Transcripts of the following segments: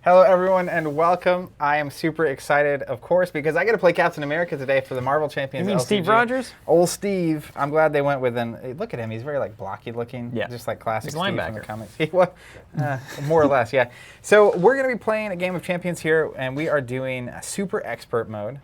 Hello, everyone, and welcome. I am super excited, of course, because I get to play Captain America today for the Marvel Champions. You mean LCG. Steve Rogers? Old Steve. I'm glad they went with an. Look at him. He's very like blocky looking. Yeah. Just like classic He's Steve linebacker. from the comics. More or less, yeah. So we're going to be playing a game of Champions here, and we are doing a super expert mode,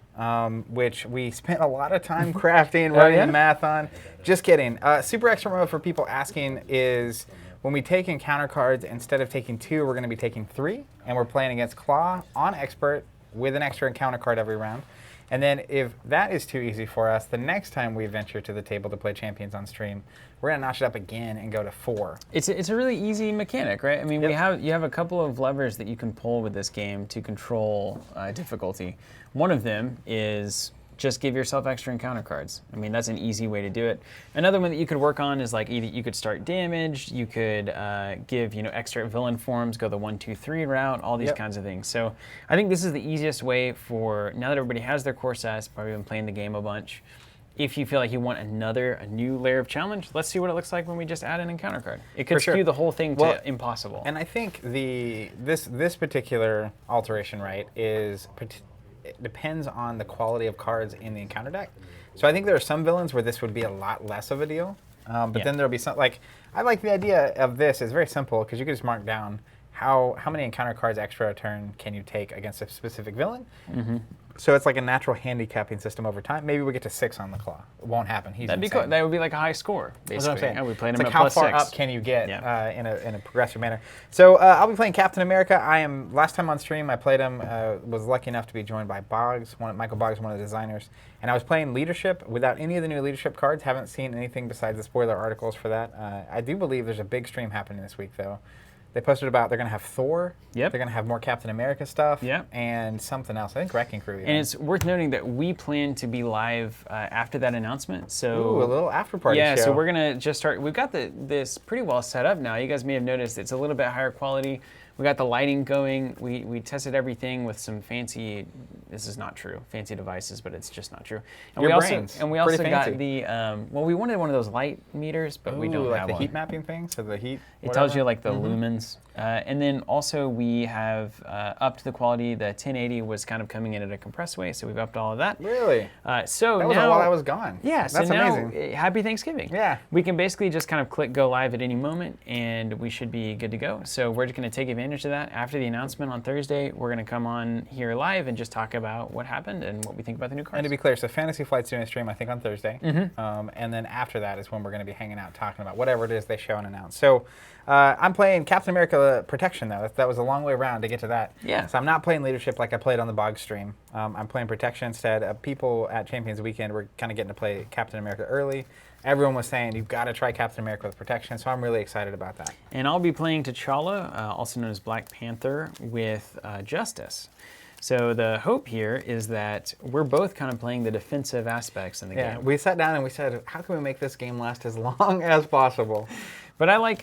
which we spent a lot of time crafting, running the math on. Just kidding. Super expert mode, for people asking, is when we take encounter cards, instead of taking 2, we're going to be taking 3, and we're playing against Klaw on expert with an extra encounter card every round. And then if that is too easy for us, the next time we venture to the table to play Champions on stream, we're going to notch it up again and go to 4. It's a really easy mechanic, right? I mean, you have a couple of levers that you can pull with this game to control difficulty. One of them is just give yourself extra encounter cards. I mean, that's an easy way to do it. Another one that you could work on is like either you could start damage, you could give extra villain forms, go the 1, 2, 3 route, all these kinds of things. So I think this is the easiest way for, now that everybody has their core sets, probably been playing the game a bunch, if you feel like you want a new layer of challenge, let's see what it looks like when we just add an encounter card. It could skew the whole thing to impossible. And I think this particular alteration, right, it depends on the quality of cards in the encounter deck. So I think there are some villains where this would be a lot less of a deal. But then there'll be some, like, I like the idea of this. It's very simple because you can just mark down how many encounter cards extra a turn can you take against a specific villain. So it's like a natural handicapping system over time. Maybe we get to 6 on the Claw. It won't happen. He's That'd be cool. That would be like a high score, basically. That's what I'm saying. And we played him like at how plus far 6. up can you get in a progressive manner. So I'll be playing Captain America. Last time on stream I played him, was lucky enough to be joined by Boggs, Michael Boggs, one of the designers. And I was playing leadership without any of the new leadership cards. Haven't seen anything besides the spoiler articles for that. I do believe there's a big stream happening this week, though. They posted about they're going to have Thor. They're going to have more Captain America stuff. And something else. I think Wrecking Crew. And it's worth noting that we plan to be live after that announcement. So a little after party show. So we're going to just start. We've got this pretty well set up now. You guys may have noticed it's a little bit higher quality. We got the lighting going. We tested everything with some fancy, this is not true, fancy devices, but it's just not true. And we also got the, we wanted one of those light meters, but we don't have the one. Heat mapping thing? So the heat, it tells you like the lumens. And then also we have upped the quality. The 1080 was kind of coming in at a compressed way, so we've upped all of that. Really? So that was now, while I was gone. Yeah, that's so amazing. Now, happy Thanksgiving. Yeah. We can basically just kind of click go live at any moment, and we should be good to go. So we're just going to take advantage of that. After the announcement on Thursday, we're going to come on here live and just talk about what happened and what we think about the new cards. And to be clear, so Fantasy Flight's doing a stream, I think, on Thursday. And then after that is when we're going to be hanging out talking about whatever it is they show and announce. So I'm playing Captain America Protection, though. That was a long way around to get to that. Yeah. So I'm not playing Leadership like I played on the Bog stream. I'm playing Protection instead. People at Champions Weekend were kind of getting to play Captain America early. Everyone was saying, you've got to try Captain America with Protection, so I'm really excited about that. And I'll be playing T'Challa, also known as Black Panther, with Justice. So the hope here is that we're both kind of playing the defensive aspects in the game. We sat down and we said, how can we make this game last as long as possible? But I like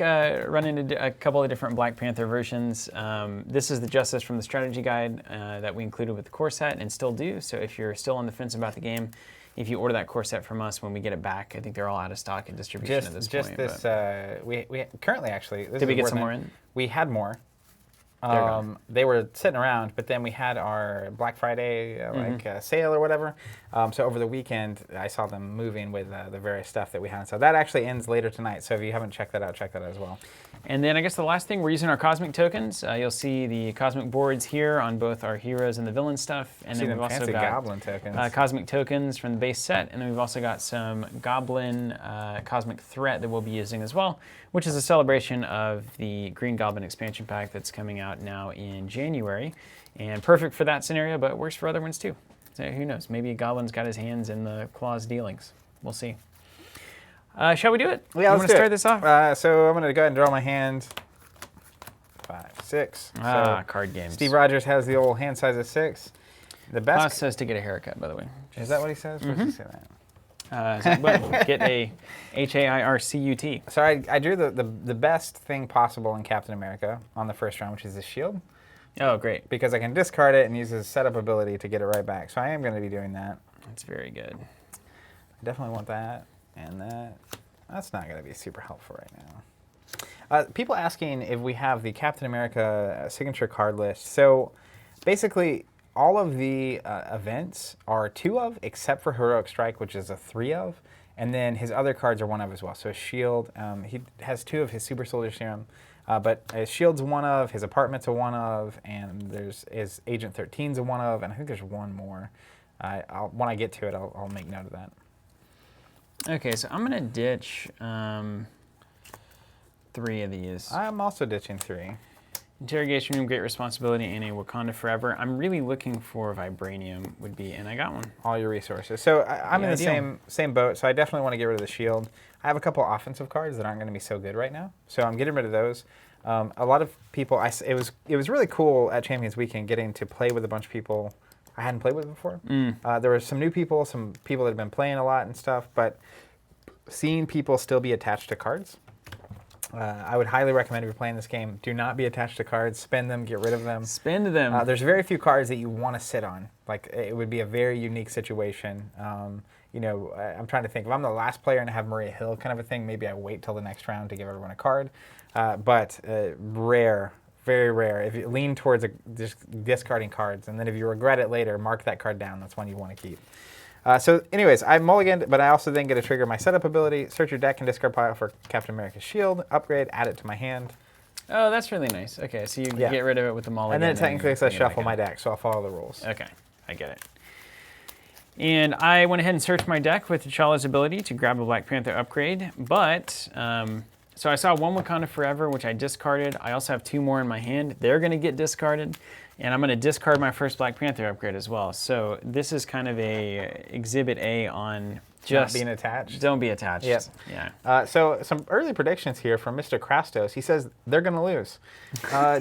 running a couple of different Black Panther versions. This is the Justice from the strategy guide that we included with the core set and still do. So if you're still on the fence about the game, if you order that core set from us when we get it back, I think they're all out of stock and distribution at this point. We currently actually. Did we get some more in? We had more. They were sitting around, but then we had our Black Friday sale or whatever. So over the weekend, I saw them moving with the various stuff that we had. So that actually ends later tonight. So if you haven't checked that out, check that out as well. And then I guess the last thing, we're using our Cosmic tokens. You'll see the Cosmic boards here on both our heroes and the villain stuff. And then we've also got Goblin tokens. Cosmic tokens from the base set. And then we've also got some Goblin Cosmic Threat that we'll be using as well, which is a celebration of the Green Goblin expansion pack that's coming out now in January. And perfect for that scenario, but works for other ones too. So who knows? Maybe a Goblin's got his hands in the Claw's dealings. We'll see. Shall we do it? Yeah, let's start this off. So I'm going to go ahead and draw my hand. 5, 6. Card games. Steve Rogers has the old hand size of 6. The best. Klaw says to get a haircut, by the way. Is that what he says? Where does he say that? Get a HAIRCUT. So I drew the best thing possible in Captain America on the first round, which is the shield. Oh, great. Because I can discard it and use his setup ability to get it right back. So I am going to be doing that. That's very good. I definitely want that and that. That's not going to be super helpful right now. People asking if we have the Captain America signature card list. So basically, all of the events are 2 of, except for Heroic Strike, which is a 3 of. And then his other cards are 1 of as well. So his shield, he has 2 of his Super Soldier Serum. But his shield's 1 of, his apartment's a 1 of, and there's his Agent 13's a 1 of, and I think there's 1 more. When I get to it, I'll make note of that. Okay, so I'm gonna ditch 3 of these. I'm also ditching 3. Interrogation Room, Great Responsibility, and a Wakanda Forever. I'm really looking for Vibranium would be, and I got one. All your resources. So I'm in the same boat, so I definitely want to get rid of the shield. I have a couple offensive cards that aren't going to be so good right now, so I'm getting rid of those. A lot of people, it was really cool at Champions Weekend getting to play with a bunch of people I hadn't played with before. There were some new people, some people that have been playing a lot and stuff, but seeing people still be attached to cards, I would highly recommend if you're playing this game, do not be attached to cards. Spend them, get rid of them. Spend them. There's very few cards that you want to sit on. Like, it would be a very unique situation. You know, I'm trying to think. If I'm the last player and I have Maria Hill kind of a thing, maybe I wait till the next round to give everyone a card. But rare, very rare. If you lean towards just discarding cards, and then if you regret it later, mark that card down. That's one you want to keep. So anyways, I mulliganed, but I also then get to trigger my setup ability, search your deck and discard pile for Captain America's shield, upgrade, add it to my hand. Oh, that's really nice. Okay, so you get rid of it with the mulligan. And then it technically says shuffle my deck, so I'll follow the rules. Okay, I get it. And I went ahead and searched my deck with T'Challa's ability to grab a Black Panther upgrade, but, so I saw 1 Wakanda Forever, which I discarded. I also have 2 more in my hand. They're gonna get discarded. And I'm going to discard my first Black Panther upgrade as well. So this is kind of a exhibit A on just not being attached. Don't be attached. Yep. Yeah. So some early predictions here from Mr. Krastos. He says they're going to lose.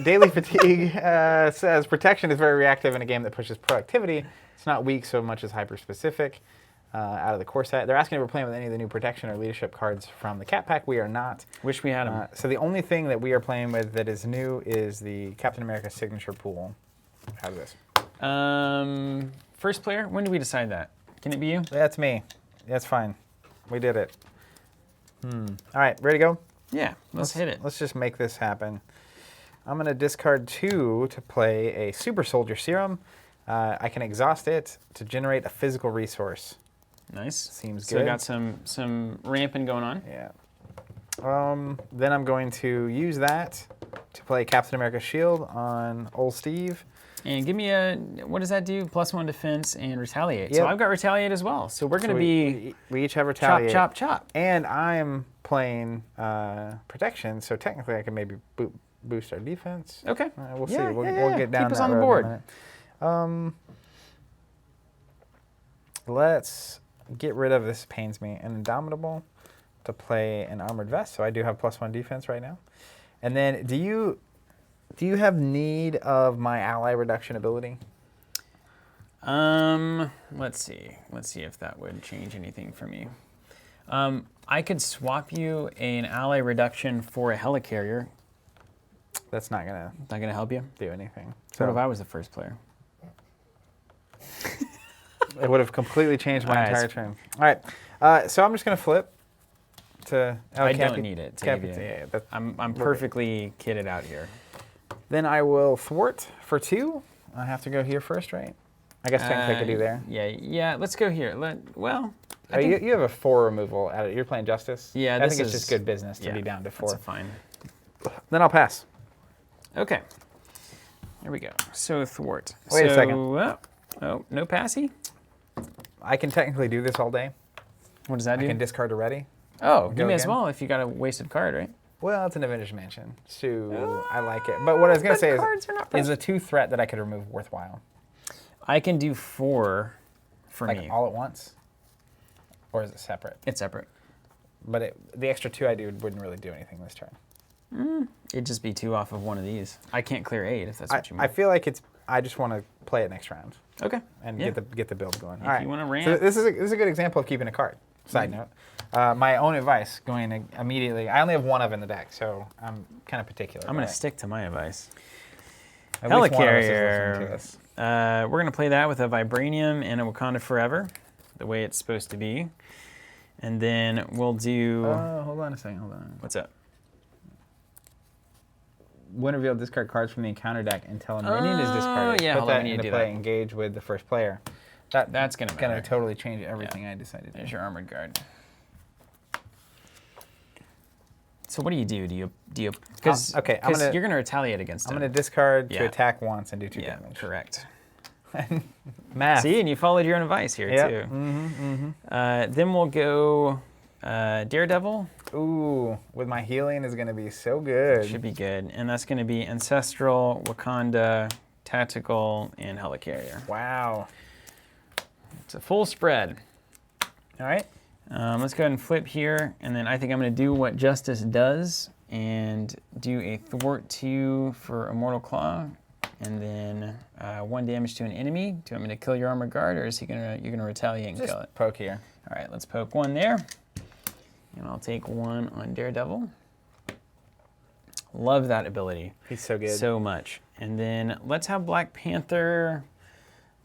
Daily Fatigue says protection is very reactive in a game that pushes productivity. It's not weak so much as hyper-specific. Out of the core set. They're asking if we're playing with any of the new protection or leadership cards from the Cat Pack. We are not. Wish we had them. So the only thing that we are playing with that is new is the Captain America signature pool. How's this? First player? When do we decide that? Can it be you? That's me. That's fine. We did it. All right, ready to go? Yeah, let's hit it. Let's just make this happen. I'm going to discard 2 to play a Super Soldier Serum. I can exhaust it to generate a physical resource. Nice. Seems good. So I got some ramping going on. Yeah. Then I'm going to use that to play Captain America Shield on old Steve. And give me a, what does that do? +1 defense and retaliate. Yep. So I've got retaliate as well. So we're going to be... We each have retaliate. Chop, chop, chop. And I'm playing protection, so technically I can maybe boost our defense. Okay. We'll see. We'll get down Keep us that on the road in a board. minute. Let's get rid of, this pains me, an Indomitable to play an Armored Vest. So I do have +1 defense right now. And then do you have need of my ally reduction ability? Let's see. Let's see if that would change anything for me. I could swap you an ally reduction for a helicarrier. That's not gonna help you do anything. So what if I was the first player? It would have completely changed my entire turn. All right, so I'm just gonna flip to. I don't need it. I'm perfectly kitted out here. Then I will thwart for 2. I have to go here first, right? I guess technically I could do there. Yeah. Let's go here. You have a 4 removal. You're playing Justice. Yeah, I think it's just good business to be down to 4. That's fine. Then I'll pass. Okay. Here we go. So thwart. Wait a second. Oh, no passy? I can technically do this all day. What does that do? I can discard a ready. Oh, give me as well if you got a wasted card, right? Well, it's an Avengers Mansion, so I like it. But what I was going to say is a 2 threat that I could remove worthwhile. I can do 4 for me. Like all at once? Or is it separate? It's separate. But the extra 2 I do wouldn't really do anything this turn. It'd just be 2 off of one of these. I can't clear 8 if that's what you mean. I feel like I just want to play it next round. Okay. And get the build going. If you want to ramp. So this is a good example of keeping a card. Side note. My own advice going immediately. I only have 1 of in the deck, so I'm kind of particular. I'm going to stick to my advice. Helicarrier. We're going to play that with a Vibranium and a Wakanda Forever, the way it's supposed to be. And then we'll do... hold on a second. Hold on. What's up? when revealed, discard cards from the encounter deck until a minion is discarded. Yeah, Put that into play. Engage with the first player. That's gonna totally change everything I decided to do. There's your armored guard. So what do you do? Do you because you're gonna retaliate against him. I'm gonna discard to attack once and do 2 damage. Correct. Math. See, and you followed your own advice here too. Then we'll go Daredevil. Ooh, with my healing is gonna be so good. Should be good, and that's gonna be Ancestral, Wakanda, Tactical, and Helicarrier. Wow. It's a full spread. All right. Let's go ahead and flip here, and then I think I'm going to do what Justice does and do a thwart 2 for Immortal Klaw, and then 1 damage to an enemy. Do you want me to kill your armored guard, or is you're gonna retaliate and kill it? Poke here. All right, let's poke 1 there, and I'll take 1 on Daredevil. Love that ability. He's so good. So much. And then let's have Black Panther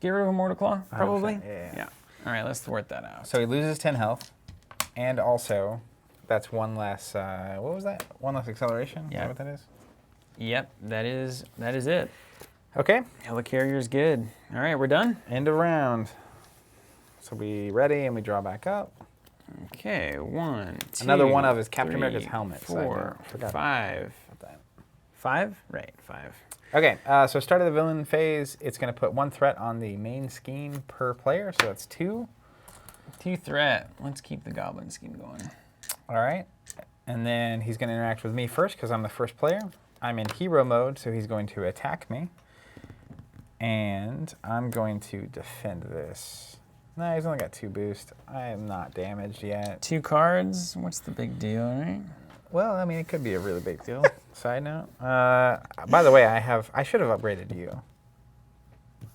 get rid of Immortal Claw, probably. Yeah. All right, let's thwart that out. So he loses 10 health, and also that's 1 less. What was that? 1 less acceleration. Yeah. Is that what that is? Yep, that is it. Okay. Helicarrier's good. All right, we're done. End of round. So we ready and we draw back up. Okay, 1, 2. Another one of his Captain 3, America's helmets. 4, 5. 5? Right, 5. Okay, so start of the villain phase, it's going to put 1 threat on the main scheme per player, so that's 2. 2 threat. Let's keep the goblin scheme going. All right, and then he's going to interact with me first because I'm the first player. I'm in hero mode, so he's going to attack me. And I'm going to defend this. No, he's only got 2 boost. I am not damaged yet. 2 cards, what's the big deal, right? Well, I mean, it could be a really big deal. Side note. By the way, I should have upgraded you.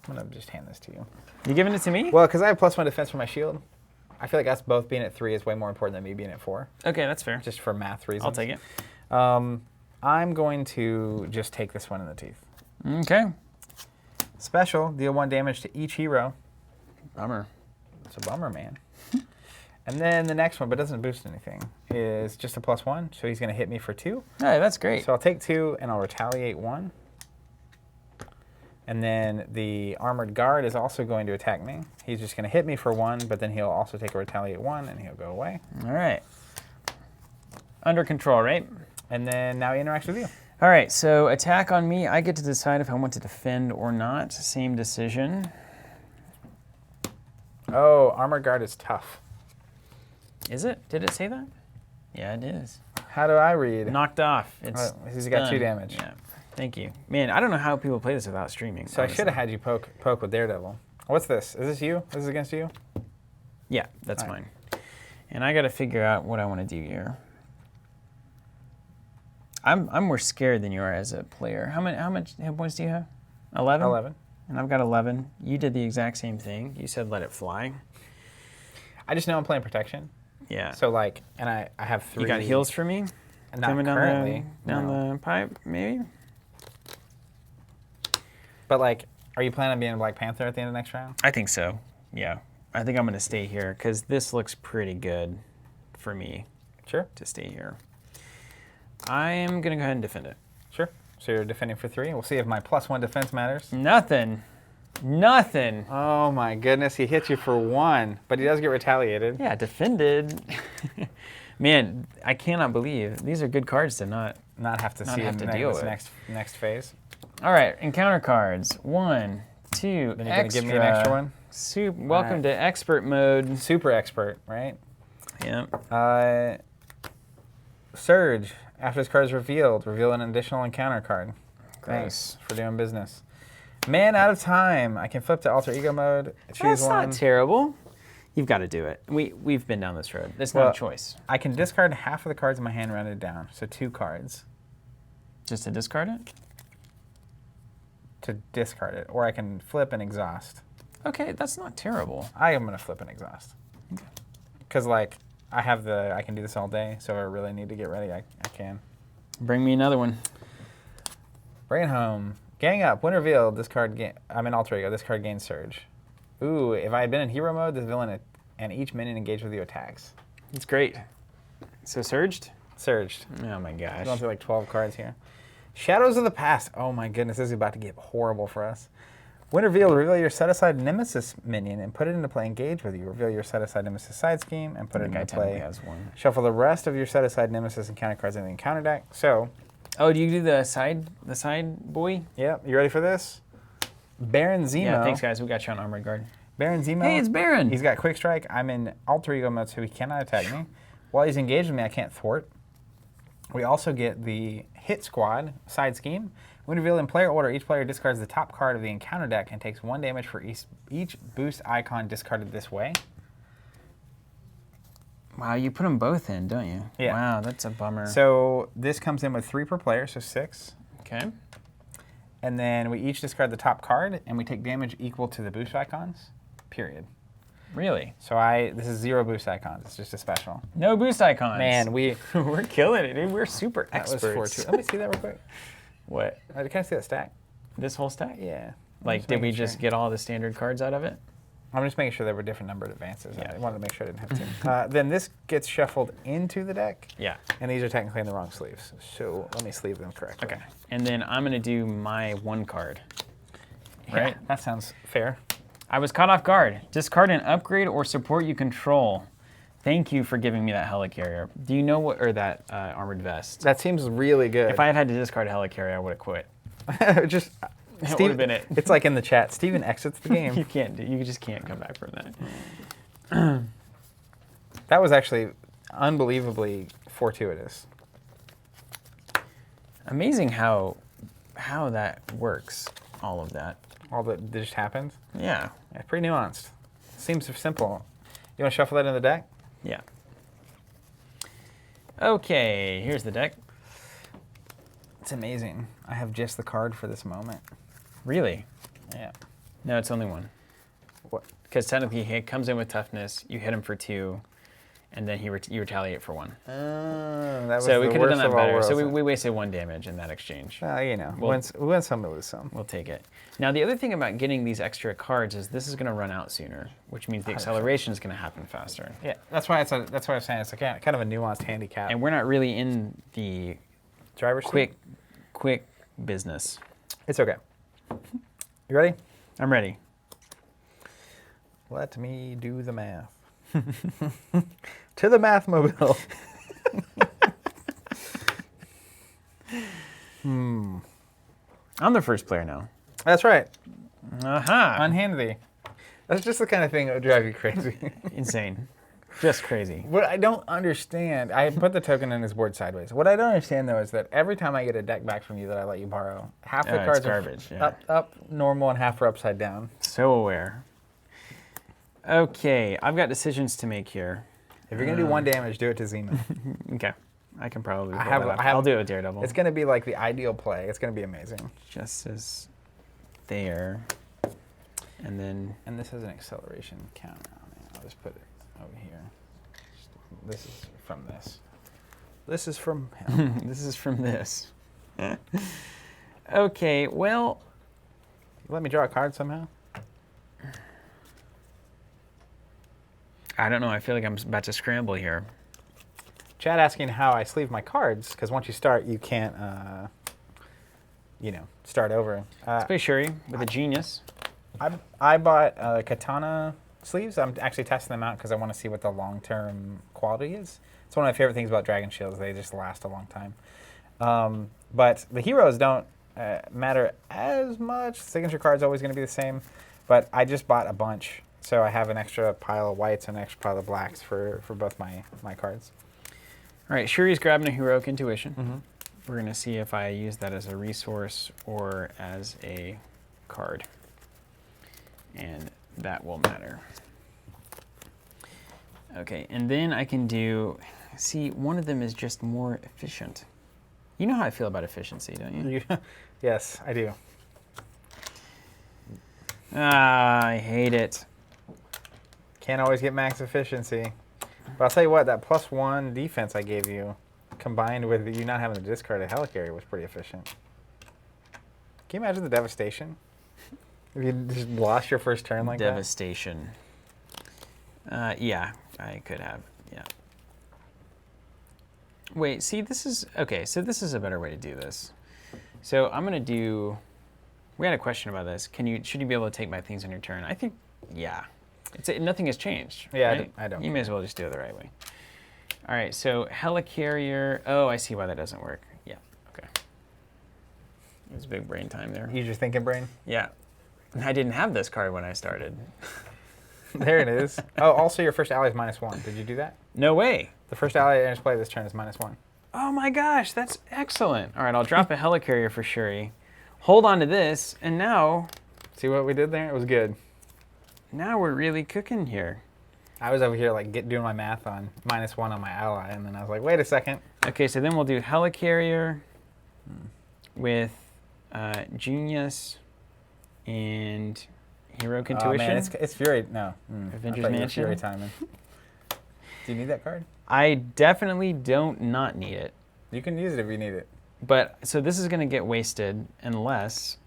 I'm going to just hand this to you. You giving it to me? Well, because I have +1 defense for my shield. I feel like us both being at 3 is way more important than me being at 4. Okay, that's fair. Just for math reasons. I'll take it. I'm going to just take this one in the teeth. Okay. Special, deal 1 damage to each hero. Bummer. It's a bummer, man. And then the next one, but doesn't boost anything, is just a +1. So he's going to hit me for 2. Hey, that's great. So I'll take 2 and I'll retaliate 1. And then the armored guard is also going to attack me. He's just going to hit me for 1, but then he'll also take a retaliate 1 and he'll go away. All right. Under control, right? And then now he interacts with you. All right, so attack on me. I get to decide if I want to defend or not. Same decision. Oh, armored guard is tough. Is it? Did it say that? Yeah, it is. How do I read? Knocked off. It's he's got done. 2 damage. Yeah. Thank you. Man, I don't know how people play this without streaming. So honestly. I should have had you poke with Daredevil. What's this? Is this you? This is against you? Yeah, that's mine. And I got to figure out what I want to do here. I'm more scared than you are as a player. How much hit points do you have? 11? 11. And I've got 11. You did the exact same thing. You said let it fly. I just know I'm playing protection. Yeah. So like, and I have 3. You got heals for me? Not coming currently. Down the pipe, maybe? But like, are you planning on being a Black Panther at the end of the next round? I think so, yeah. I think I'm going to stay here because this looks pretty good for me. Sure. To stay here. I am going to go ahead and defend it. Sure. So you're defending for 3. We'll see if my +1 defense matters. Nothing. Nothing. Oh my goodness, he hit you for 1, but he does get retaliated. Yeah, defended. Man, I cannot believe these are good cards to not have to deal with next phase. All right, encounter cards. 1, 2, then you're gonna give me an extra one. Welcome to expert mode. Super expert, right? Yeah. Surge. After this card is revealed, reveal an additional encounter card. Thanks for doing business. Man out of time. I can flip to alter ego mode. Choose one. That's not terrible. You've got to do it. We've been down this road. It's not a choice. I can discard half of the cards in my hand rounded down, so 2 cards. Just to discard it? To discard it, or I can flip and exhaust. Okay, that's not terrible. I am gonna flip and exhaust. Okay. Because like I can do this all day, so if I really need to get ready, I can. Bring me another one. Bring it home. Gang up. When revealed, this card I'm in alter ego. This card gains surge. Ooh, if I had been in hero mode, this villain and each minion engaged with you attacks. It's great. So surged? Surged. Oh my gosh. Going through like 12 cards here. Shadows of the Past. Oh my goodness, this is about to get horrible for us. When revealed, reveal your set-aside nemesis minion and put it into play. Engage with you. Reveal your set-aside nemesis side scheme and put it into play. Has one. Shuffle the rest of your set-aside nemesis and counter cards in the encounter deck. So, oh, do you do the side boy? yeah, you ready for this? Baron Zemo. Yeah, thanks guys. We got you on Armored Guard. Baron Zemo. Hey, it's Baron. He's got Quick Strike. I'm in Alter Ego mode, so he cannot attack me. While he's engaged with me, I can't thwart. We also get the Hit Squad side scheme. When revealed in player order, each player discards the top card of the encounter deck and takes 1 damage for each boost icon discarded this way. Wow, you put them both in, don't you? Yeah. Wow, that's a bummer. So this comes in with 3 per player, so 6. Okay. And then we each discard the top card, and we take damage equal to the boost icons, period. Really? So this is 0 boost icons. It's just a special. No boost icons. Man, we're killing it, dude. We're super that experts. was 4-2. Let me see that real quick. What? Can I see that stack? This whole stack? Yeah. Like, did we just get all the standard cards out of it? I'm just making sure there were different numbered advances. Yeah. I wanted to make sure I didn't have 2. Then this gets shuffled into the deck. Yeah. And these are technically in the wrong sleeves. So let me sleeve them correctly. Okay. And then I'm going to do my 1 card. Right? Yeah, that sounds fair. I was caught off guard. Discard an upgrade or support you control. Thank you for giving me that helicarrier. Do you know what, or that armored vest? That seems really good. If I had had to discard a helicarrier, I would have quit. Just That would have been it. It's like in the chat. Steven exits the game. You just can't come back from that. That was actually unbelievably fortuitous. Amazing how that works. All of that. All that just happened. Yeah. Yeah, pretty nuanced. Seems simple. You want to shuffle that in the deck? Yeah. Okay, here's the deck. It's amazing. I have just the card for this moment. Really? Yeah. No, it's only 1. What? Because technically he comes in with toughness, you hit him for 2, and then you retaliate for 1. That was So we the could have worst done that of all better. So worlds. we wasted 1 damage in that exchange. You know, we win some, we lose some. We'll take it. Now, the other thing about getting these extra cards is this is going to run out sooner, which means the acceleration is going to happen faster. Yeah, that's why that's what I'm saying. It's like kind of a nuanced handicap. And we're not really in the driver's seat? quick business. It's okay. You ready? I'm ready. Let me do the math. To the math mobile. I'm the first player now. That's right. Aha! Unhandy. That's just the kind of thing that would drive you crazy. Insane. Just crazy. What I don't understand, I put the token in his board sideways. What I don't understand though is that every time I get a deck back from you that I let you borrow, half the it's cards garbage, are yeah. up normal and half are upside down. So aware. Okay, I've got decisions to make here. If you're gonna do 1 damage, do it to Zemo. Okay, I can probably. I'll do it with Daredevil. It's gonna be like the ideal play. It's gonna be amazing. Just as there, and then. And this has an acceleration count on it. I'll just put it over here. This is from this. This is from him. This is from this. Okay, well. Let me draw a card somehow. I don't know. I feel like I'm about to scramble here. Chad asking how I sleeve my cards, because once you start, you can't, start over. Space Shuri with a genius. I bought katana sleeves. I'm actually testing them out because I want to see what the long-term quality is. It's one of my favorite things about Dragon Shields. They just last a long time. But the heroes don't matter as much. Signature card's always going to be the same. But I just bought a bunch. So I have an extra pile of whites and an extra pile of blacks for both my cards. All right, Shuri's grabbing a heroic intuition. We're going to see if I use that as a resource or as a card. And that will matter. Okay, and then I can do, see, one of them is just more efficient. You know how I feel about efficiency, don't you? Yes, I do. I hate it. Can't always get max efficiency. But I'll tell you what, that +1 defense I gave you, combined with you not having to discard a helicarrier, was pretty efficient. Can you imagine the devastation? If you just lost your first turn like Devastation. Yeah, I could have, yeah. Wait, see, this is, okay, so this is a better way to do this. So I'm gonna do. We had a question about this. Should you be able to take my things on your turn? I think, yeah. Nothing has changed. Yeah, right? I don't. You may as well just do it the right way. All right. So helicarrier. Oh, I see why that doesn't work. Yeah. Okay. It was big brain time there. Use your thinking brain. Yeah. I didn't have this card when I started. There it is. Oh, also your first ally is -1. Did you do that? No way. The first ally that enters play this turn is -1. Oh my gosh, that's excellent. All right, I'll drop a helicarrier for Shuri. Hold on to this, and now... See what we did there? It was good. Now we're really cooking here. I was over here like doing my math on -1 on my ally, and then I was like, wait a second. Okay, so then we'll do helicarrier with Genius and Heroic Intuition. Oh man, it's Fury. No. Avengers Mansion. Fury timing. Do you need that card? I definitely don't not need it. You can use it if you need it. But, so this is going to get wasted unless...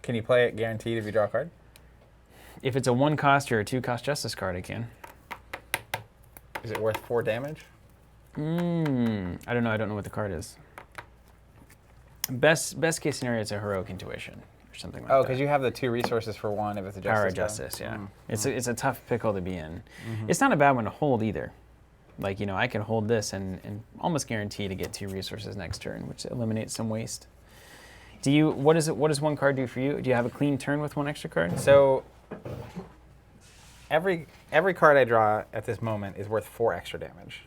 Can you play it guaranteed if you draw a card? If it's a 1-cost or a 2-cost Justice card, I can. Is it worth 4 damage? I don't know. I don't know what the card is. Best case scenario, it's a Heroic Intuition or something like that. Oh, because you have the 2 resources for 1 if it's a Justice Power card. Justice, yeah. It's a tough pickle to be in. It's not a bad one to hold either. Like, you know, I can hold this and almost guarantee to get 2 resources next turn, which eliminates some waste. What does 1 card do for you? Do you have a clean turn with 1 extra card? So every card I draw at this moment is worth 4 extra damage.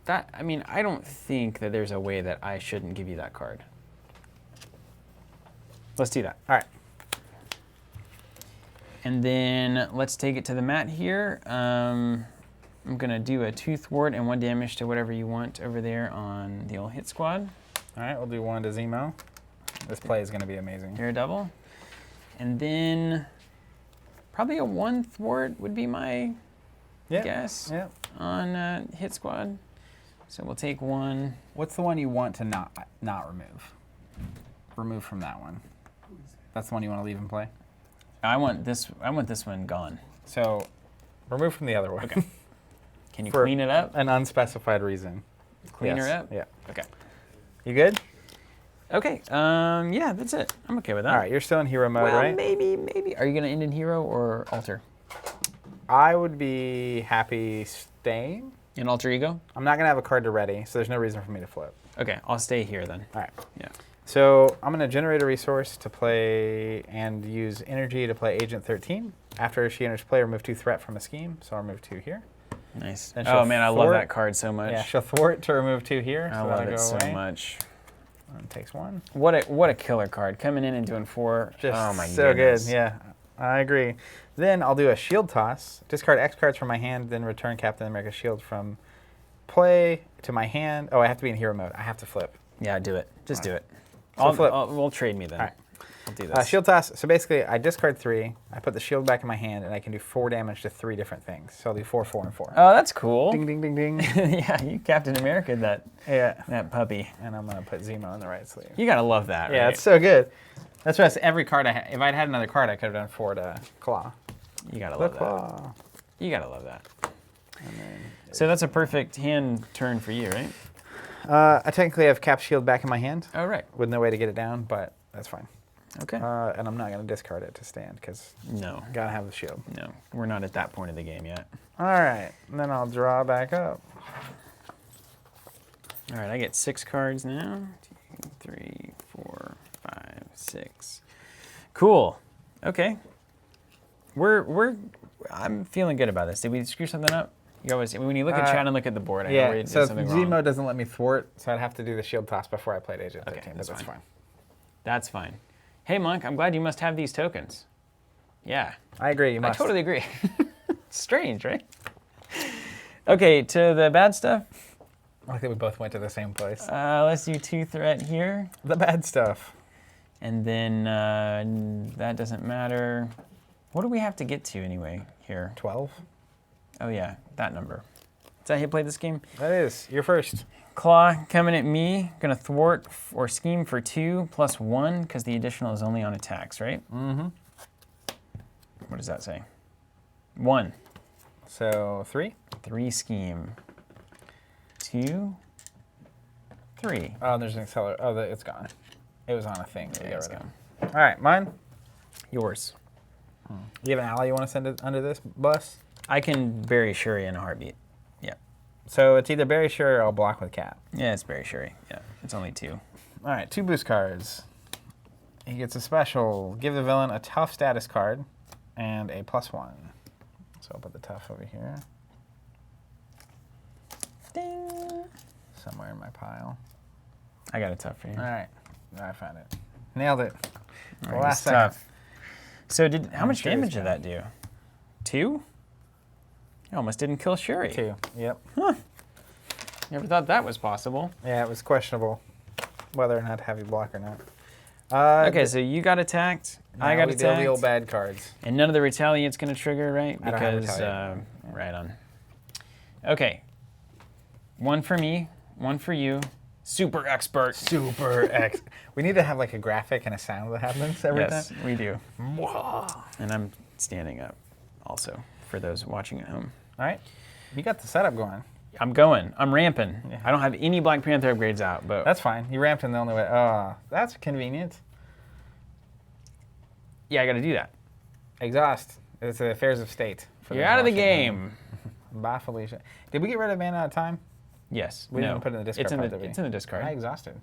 I mean, I don't think that there's a way that I shouldn't give you that card. Let's do that. All right. And then let's take it to the mat here. I'm going to do a 2 thwart and 1 damage to whatever you want over there on the old hit squad. All right, we'll do 1 to Zemo. This play is going to be amazing. Daredevil. And then probably a 1 thwart would be my guess on hit squad. So we'll take 1. What's the one you want to not remove? Remove from that one. That's the one you want to leave in play? I want this one gone. So remove from the other one. Okay. Can you clean it up? An unspecified reason. Clean her up? Yeah. Okay. You good? Okay. Yeah, that's it. I'm okay with that. All right, you're still in hero mode, right? Maybe. Are you going to end in hero or alter? I would be happy staying. In alter ego? I'm not going to have a card to ready, so there's no reason for me to flip. Okay, I'll stay here then. All right. Yeah. So I'm going to generate a resource to play and use energy to play Agent 13. After she enters play, remove 2 threat from a scheme, so I'll remove 2 here. Nice. Then Oh man, I love that card so much. Yeah, she'll thwart to remove 2 here. I love it so much. And takes 1. What a killer card. Coming in and doing 4. Just oh my so goodness. good. Yeah, I agree. Then I'll do a shield toss. Discard X cards from my hand, then return Captain America's shield from play to my hand. Oh, I have to be in hero mode. I have to flip. Yeah, do it. Just do it. So flip. We'll trade me then. All right. I'll do this. Shield toss. So basically, I discard 3. I put the shield back in my hand, and I can do 4 damage to 3 different things. So I'll do 4, 4, and 4. Oh, that's cool. Ding, ding, ding, ding. Yeah, you Captain America that puppy. And I'm gonna put Zemo in the right sleeve. You gotta love that, Yeah, right? it's so good. That's why every card I had. If I'd had another card, I could have done 4 to Klaw. You gotta love Klaw. that. You gotta love that. So that's a perfect hand turn for you, right? I technically have Cap shield back in my hand. Oh, right. With no way to get it down, but that's fine. Okay. And I'm not going to discard it to stand because gotta have the shield. No, we're not at that point of the game yet. All right, and then I'll draw back up. All right, I get 6 cards now. 2, 3, 4, 5, 6. Cool. Okay. I'm feeling good about this. Did we screw something up? You always, when you look at chat and look at the board, I know we did something wrong. Zemo doesn't let me thwart, so I'd have to do the shield toss before I played Agent 13, but that's fine. That's fine. Hey, Monk, I'm glad you must have these tokens. Yeah. I agree, you must. I totally agree. Strange, right? Okay, to the bad stuff. I think we both went to the same place. Let's do 2 threat here. The bad stuff. And then that doesn't matter. What do we have to get to anyway here? 12. Oh yeah, that number. Is that how you play this game? That is. You're first. Klaw coming at me. Gonna thwart or scheme for 2 plus 1 because the additional is only on attacks, right? Mm-hmm. What does that say? 1. So 3. 3 scheme. 2. 3. Oh, there's an accelerator. Oh, it's gone. It was on a thing. Yeah, it's gone. All right, mine. Yours. You have an ally you want to send it under this bus? I can bury Shuri in a heartbeat. Yeah. So it's either Barry Shuri or I'll block with Cap. Yeah, it's bury Shuri. Yeah, it's only 2. All right, 2 boost cards. He gets a special. Give the villain a tough status card and a +1. So I'll put the tough over here. Ding. Somewhere in my pile. I got a tough for you. All right, I found it. Nailed it. All The right, last it's second. tough. So how much Shuri's damage did that do? 2? You almost didn't kill Shuri. 2. Yep. Huh. Never thought that was possible. Yeah, it was questionable whether or not to have you block or not. Okay, so you got attacked. I now got we deal attacked. the old bad cards. And none of the retaliate's going to trigger, right? I don't have Because, retaliate. right on. Okay. 1 for me, 1 for you. Super expert. Super X. We need to have like a graphic and a sound that happens every Yes, time. we do. Mwah. And I'm standing up also for those watching at home. All right, you got the setup going. I'm going. I'm ramping. Yeah. I don't have any Black Panther upgrades out, but That's fine. You ramped in the only way. Oh, that's convenient. yeah, I got to do that. Exhaust. It's the affairs of state. for You're those out of the watching. game. Bye, Felicia. Did we get rid of Man Out of Time? Yes. We no. didn't put it in the discard It's in pile, the, did we? it's in the discard. I exhausted.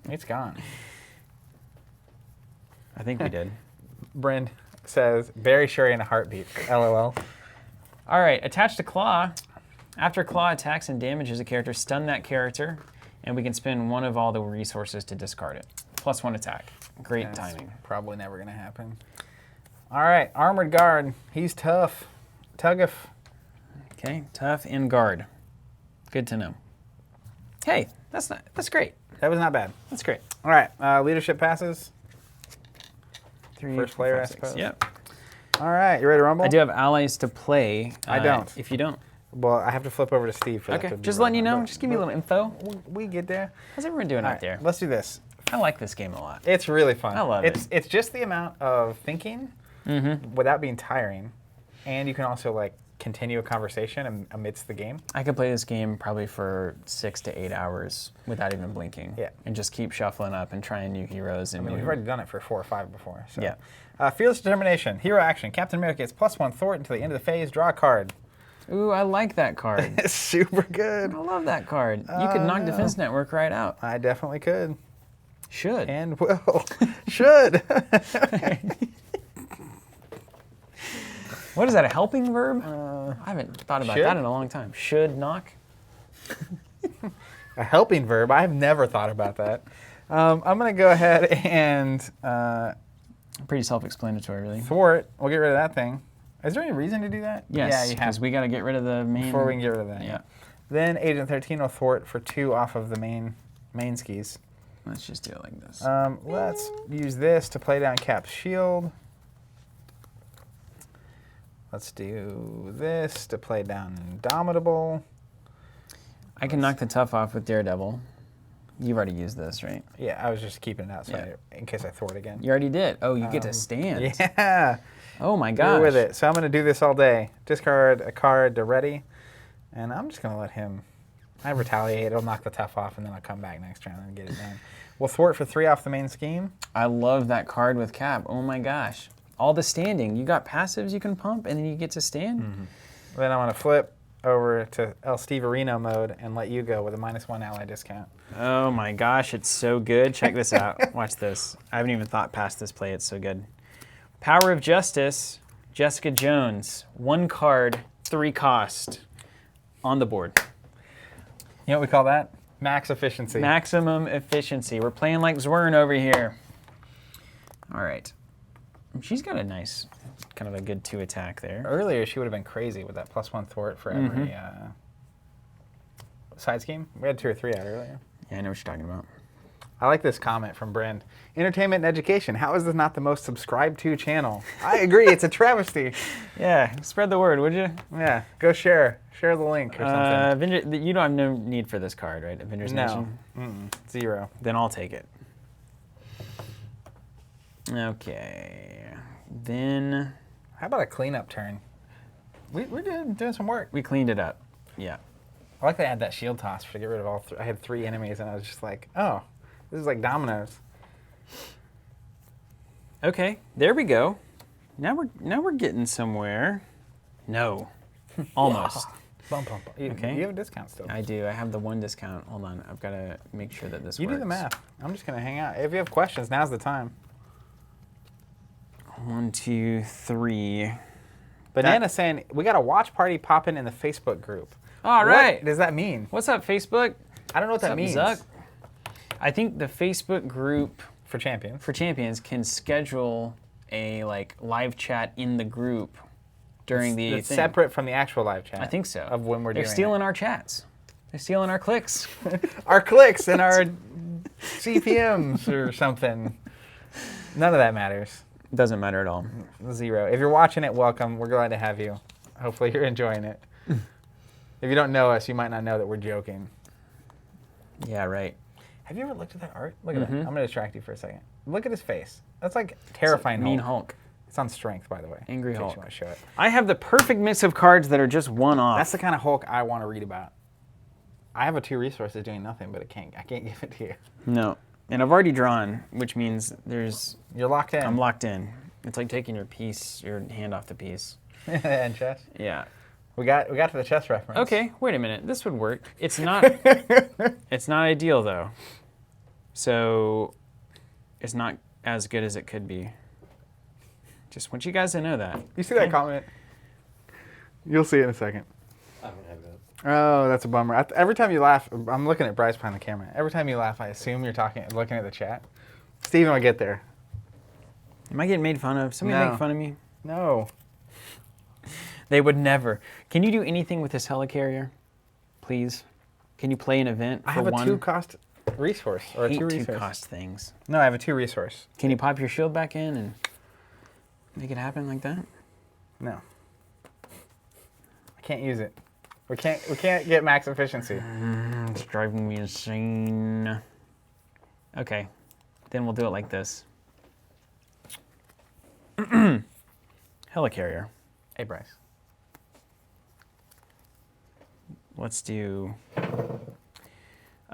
It's gone. I think we did. Bryn says, Barry Shuri in a heartbeat. LOL. All right, attach to Klaw. After Klaw attacks and damages a character, stun that character, and we can spend 1 of all the resources to discard it. +1 attack. Great That's timing. probably never going to happen. All right, Armored Guard. He's tough. Tuggeth. Okay, tough and guard. Good to know. Hey, that's great. That was not bad. That's great. All right, leadership passes. 3, First player, 4, I 5, 6. suppose. Yep. All right, you ready to rumble? I do have allies to play. I don't. If you don't. Well, I have to flip over to Steve for that. Okay, to be just letting you wrong, know. but- Just give me a little info. We get there. How's everyone doing All out right, there? let's do this. I like this game a lot. It's really fun. I love it. It's just the amount of thinking without being tiring, and you can also like continue a conversation amidst the game. I could play this game probably for 6 to 8 hours without even blinking. Yeah. And just keep shuffling up and trying new heroes. And I mean, new... we've already done it for 4 or 5 before. So. Yeah. Fearless Determination. Hero action. Captain America gets +1 thwart until the end of the phase. Draw a card. Ooh, I like that card. It's super good. I love that card. You could knock Defense Network right out. I definitely could. Should. And will. Should. What is that, a helping verb? I haven't thought about should? that in a long time. Should knock? A helping verb. I've never thought about that. I'm going to go ahead and Pretty self-explanatory, really. thwart. We'll get rid of that thing. Is there any reason to do that? Yes, Yeah, you have because we got to get rid of the main... before we can get rid of that. Yeah. Then Agent 13 will thwart for 2 off of the main skis. Let's just do it like this. Let's use this to play down Cap's shield. Let's do this to play down Indomitable. I can knock the tough off with Daredevil. You've already used this, right? Yeah, I was just keeping it out so Yeah. in case I thwart again. You already did. Oh, you get to stand. Yeah. Oh my We're gosh. with it. So I'm going to do this all day. Discard a card to ready, and I'm just going to let him. I retaliate. It'll knock the tough off, and then I'll come back next round and get it done. We'll thwart for 3 off the main scheme. I love that card with Cap. Oh my gosh. All the standing. You got passives you can pump, and then you get to stand. Then I'm going to flip over to El Steverino mode and let you go with a -1 ally discount. Oh my gosh, it's so good. Check this out. Watch this. I haven't even thought past this play. It's so good. Power of Justice, Jessica Jones. 1 card, 3 cost on the board. You know what we call that? Max efficiency. Maximum efficiency. We're playing like Zwern over here. All right. She's got a nice, kind of a good 2 attack there. Earlier, she would have been crazy with that +1 thwart for every side scheme. We had 2 or 3 out earlier. Yeah, I know what you're talking about. I like this comment from Brand. Entertainment and education. How is this not the most subscribed to channel? I agree. It's a travesty. Yeah, spread the word, would you? Yeah, go share. Share the link or something. You don't have no need for this card, right? Avengers No. Nation? 0. Then I'll take it. Okay. Then How about a cleanup turn? We're doing some work. we cleaned it up. Yeah. I like they had that shield toss to get rid of all I had 3 enemies, and I was just like, oh, this is like dominoes. Okay, there we go. Now we're getting somewhere. No, almost. Bump, bump, bump. Okay. You have a discount still. I do. I have the 1 discount. Hold on. I've got to make sure that this works. You do the math. I'm just going to hang out. If you have questions, now's the time. 1, 2, 3. Banana's saying, we got a watch party popping in the Facebook group. All right. What does that mean? What's up, Facebook? I don't know what that means. Zuck? I think the Facebook group For champions can schedule a live chat in the group during the It's thing. separate from the actual live chat. I think so. Of when we're doing They're stealing our chats. They're stealing our clicks. our clicks and our CPMs or something. None of that matters. Doesn't matter at all. 0. If you're watching it, welcome. We're glad to have you. Hopefully you're enjoying it. If you don't know us, you might not know that we're joking. Yeah, right. Have you ever looked at that art? Look at that. I'm going to distract you for a second. Look at his face. That's like terrifying. Mean Hulk. It's on strength, by the way. Angry in case Hulk. You want to show it. I have the perfect mix of cards that are just one off. That's the kind of Hulk I want to read about. I have a 2 resources doing nothing, but I can't give it to you. No. And I've already drawn, which means You're locked in. I'm locked in. It's like taking your hand off the piece. And chess. Yeah. We got to the chess reference. Okay, wait a minute. This would work. It's not it's not ideal though. So it's not as good as it could be. Just want you guys to know that. You see that comment? You'll see it in a second. I don't have that. Oh, that's a bummer. Every time you laugh, I'm looking at Bryce behind the camera. Every time you laugh, I assume you're looking at the chat. Steven will get there. Am I getting made fun of? Somebody No. make fun of me? No. They would never. Can you do anything with this helicarrier? Please? Can you play an event for I have a one? 2-cost resource. Or a hate 2 resource. 2-cost things. No, I have a 2 resource. Can you pop your shield back in and make it happen like that? No. I can't use it. We can't get max efficiency. It's driving me insane. Okay. Then we'll do it like this. Helicarrier. Hey, Bryce. Let's do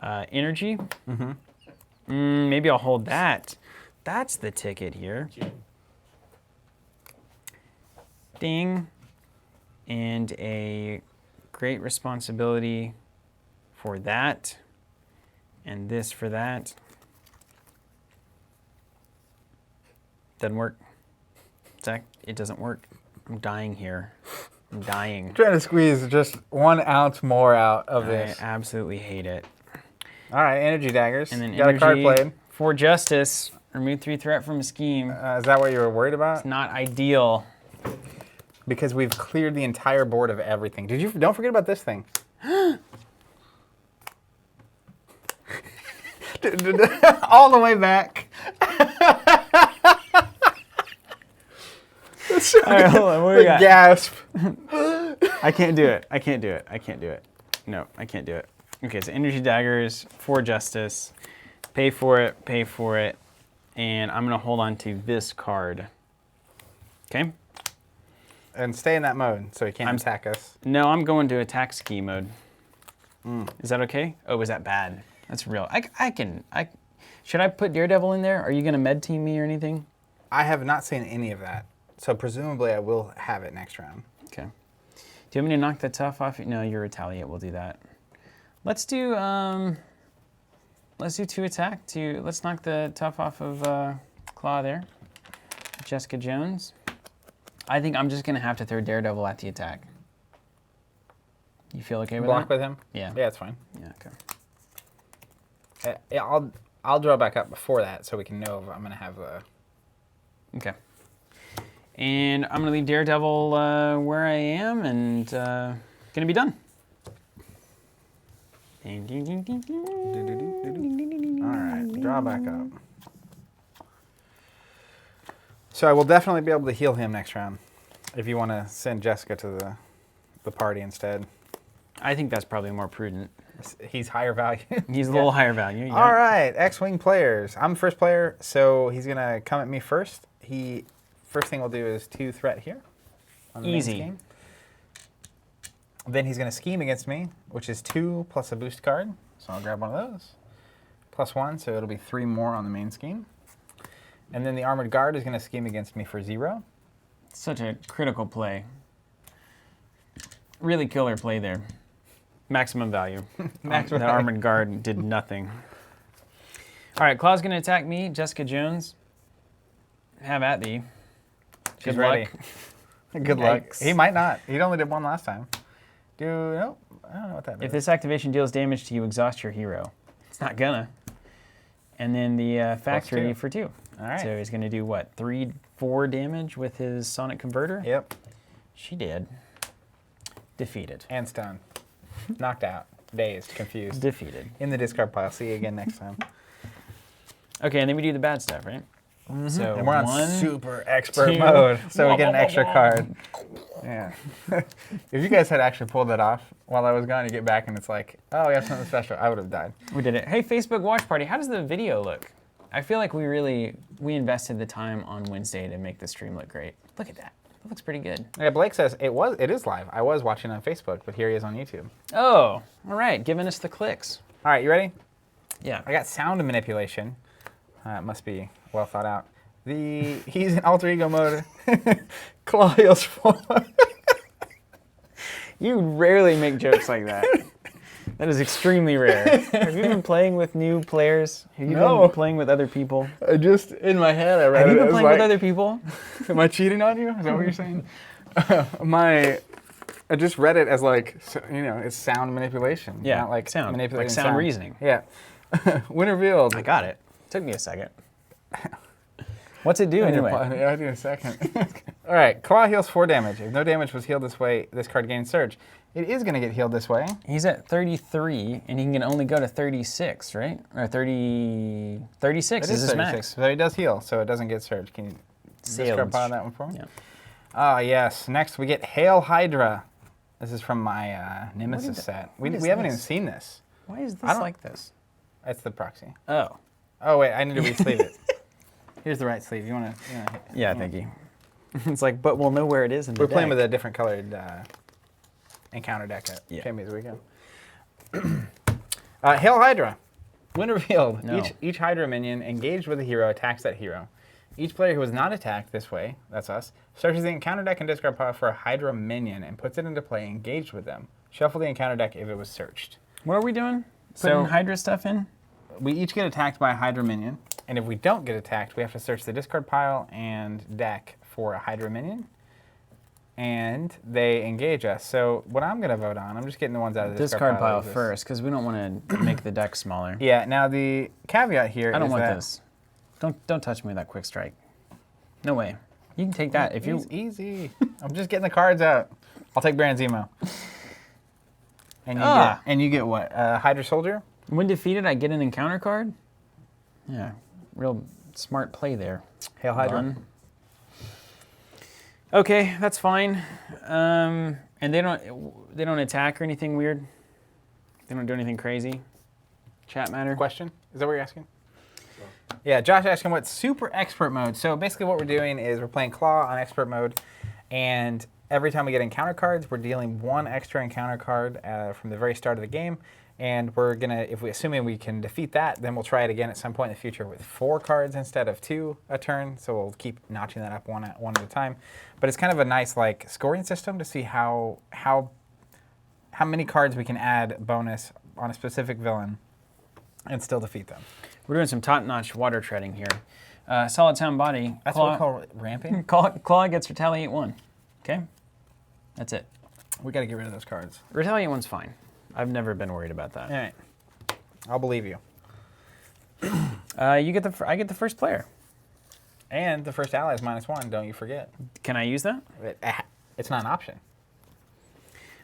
energy. Maybe I'll hold that. That's the ticket here. Ding. And a great responsibility for that. And this for that. Doesn't work. Zach, it doesn't work. I'm dying here. I'm dying. I'm trying to squeeze just 1 ounce more out of this. I absolutely hate it. All right, energy daggers. And then got energy a card played. for justice. Remove 3 threat from a scheme. Is that what you were worried about? It's not ideal. Because we've cleared the entire board of everything. Don't forget about this thing. All the way back. All right, hold on. What do we got? Gasp. I can't do it. I can't do it. I can't do it. No, I can't do it. Okay, so energy daggers for justice. Pay for it. Pay for it. And I'm going to hold on to this card. Okay? And stay in that mode so he can't attack us. No, I'm going to attack ski mode. Is that okay? Oh, was that bad? That's real. Should I put Daredevil in there? Are you going to med team me or anything? I have not seen any of that. So presumably I will have it next round. Okay. Do you want me to knock the tough off? No, you retaliate. We'll do that. Let's do 2 attack. Let's knock the tough off of Klaw there. Jessica Jones. I think I'm just going to have to throw Daredevil at the attack. You feel okay with Block that? with him? Yeah. Yeah, it's fine. Yeah, okay. Yeah, I'll draw back up before that so we can know if I'm going to have a... Okay. And I'm going to leave Daredevil where I am and going to be done. All right, draw back up. So I will definitely be able to heal him next round if you want to send Jessica to the party instead. I think that's probably more prudent. He's higher value. He's a little higher value. Yeah. All right, X-Wing players. I'm the first player, so he's going to come at me first. First thing we'll do is 2 threat here. On the main Easy. scheme. Then he's going to scheme against me, which is 2 plus a boost card. So I'll grab one of those. +1, so it'll be 3 more on the main scheme. And then the Armored Guard is going to scheme against me for 0. Such a critical play. Really killer play there. Maximum value. Maximum the value. Armored Guard did nothing. All right, Klaw's going to attack me. Jessica Jones. Have at thee. She's Good ready. luck. Good luck. Yikes. He might not. He only did 1 last time. Nope. I don't know what that If is. this activation deals damage to you, exhaust your hero. It's not gonna. And then the factory 2. for 2. All right. So he's going to do what? 3, 4 damage with his Sonic Converter? Yep. She did. Defeated. And stunned. Knocked out. Dazed. Confused. Defeated. In the discard pile. See you again next time. Okay, and then we do the bad stuff, right? So And we're on 1, super expert 2. mode, so we get an extra card. Yeah. If you guys had actually pulled that off while I was gone, you get back and it's like, oh, we have something special, I would have died. We did it. Hey, Facebook watch party, how does the video look? I feel like we invested the time on Wednesday to make the stream look great. Look at that. It looks pretty good. Yeah, Blake says it is live. I was watching on Facebook, but here he is on YouTube. Oh, all right, giving us the clicks. All right, you ready? Yeah. I got sound manipulation. It must be well thought out. He's in alter ego mode. Klaw heals 4. You rarely make jokes like that. That is extremely rare. Have you been playing with new players? Have you No. been playing with other people? I just in my head I read Have you it been as playing like, with other people? am I cheating on you? Is that what you're saying? I just read it as like, it's sound manipulation. Yeah, not like sound. manipulating Like sound reasoning. Yeah. When revealed. I got it. Took me a second. What's it do anyway? I'll do in a second. All right, Klaw heals 4 damage. If no damage was healed this way, this card gains surge. It is going to get healed this way. He's at 33, and he can only go to 36, right? Or 30, 36 It is is his 36, max. but he does heal, so it doesn't get surge. Can you discard Sailed. pile that one for me? Yeah. Ah, yes. Next, we get Hail Hydra. This is from my Nemesis set. We what is haven't even this? seen this. Why is I this don't- like this? That's the proxy. Oh. Oh, wait, I need to re-sleeve it. Here's the right sleeve. You want to? Yeah, thank you. It's like, but we'll know where it is in the We're playing deck. with a different colored encounter deck at Yeah. Champions Weekend. Hail Hydra. When revealed, No. each Hydra minion engaged with a hero attacks that hero. Each player who was not attacked this way, that's us, searches the encounter deck and discard pile for a Hydra minion and puts it into play engaged with them. Shuffle the encounter deck if it was searched. What are we doing? Putting So- Hydra stuff in? We each get attacked by a Hydra minion, and if we don't get attacked, we have to search the discard pile and deck for a Hydra minion, and they engage us. So what I'm going to vote on, I'm just getting the ones out of the Discard pile like this. first, because we don't want to make the deck smaller. Yeah, now the caveat here I don't is want that this. Don't touch me with that quick strike. No way. You can take that if you. It's easy. I'm just getting the cards out. I'll take Baron Zemo. And you get what? Hydra Soldier? When defeated, I get an encounter card. Yeah, real smart play there. Hail Hydra. Done. Okay, that's fine. And they don't attack or anything weird. They don't do anything crazy. Chat matter. Question? Is that what you're asking? Yeah, Josh asking what super expert mode. So basically what we're doing is we're playing Klaw on expert mode, and every time we get encounter cards, we're dealing 1 extra encounter card from the very start of the game. And we're gonna, assuming we can defeat that, then we'll try it again at some point in the future with 4 cards instead of 2 a turn. So we'll keep notching that up one at a time. But it's kind of a nice like scoring system to see how many cards we can add bonus on a specific villain and still defeat them. We're doing some top-notch water treading here. Solid Sound Body. That's Claw, what we call ramping. Claw gets Retaliate 1. Okay? That's it. We got to get rid of those cards. Retaliate 1's fine. I've never been worried about that. All right, I'll believe you. I get the first player. And the first ally is -1. Don't you forget. Can I use that? It's not an option.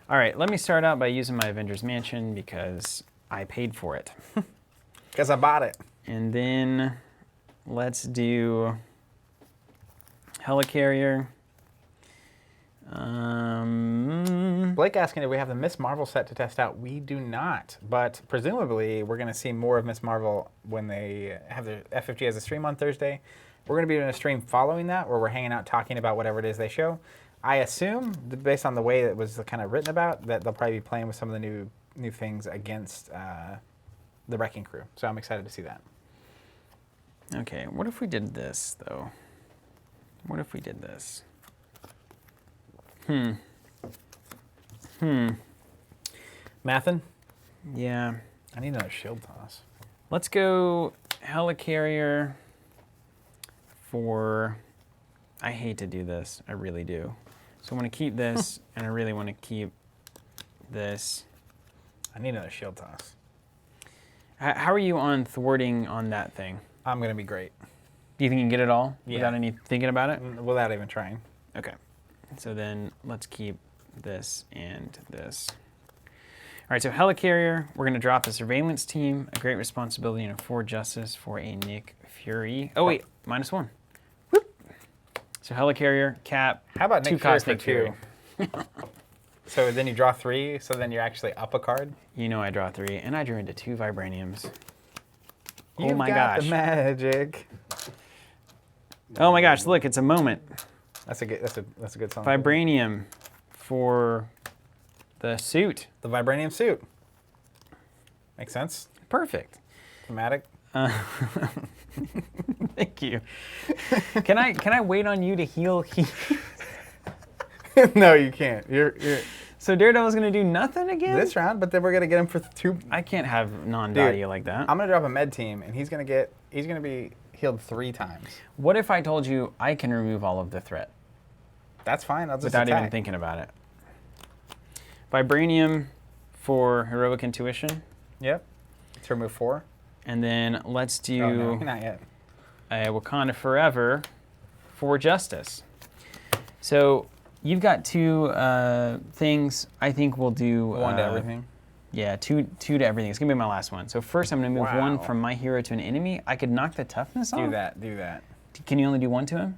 All right, let me start out by using my Avengers Mansion because I paid for it. Because I bought it. And then let's do Helicarrier. Blake asking if we have the Miss Marvel set to test out. We do not, but presumably we're going to see more of Miss Marvel when they have their FFG as a stream on Thursday. We're going to be doing a stream following that where we're hanging out talking about whatever it is they show. I assume, based on the way it was kind of written about, that they'll probably be playing with some of the new things against the Wrecking Crew. So I'm excited to see that. Okay, what if we did this, though? What if we did this? Mathin? Yeah. I need another shield toss. Let's go helicarrier for... I hate to do this. I really do. So I want to keep this, and I really want to keep this. I need another shield toss. How are you on thwarting on that thing? I'm going to be great. Do you think you can get it all Yeah. without any thinking about it? Without even trying. Okay. So then let's keep this and this. All right, so helicarrier, we're going to drop a surveillance team, a great responsibility, and a 4 justice for a Nick Fury. Oh, wait, -1. Whoop. So helicarrier, cap, How about 2 Nick Fury cost for Nick Fury. 2? So then you draw 3, so then you're actually up a card? You know I draw 3, and I drew into 2 vibraniums. You've Oh my got gosh. the magic. Oh my gosh, look, it's a moment. That's a good song. Vibranium for the suit. The vibranium suit. Makes sense. Perfect. Thematic. Thank you. Can I wait on you to heal? No, you can't. You're So Daredevil's gonna do nothing again? this round, but then we're gonna get him for 2. I can't have non-value like that. I'm gonna drop a med team, and he's gonna be healed 3 times. What if I told you I can remove all of the threat That's fine. I'll just without attack. even thinking about it? Vibranium for heroic intuition, Yep. To remove 4. and then let's do Oh, no, not yet. a Wakanda Forever for justice. So you've got 2 things. I think we'll do 1 to everything. Yeah, two to everything. It's gonna be my last one. So first, I'm gonna move 1 Wow. from my hero to an enemy. I could knock the toughness off. Do that. Can you only do 1 to him?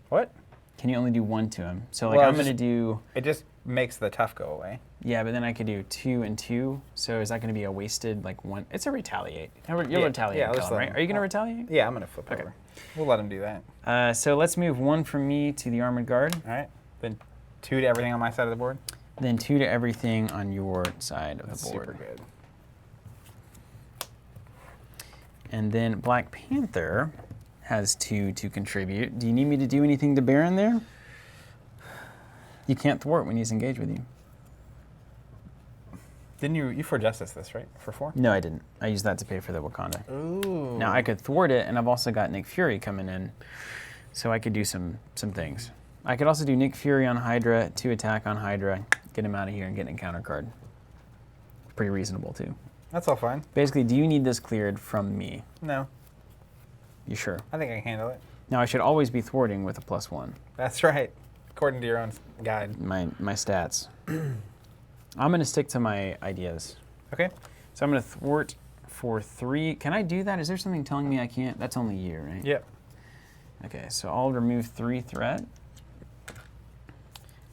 What? Can you only do 1 to him? So like Well, I'm gonna do. It just makes the tough go away. Yeah, but then I could do 2 and 2. So is that gonna be a wasted like 1? It's a retaliate. You'll Yeah, retaliate, yeah, let's Kellen, let right? him- Are you gonna retaliate? Yeah, I'm gonna flip Okay. over. We'll let him do that. So let's move 1 from me to the armored guard, All right. Then 2 to everything on my side of the board. then 2 to everything on your side of That's the board. super good. And then Black Panther has 2 to contribute. Do you need me to do anything to Baron there? You can't thwart when he's engaged with you. Didn't you for justice this, right? For 4? No, I didn't. I used that to pay for the Wakanda. Ooh. Now I could thwart it, and I've also got Nick Fury coming in, so I could do some things. I could also do Nick Fury on Hydra, 2 attack on Hydra, get him out of here and get an encounter card. Pretty reasonable too. That's all fine. Basically, do you need this cleared from me? No, You sure? I think I can handle it. Now I should always be thwarting with a +1. That's right. According to your own guide. My stats. I'm gonna stick to my ideas. Okay. So I'm gonna thwart for 3. Can I do that? Is there something telling me I can't? That's only you, right? Yep. Okay, so I'll remove 3 threat.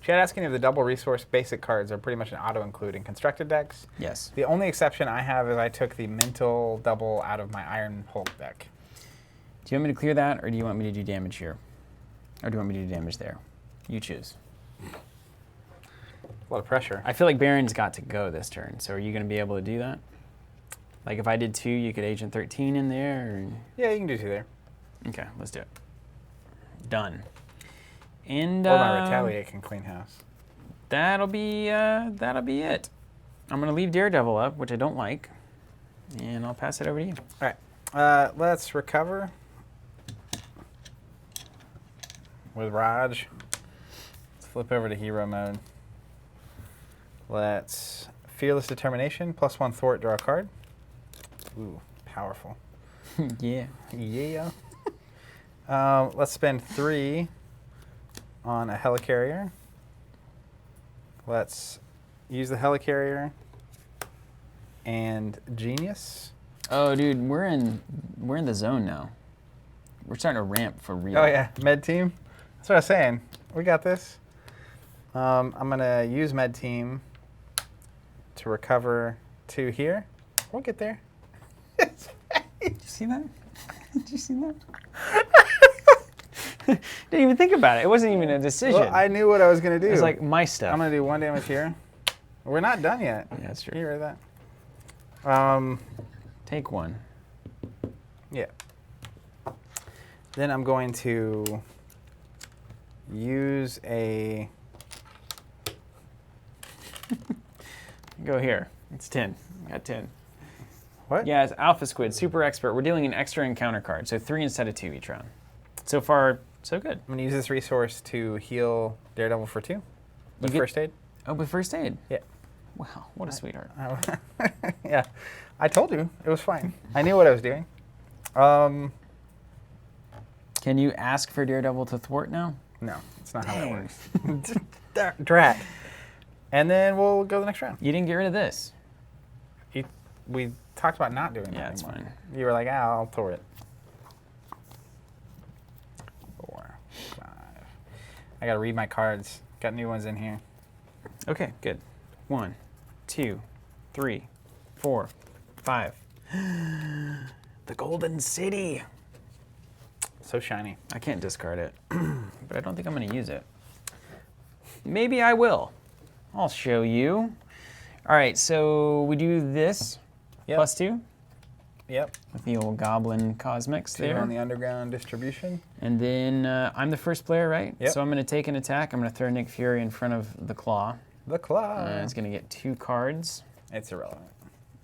Chad asking if the double resource basic cards are pretty much an auto-include in constructed decks. Yes. The only exception I have is I took the mental double out of my Iron Hulk deck. Do you want me to clear that, or do you want me to do damage here? Or do you want me to do damage there? You choose. A lot of pressure. I feel like Baron's got to go this turn, so are you going to be able to do that? Like if I did 2, you could Agent 13 in there? Or... Yeah, you can do 2 there. Okay, let's do it. Done. And Or my retaliate can clean house. that'll be it. I'm going to leave Daredevil up, which I don't like, and I'll pass it over to you. All right. Let's recover with Raj. Let's flip over to hero mode. Let's Fearless Determination, +1 thwart, draw a card. Ooh, powerful. Yeah. Yeah. Let's spend 3 on a helicarrier. Let's use the helicarrier and Genius. Oh, dude, we're in the zone now. We're starting to ramp for real. Oh yeah, med team. That's what I was saying. We got this. I'm gonna use med team to recover 2 here. We'll get there. Did you see that? Did you see that? Didn't even think about it. It wasn't even a decision. Well, I knew what I was going to do. It was like my stuff. I'm going to do 1 damage here. We're not done yet. Yeah, that's true. You read that? Take 1. Yeah. Then I'm going to use a... Go here. It's 10. I got 10. What? Yeah, it's Alpha Squid, Super Expert. We're dealing an extra encounter card, so 3 instead of 2 each round. So far, so good. I'm going to use this resource to heal Daredevil for 2 with first aid. Oh, with first aid? Yeah. Wow, what a sweetheart. Yeah. I told you. It was fine. I knew what I was doing. Can you ask for Daredevil to thwart now? No, it's not how that works. Drat. And then we'll go the next round. You didn't get rid of this. We talked about not doing that Yeah, it's anymore. fine. You were like, I'll thwart it. 4, 5. I got to read my cards. Got new ones in here. Okay, good. 1, 2, 3, 4, 5. The Golden City. So shiny. I can't discard it, but I don't think I'm going to use it. Maybe I will. I'll show you. All right, so we do this +2 Yep. with the old Goblin Cosmics 2 there. on the underground distribution. And then I'm the first player, right? Yep. So I'm going to take an attack. I'm going to throw Nick Fury in front of the Klaw. The Klaw. It's going to get 2 cards. It's irrelevant.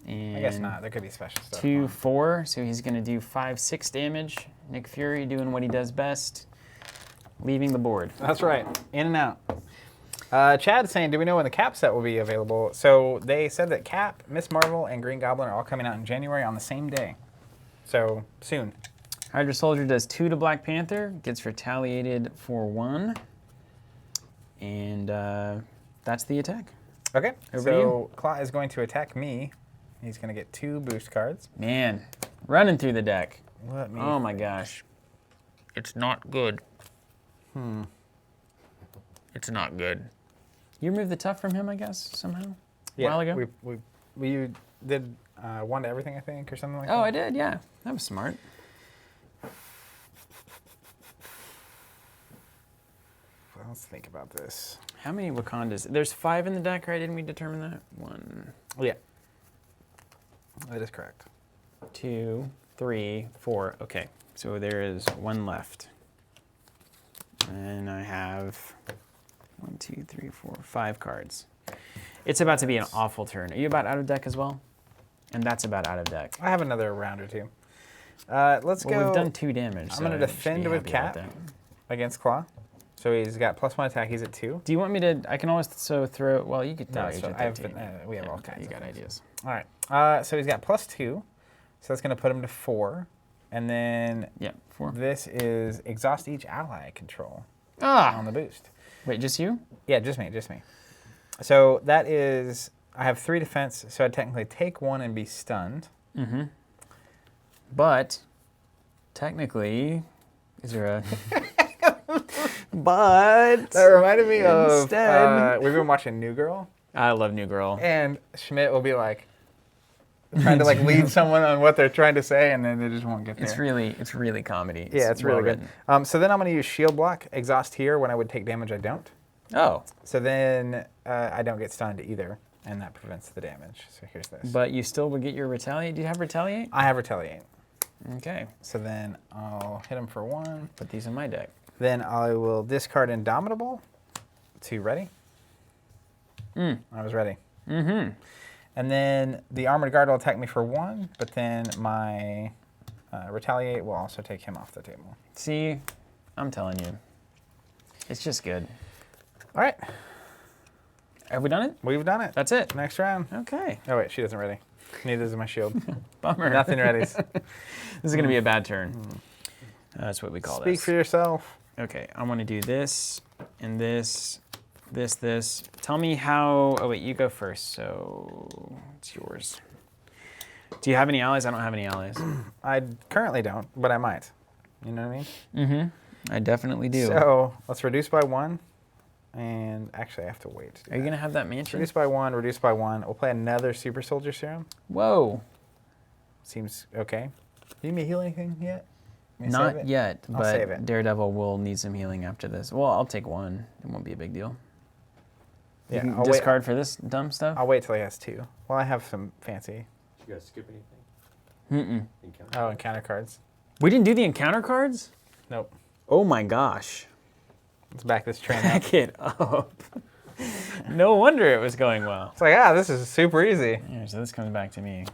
And I guess not. There could be special stuff. 2, 4. So he's going to do 5, 6 damage. Nick Fury doing what he does best, leaving the board. That's right. In and out. Chad's saying, do we know when the Cap set will be available? So they said that Cap, Miss Marvel, and Green Goblin are all coming out in January on the same day. So soon. Hydra Soldier does 2 to Black Panther, gets retaliated for 1. And that's the attack. Okay. Over to you. So Klaw is going to attack me. He's going to get 2 boost cards. Man, running through the deck. Let me... Oh my gosh. It's not good. It's not good. You removed the tough from him, I guess, somehow? A while ago? We did 1 to everything, I think, or something like that. Oh, I did, yeah. That was smart. Let's think about this. How many Wakandas? There's 5 in the deck, right? Didn't we determine that? 1, Yeah. That is correct. 2, 3, 4. Okay, so there is 1 left. And I have 1, 2, 3, 4, 5 cards. It's about to be an awful turn. Are you about out of deck as well? And that's about out of deck. I have another round or 2. Let's go. We've done 2 damage. I'm going to defend with Cap against Klaw. So he's got +1 attack. He's at 2. Do you want me to? I can always throw. Well, you could. No, Throw so Agent I have 13. we have all kinds. You of got things. ideas. All right. So he's got +2. So that's going to put him to 4. And then Yeah, 4. this is exhaust each ally I control Ah! on the boost. Wait, just you? Yeah, just me. So that is, I have 3 defense, so I'd technically take 1 and be stunned. Mm-hmm. But technically, is there a? But That reminded me instead, of, we've been watching New Girl, I love New Girl. and Schmidt will be like, trying to like lead someone on what they're trying to say, and then they just won't get there. It's really comedy. Yeah, it's really good. well-written. So then I'm going to use shield block, exhaust here. When I would take damage, I don't. Oh, So then I don't get stunned either, and that prevents the damage. So here's this. but you still would get your retaliate. Do you have retaliate? I have retaliate. Okay, So then I'll hit him for 1. put these in my deck. Then I will discard Indomitable to ready. I was ready. Mm-hmm. And then the Armored Guard will attack me for 1, but then my Retaliate will also take him off the table. See, I'm telling you, it's just good. All right. Have we done it? We've done it. That's it. Next round. Okay. Oh, wait, she doesn't ready. Neither does my shield. Bummer. Nothing readies. This is going to be a bad turn. That's what we call Speak this. for yourself. Okay, I want to do this and this, this. Tell me how. Oh wait, you go first. So it's yours. Do you have any allies? I don't have any allies. I currently don't, but I might. You know what I mean? Mm-hmm. I definitely do. So let's reduce by 1. And actually, I have to wait. Are you gonna have that mansion? Reduce by 1, reduce by 1. We'll play another Super Soldier Serum. Whoa. Seems okay. You need me to heal anything yet? Not yet, I'll save but it. Daredevil will need some healing after this. Well, I'll take one. It won't be a big deal. You Yeah, can discard for this dumb stuff? I'll wait till he has 2. Well, I have some fancy. You guys skip anything? Mm-mm. Oh, encounter cards. We didn't do the encounter cards? Nope. Oh my gosh. Let's back this train up. Back it up. No wonder it was going well. It's like, this is super easy. Yeah, so this comes back to me.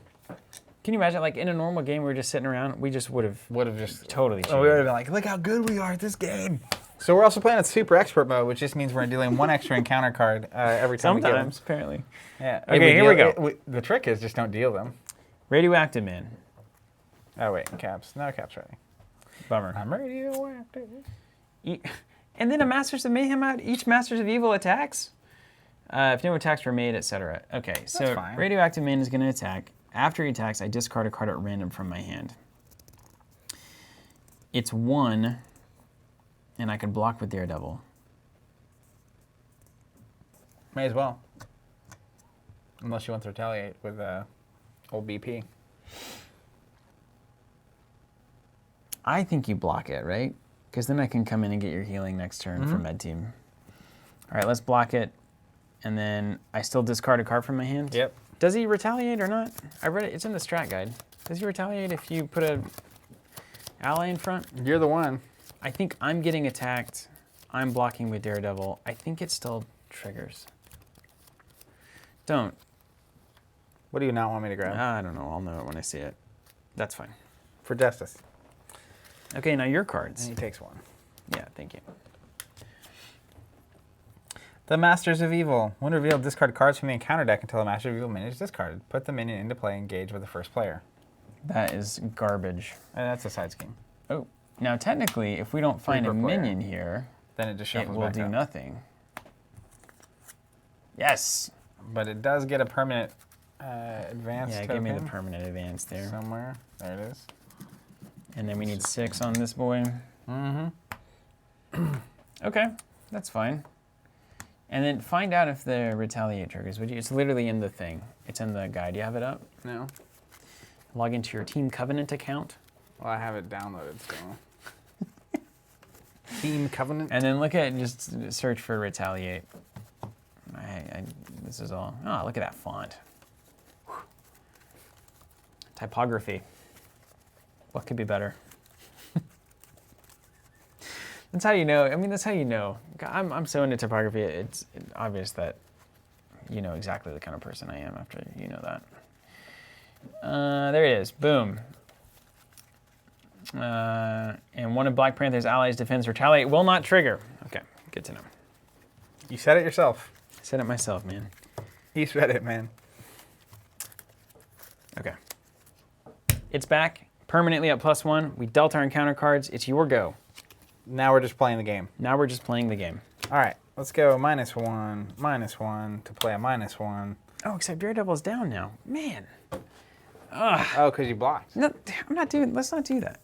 Can you imagine, like, in a normal game, we were just sitting around, we just would have just totally cheated. Oh, we would have been like, look how good we are at this game. So we're also playing at super expert mode, which just means we're dealing 1 extra encounter card every time we get them. Sometimes, apparently. Yeah. Okay, here we go. The trick is just don't deal them. Radioactive Man. Oh, wait, caps. No caps ready. Bummer. I'm radioactive. And then a Masters of Mayhem out. Each Masters of Evil attacks. If no attacks were made, etc. Okay, so fine. Radioactive Man is going to attack. After he attacks, I discard a card at random from my hand. It's 1, and I can block with Daredevil. May as well. Unless you want to retaliate with old BP. I think you block it, right? Because then I can come in and get your healing next turn for Med Team. All right, let's block it. And then I still discard a card from my hand? Yep. Does he retaliate or not? I read it. It's in the strat guide. Does he retaliate if you put a ally in front? You're the one. I think I'm getting attacked. I'm blocking with Daredevil. I think it still triggers. Don't. What do you not want me to grab? I don't know. I'll know it when I see it. That's fine. For justice. Okay, now your cards. And he takes 1. Yeah, thank you. The Masters of Evil. When revealed, discard cards from the encounter deck until the Master of Evil minion is discarded. Put the minion into play and engage with the first player. That is garbage. And that's a side scheme. Oh, now technically, if we don't find a per player. minion here, Then it just it shuffles will back do up. nothing. Yes. But it does get a permanent advance Yeah, token give me the permanent advance there. somewhere. There it is. And then we need 6 on this boy. Mm-hmm. Okay, that's fine. And then find out if the retaliate triggers. Would you? It's literally in the thing. It's in the guide. You have it up? No. Log into your Team Covenant account. Well, I have it downloaded still. Team Covenant. And then look at, just search for retaliate. This is all, look at that font. Whew. Typography. What could be better? That's how you know. I mean, that's how you know. I'm so into typography. It's obvious that you know exactly the kind of person I am after you know that. There it is. Boom. And one of Black Panther's allies defends retaliate will not trigger. Okay, good to know. You said it yourself. I said it myself, man. You said it, man. Okay. It's back. Permanently at +1. We dealt our encounter cards. It's your go. Now we're just playing the game. Now we're just playing the game. All right, let's go -1 to play a -1. Oh, except Daredevil's down now. Man. Oh, because you blocked. No, I'm not doing, let's not do that.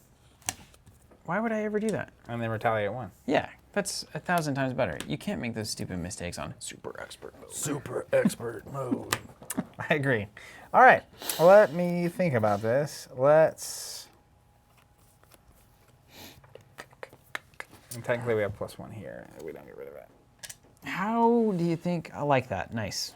Why would I ever do that? And then retaliate 1. Yeah, that's 1,000 times better. You can't make those stupid mistakes on super expert mode. Super expert mode. I agree. All right, let me think about this. And technically we have +1 here. We don't get rid of it. How do you think? I like that. Nice.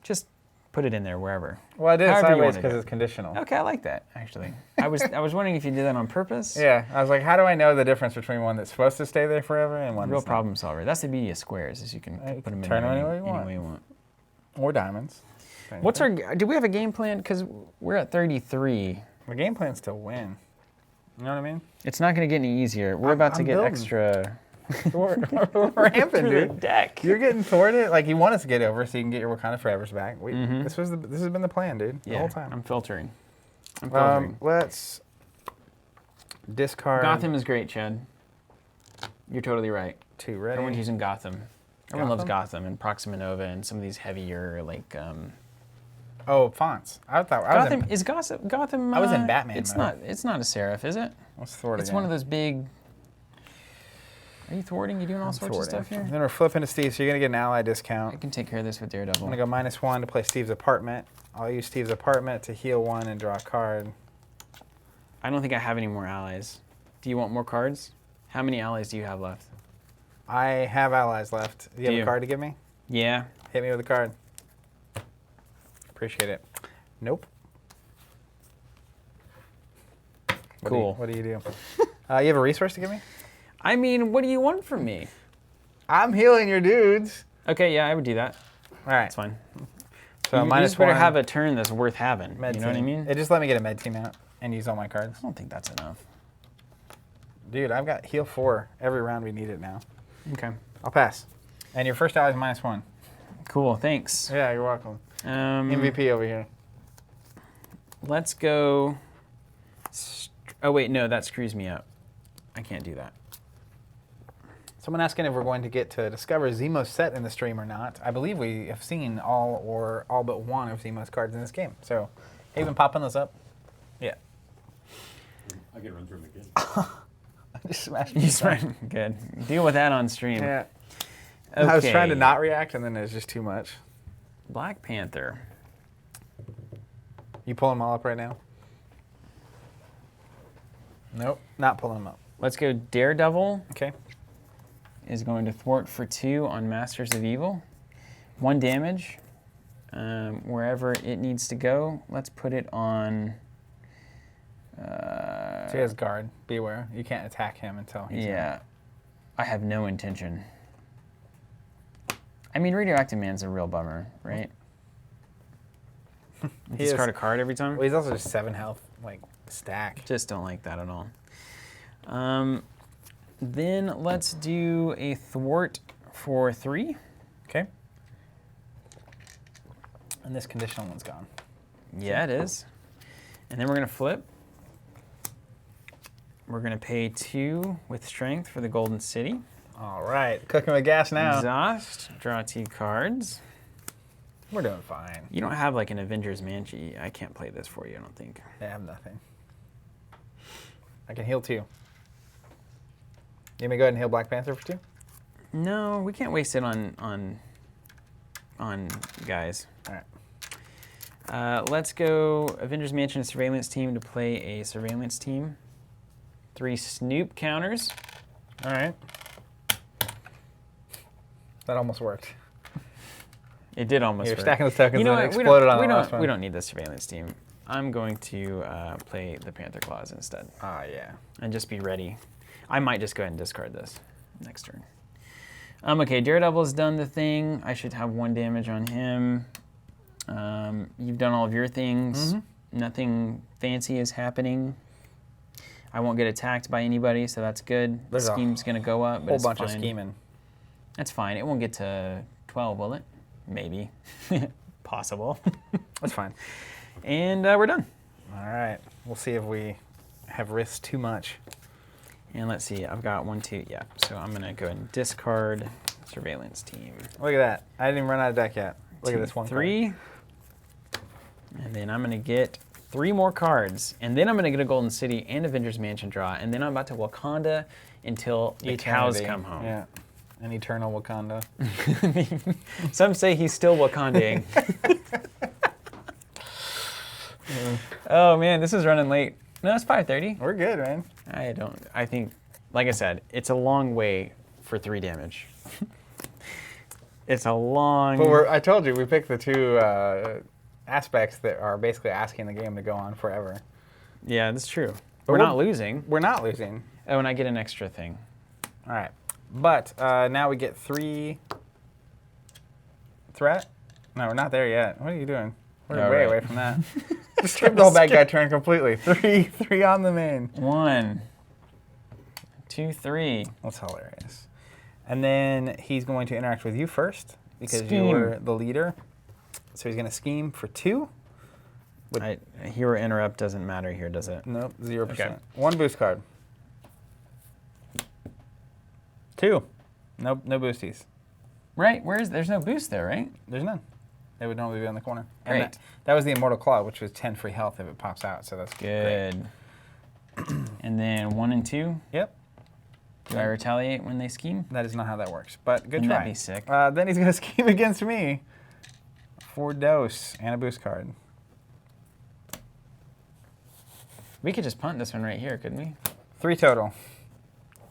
Just put it in there wherever. Well, I did it However you sideways wanna because do it. it's conditional. Okay, I like that actually. I was wondering if you did that on purpose. Yeah, I was like, how do I know the difference between one that's supposed to stay there forever and one Real that's not? problem solver. That's the beauty of squares, is you can You put them in turn there them any any way you way you want. Or diamonds. What's our? Do we have a game plan? Because we're at 33. The game plan's to win. You know what I mean? It's not going to get any easier. We're about to I'm get building. extra. We're ramping, Through the dude. deck. You're getting toward it. Like you want us to get over so you can get your Wakanda Forevers back. This has been the plan, dude. The whole time. I'm filtering. I'm filtering. Let's discard. Gotham is great, Chad. You're totally right. 2 ready. Everyone's using Gotham. Everyone loves Gotham and Proxima Nova and some of these heavier like. Oh, fonts. I was Gotham in, is Gotham. I was in Batman It's mode. not. It's not a serif, is it? Let's thwart It's again. one of those big. Are you thwarting? You doing all I'm sorts of thwarting. stuff here? Then we're flipping to Steve, so you're gonna get an ally I discount. can take care of this with Daredevil. I'm gonna go -1 to play Steve's apartment. I'll use Steve's apartment to heal 1 and draw a card. I don't think I have any more allies. Do you want more cards? How many allies do you have left? I have allies left. Do you have a card to give me? Yeah. Hit me with a card. Appreciate it. Nope. Cool. What do you do? You have a resource to give me? I mean, what do you want from me? I'm healing your dudes. Okay, yeah, I would do that. All right. That's fine. So you minus just better one. have a turn that's worth having. Med you know what I team. mean? It just let me get a med team out and use all my cards. I don't think that's enough. Dude, I've got heal 4 every round we need it now. Okay. I'll pass. And your first ally is -1. Cool, thanks. Yeah, you're welcome. MVP over here. Let's go. Oh, wait, no, that screws me up. I can't do that. Someone asking if we're going to get to discover Zemo's set in the stream or not. I believe we have seen all but one of Zemo's cards in this game. So, have you been popping those up? Yeah. I can run through them again. I just smashed You smashed. Good. Deal with that on stream. Yeah. Okay. I was trying to not react, and then it was just too much. Black Panther. You pulling them all up right now? Nope, not pulling them up. Let's go Daredevil. Okay. Is going to thwart for 2 on Masters of Evil. 1 damage. Wherever it needs to go. Let's put it on... So he has guard. Beware. You can't attack him until he's Yeah. I have no intention. I mean, Radioactive Man's a real bummer, right? Discard a card every time? Well, he's also just 7 health, like, stack. Just don't like that at all. Then let's do a thwart for 3. Okay. And this conditional one's gone. Yeah, it is. And then we're going to flip. We're going to pay 2 with strength for the Golden City. All right. Cooking with gas now. Exhaust. Draw 2 cards. We're doing fine. You don't have like an Avengers Manchi. I can't play this for you, I don't think. I have nothing. I can heal 2. You want me to go ahead and heal Black Panther for 2? No, we can't waste it on guys. All right. Let's go Avengers Mansion Surveillance Team to play a Surveillance Team. 3 Snoop counters. All right. That almost worked. It did almost You're work. stacking the tokens You know and it what? exploded on the last one. We don't need the Surveillance Team. I'm going to play the Panther Claws instead. Ah, yeah. And just be ready. I might just go ahead and discard this next turn. Okay, Daredevil's done the thing. I should have 1 damage on him. You've done all of your things. Mm-hmm. Nothing fancy is happening. I won't get attacked by anybody, so that's good. The scheme's going to go up, but Whole it's bunch fine. of scheming. That's fine. It won't get to 12, will it? Maybe. Possible. That's fine. And we're done. All right. We'll see if we have risked too much. And let's see. I've got 1, 2. Yeah. So I'm going to go ahead and discard Surveillance Team. Look at that. I didn't even run out of deck yet. Look 2, at this one. 3. And then I'm going to get 3 more cards. And then I'm going to get a Golden City and Avengers Mansion draw. And then I'm about to Wakanda until the cows come home. Yeah. An eternal Wakanda. Some say he's still Wakandaing. Oh, man. This is running late. No, it's 5:30. We're good, man. I think, like I said, it's a long way for 3 damage. It's a long... But I told you, we picked the 2 aspects that are basically asking the game to go on forever. Yeah, that's true. But We're not losing. We're not losing. Oh, and I get an extra thing. All right. But now we get 3 threat. No, we're not there yet. What are you doing? We're way away from that. Just skip the whole bad guy turn completely. 3 on the main. 1, 2, 3. That's hilarious. And then he's going to interact with you first because Scheme. you're the leader. So he's going to scheme for 2. Hero interrupt doesn't matter here, does it? Nope, 0%. Okay. 1 boost card. 2. Nope, no boosties. Right? There's no boost there, right? There's none. They would normally be on the corner. Great. And that was the Immortal Claw, which was 10 free health if it pops out, so that's Good. great. And then 1 and 2. Yep. Do I retaliate when they scheme? That is not how that works, but good Wouldn't try. that be sick? Then he's going to scheme against me. 4 dose and a boost card. We could just punt this one right here, couldn't we? 3 total.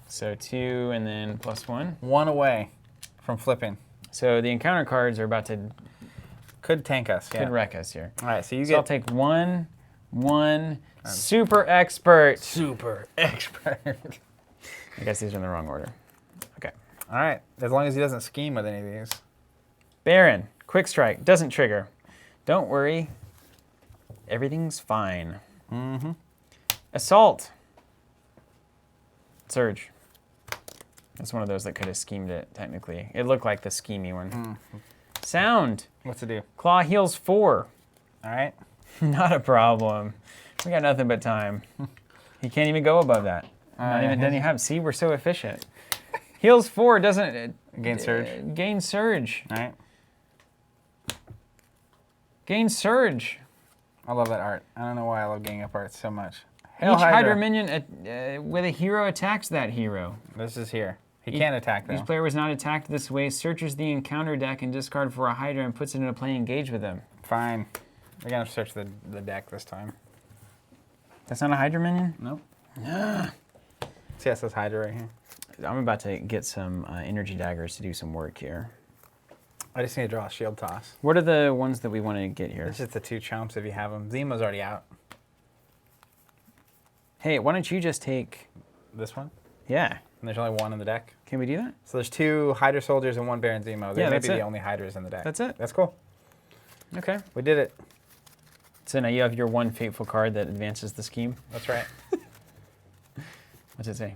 So 2 and then +1. 1 away from flipping. So the encounter cards are about to Could tank us. Yeah. could wreck us here. All right, so you So I'll get take 1, 1, super expert. super expert. I guess these are in the wrong order. Okay. All right, as long as he doesn't scheme with any of these. Baron, quick strike, doesn't trigger. Don't worry, everything's fine. Mm-hmm. Assault. Surge. That's one of those that could have schemed it, technically. It looked like the schemy one. Sound. What's it do? Klaw heals 4. All right. Not a problem. We got nothing but time. He can't even go above that. Not even doesn't he have. See, we're so efficient. Heals 4 doesn't Gain surge. Gain surge. All right. Gain surge. I love that art. I don't know why I love gang up art so much. Each Hydra minion with a hero attacks that hero. This is here. He can't attack though. Each player was not attacked this way searches the encounter deck and discard for a Hydra and puts it into play and engage with them. Fine. We're gonna search the deck this time. That's not a Hydra minion? Nope. Ah. See, it says Hydra right here. I'm about to get some energy daggers to do some work here. I just need to draw a shield toss. What are the ones that we want to get here? It's just the 2 chumps if you have them. Zemo's already out. Hey, why don't you just take... This one? Yeah. And there's only 1 in the deck. Can we do that? So there's 2 Hydra soldiers and 1 Baron Zemo. They Yeah, may that's be it. the only Hydras in the deck. That's it. That's cool. Okay. We did it. So now you have your 1 fateful card that advances the scheme. That's right. What's it say?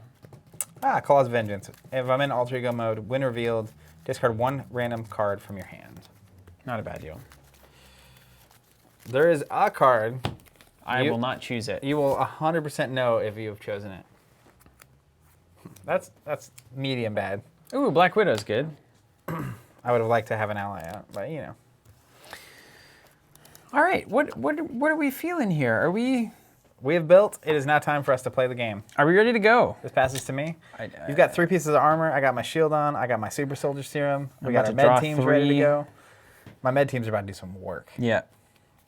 Claw's Vengeance. If I'm in alter ego mode, when revealed, discard 1 random card from your hand. Not a bad deal. There is a card. I will not choose it. You will 100% know if you have chosen it. That's medium bad. Ooh, Black Widow's good. I would have liked to have an ally out, but you know. All right, what are we feeling here? Are we We have built. It is now time for us to play the game. ready to go? This passes to me. You've got 3 pieces of armor. I got my shield on. I got my super soldier serum. We got our med teams ready to go. My med teams are about to do some work. Yeah.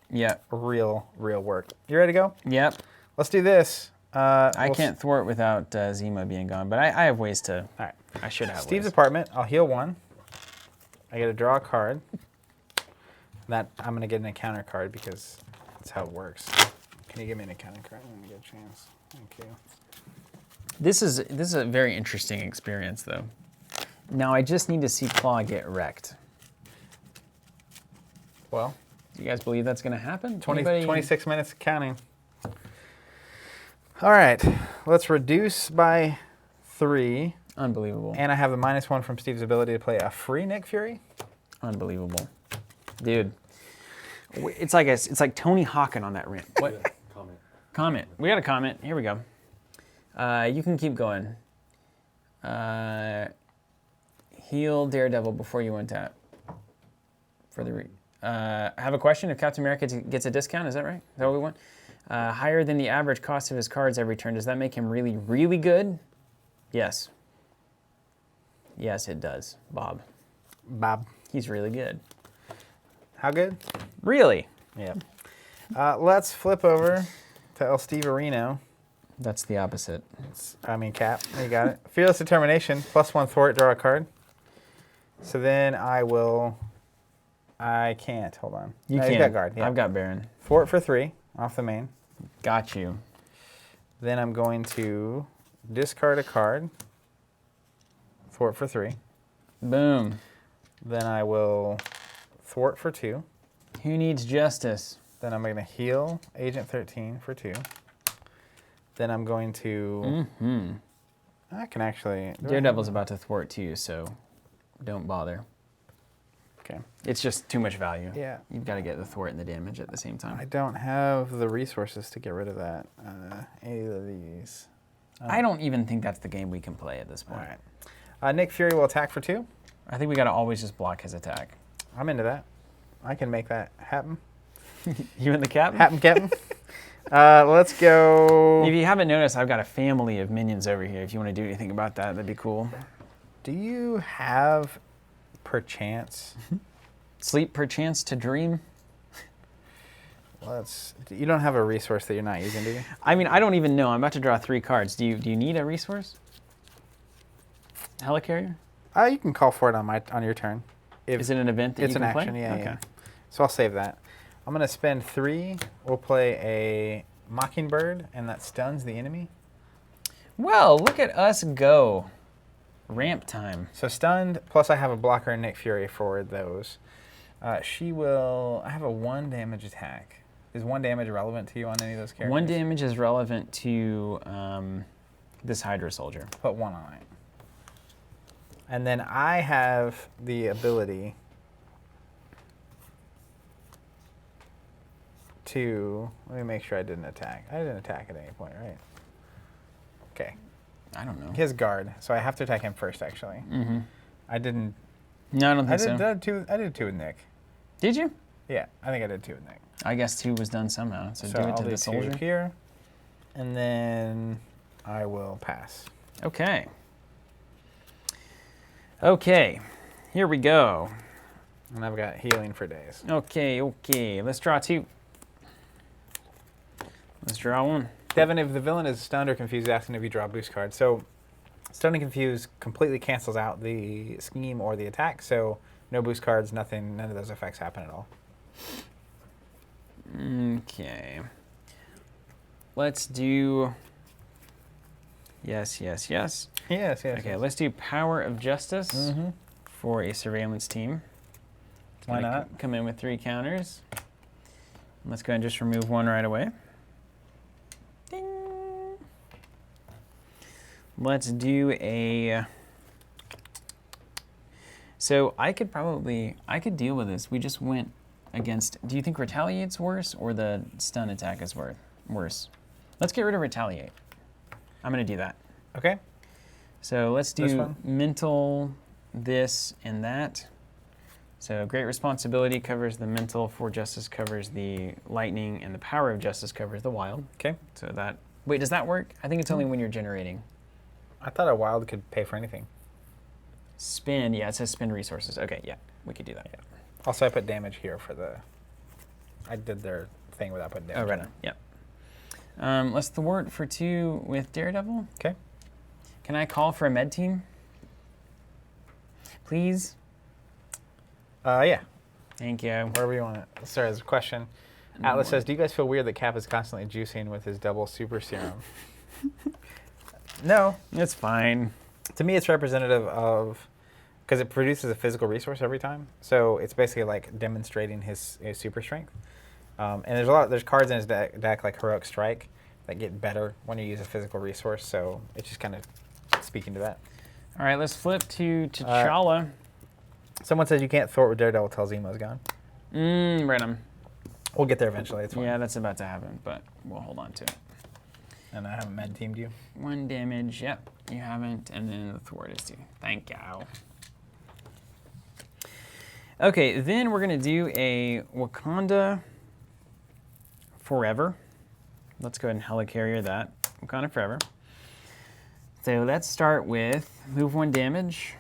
Yeah. Real work. You ready to go? Yep. Let's do this. I can't thwart without Zemo being gone, but I have ways to. All right. I should have Steve's ways. apartment. I'll heal 1. I get to draw a card. That I'm gonna get an encounter card because that's how it works. Can you give me an encounter card? Let me get a chance. Thank you. This is a very interesting experience, though. Now I just need to see Klaw get wrecked. Well, Do you guys believe that's going to happen? 26 minutes counting. All right, let's reduce by 3. Unbelievable. And I have a -1 from Steve's ability to play a free Nick Fury. Unbelievable, dude. It's like Tony Hawkin on that rant. What? Comment. We got a comment. Here we go. You can keep going. Heal Daredevil before you untap. For the I have a question. If Captain America gets a discount, is that right? Is that what we want? Higher than the average cost of his cards every turn. Does that make him really, really good? Yes. Yes, it does, Bob. Bob. He's really good. How good? Really? Yeah. Let's flip over to El Steve Areno. That's the opposite. Cap. You got it. Fearless Determination. +1 thwart, draw a card. So then I can't. Hold on. You no, can't. You got guard. Yeah. I've got Baron. Thwart for 3 off the main. Got you. Then I'm going to discard a card. Thwart for 3. Boom. Then I will thwart for 2. Who needs justice? Then I'm going to heal Agent 13 for 2. Then I'm going to... I can actually... Daredevil's about to thwart too, so don't bother. Okay. It's just too much value. Yeah. You've got to get the thwart and the damage at the same time. I don't have the resources to get rid of that. Any of these. I don't even think that's the game we can play at this All point. right. Nick Fury will attack for 2. I think we got to always just block his attack. I'm into that. I can make that happen. You and the captain? Captain. Let's go. If you haven't noticed, I've got a family of minions over here. If you want to do anything about that, that'd be cool. Do you have, perchance, Sleep perchance to dream? You don't have a resource that you're not using, do you? I mean, I don't even know. I'm about to draw 3 cards. Do you need a resource? Helicarrier? You can call for it on your turn. Is it an event that you can play? It's an action, yeah, Okay. yeah. So I'll save that. I'm going to spend 3. We'll play a Mockingbird, and that stuns the enemy. Well, look at us go. Ramp time. So stunned, plus I have a blocker and Nick Fury for those. She will... I have a 1 damage attack. Is 1 damage relevant to you on any of those characters? 1 damage is relevant to this Hydra Soldier. Put 1 on it. And then I have the ability to... Let me make sure I didn't attack. I didn't attack at any point, right? Okay. I don't know. He has guard, so I have to attack him first, actually. Mm-hmm. I didn't... No, I don't think so. I did 2 with Nick. Did you? Yeah, I think I did 2 with Nick. I guess 2 was done somehow. So do it I'll to do the 2 soldier. here, and then I will pass. Okay. Okay. Here we go. And I've got healing for days. Okay. Let's draw 2. Let's draw 1. Devin, if the villain is stunned or confused, asking if you draw a boost card. So, stunned and confused completely cancels out the scheme or the attack. So, no boost cards, nothing, none of those effects happen at all. Okay. Let's do... Yes. Yes. Okay, let's do Power of Justice for a surveillance team. It's Why gonna not? Come in with 3 counters. Let's go ahead and just remove 1 right away. Ding. Let's do a... So I could deal with this. We just went against... Do you think Retaliate's worse or the stun attack is worse? Let's get rid of Retaliate. I'm going to do that. Okay. So let's This do one? mental, this, and that. So Great Responsibility covers the mental, For Justice covers the lightning, and the Power of Justice covers the wild. Okay. So that... Wait, does that work? I think it's only when you're generating. I thought a wild could pay for anything. Spend, yeah, it says spend resources. Okay, yeah, we could do that. Yeah. Also, I put damage here for the... I did their thing without putting damage. Oh, right in. on. Yep. Let's thwart for 2 with Daredevil. Okay. Can I call for a med team? Please? Yeah. Thank you. Wherever you want it. Sorry, there's a question. Atlas says, do you guys feel weird that Cap is constantly juicing with his double super serum? No. It's fine. To me, it's representative of... Because it produces a physical resource every time. So it's basically like demonstrating his super strength. And there's cards in his deck like Heroic Strike that get better when you use a physical resource. So it's just kind of speaking to that. All right, let's flip to T'Challa. Someone says you can't thwart with Daredevil till Zemo's gone. Right on. We'll get there eventually. It's fine. Yeah, that's about to happen, but we'll hold on to it. And I haven't med teamed you. 1 damage, yep, you haven't, and then the thwart is 2. Thank you. Okay, then we're gonna do a Wakanda Forever. Let's go ahead and helicarrier that. Wakanda Forever. So let's start with move 1 damage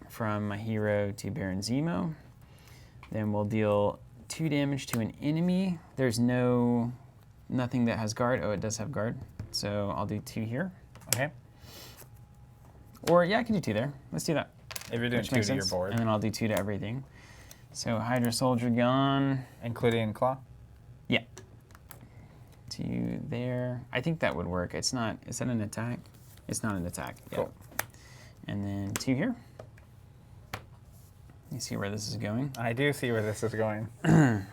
from my hero to Baron Zemo. Then we'll deal 2 damage to an enemy. There's nothing that has guard. Oh, it does have guard. So I'll do 2 here. Okay. Or, yeah, I can do 2 there. Let's do that. If you're doing Which 2 makes to your sense. board. And then I'll do 2 to everything. So Hydra Soldier gone. Including Klaw? Yeah. 2 there. I think that would work. It's not, is that an attack? It's not an attack. Cool. Yeah. And then 2 here. You see where this is going? I do see where this is going. And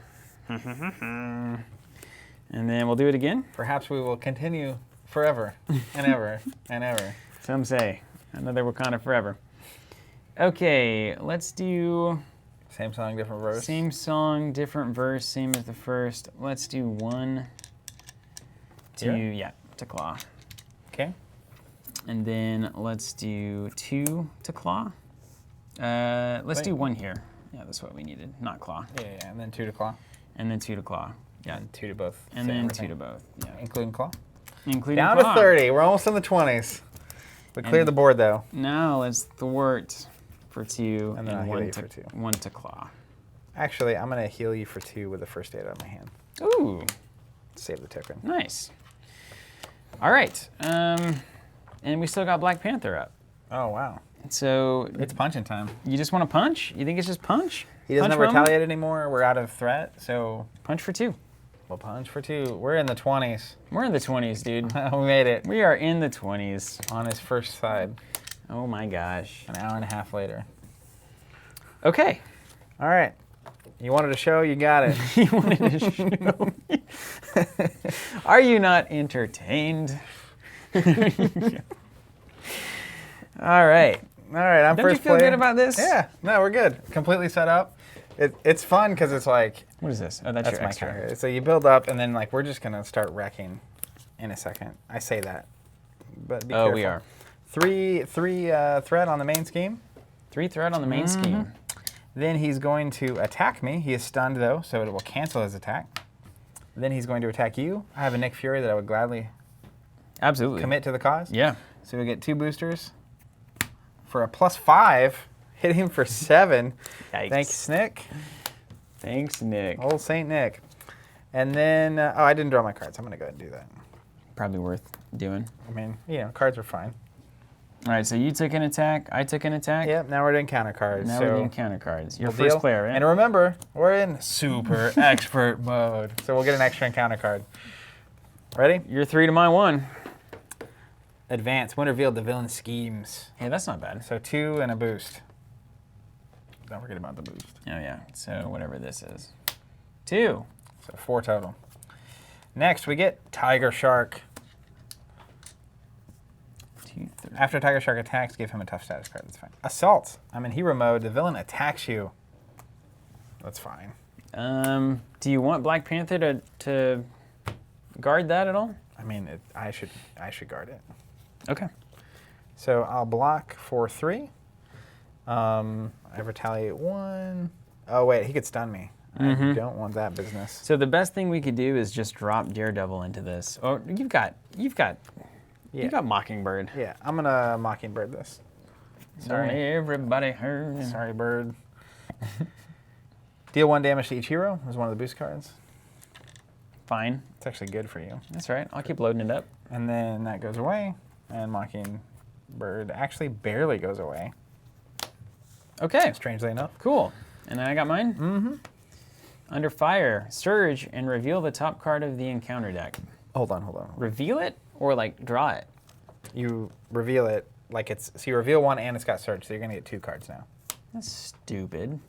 then we'll do it again. Perhaps we will continue forever and ever and ever. Some say. Another Wakanda Forever. Okay, let's do... Same song, different verse. Same song, different verse, same as the first. Let's do 1 to, Here? yeah, to Klaw. Okay. And then let's do 2 to Klaw. Let's do 1 here. Yeah, that's what we needed, not Klaw. Yeah, and then 2 to Klaw. And then 2 to Klaw. Yeah. And 2 to both. And then 2 to both. Yeah. Including Klaw. Including Down Klaw. to 30. We're almost in the 20s. We cleared the board, though. Now let's thwart for 2 And then I'll heal you to, for 2. 1 to Klaw. Actually, I'm going to heal you for 2 with the first aid out of my hand. Ooh, Save the token. nice. All right, and we still got Black Panther up. Oh, wow. So It's punching time. you just want to punch? You think it's just punch? He doesn't Punch have moment? retaliate anymore. We're out of threat, so Punch for 2. we'll punch for 2. We're in the 20s. We're in the 20s, dude. We made it We are in the 20s. on his first side Oh my gosh. an hour and a half later. Okay. All right. You wanted a show, you got it. You wanted to show me. Are you not entertained? All right. All right, I'm Don't first you feel player. good about this? Yeah, no, we're good. Completely set up. It's fun because it's like, What is this? Oh, that's your my extra. counter. So you build up, and then like we're just gonna start wrecking in a second. I say that, but be careful. We are. Three threat on the main scheme. 3 threat on the main scheme. Then he's going to attack me. He is stunned though, so it will cancel his attack. Then he's going to attack you. I have a Nick Fury that I would gladly Absolutely. commit to the cause. Yeah. So we get 2 boosters for a +5. Hit him for 7. Yikes. Thanks, Nick. Thanks, Nick. Old Saint Nick. And then, oh, I didn't draw my cards. I'm going to go ahead and do that. Probably worth doing. I mean, you know, cards are fine. All right, so you took an attack. I took an attack. Yep, now we're doing counter cards. Now so we're doing counter cards. Your we'll first deal. player, right? And remember, we're in super expert mode. So we'll get an extra encounter card. Ready? You're 3 to my 1. Advance. When revealed, the villain schemes. Hey, that's not bad. So 2 and a boost. Don't forget about the boost. Oh, yeah. So whatever this is. 2. So 4 total. Next, we get Tiger Shark. 2, 3. After Tiger Shark attacks, give him a tough status card. That's fine. Assault. I'm in hero mode. The villain attacks you. That's fine. Do you want Black Panther to guard that at all? I mean, I should guard it. Okay. So I'll block for 3. I retaliate 1. Oh wait, he could stun me. I don't want that business. So the best thing we could do is just drop Daredevil into this. Oh, you've got Mockingbird. Yeah, I'm gonna Mockingbird this. Sorry. Sorry. Everybody heard. Sorry, bird. Deal 1 damage to each hero is one of the boost cards. Fine. It's actually good for you. That's right. I'll keep loading it up. And then that goes away, and Mockingbird actually barely goes away, Okay. strangely enough. Cool. And then I got mine? Mm-hmm. Under fire, surge and reveal the top card of the encounter deck. Hold on. Reveal it or like draw it? You reveal it like it's, so you reveal 1 and it's got surge, so you're gonna get 2 cards now. That's stupid.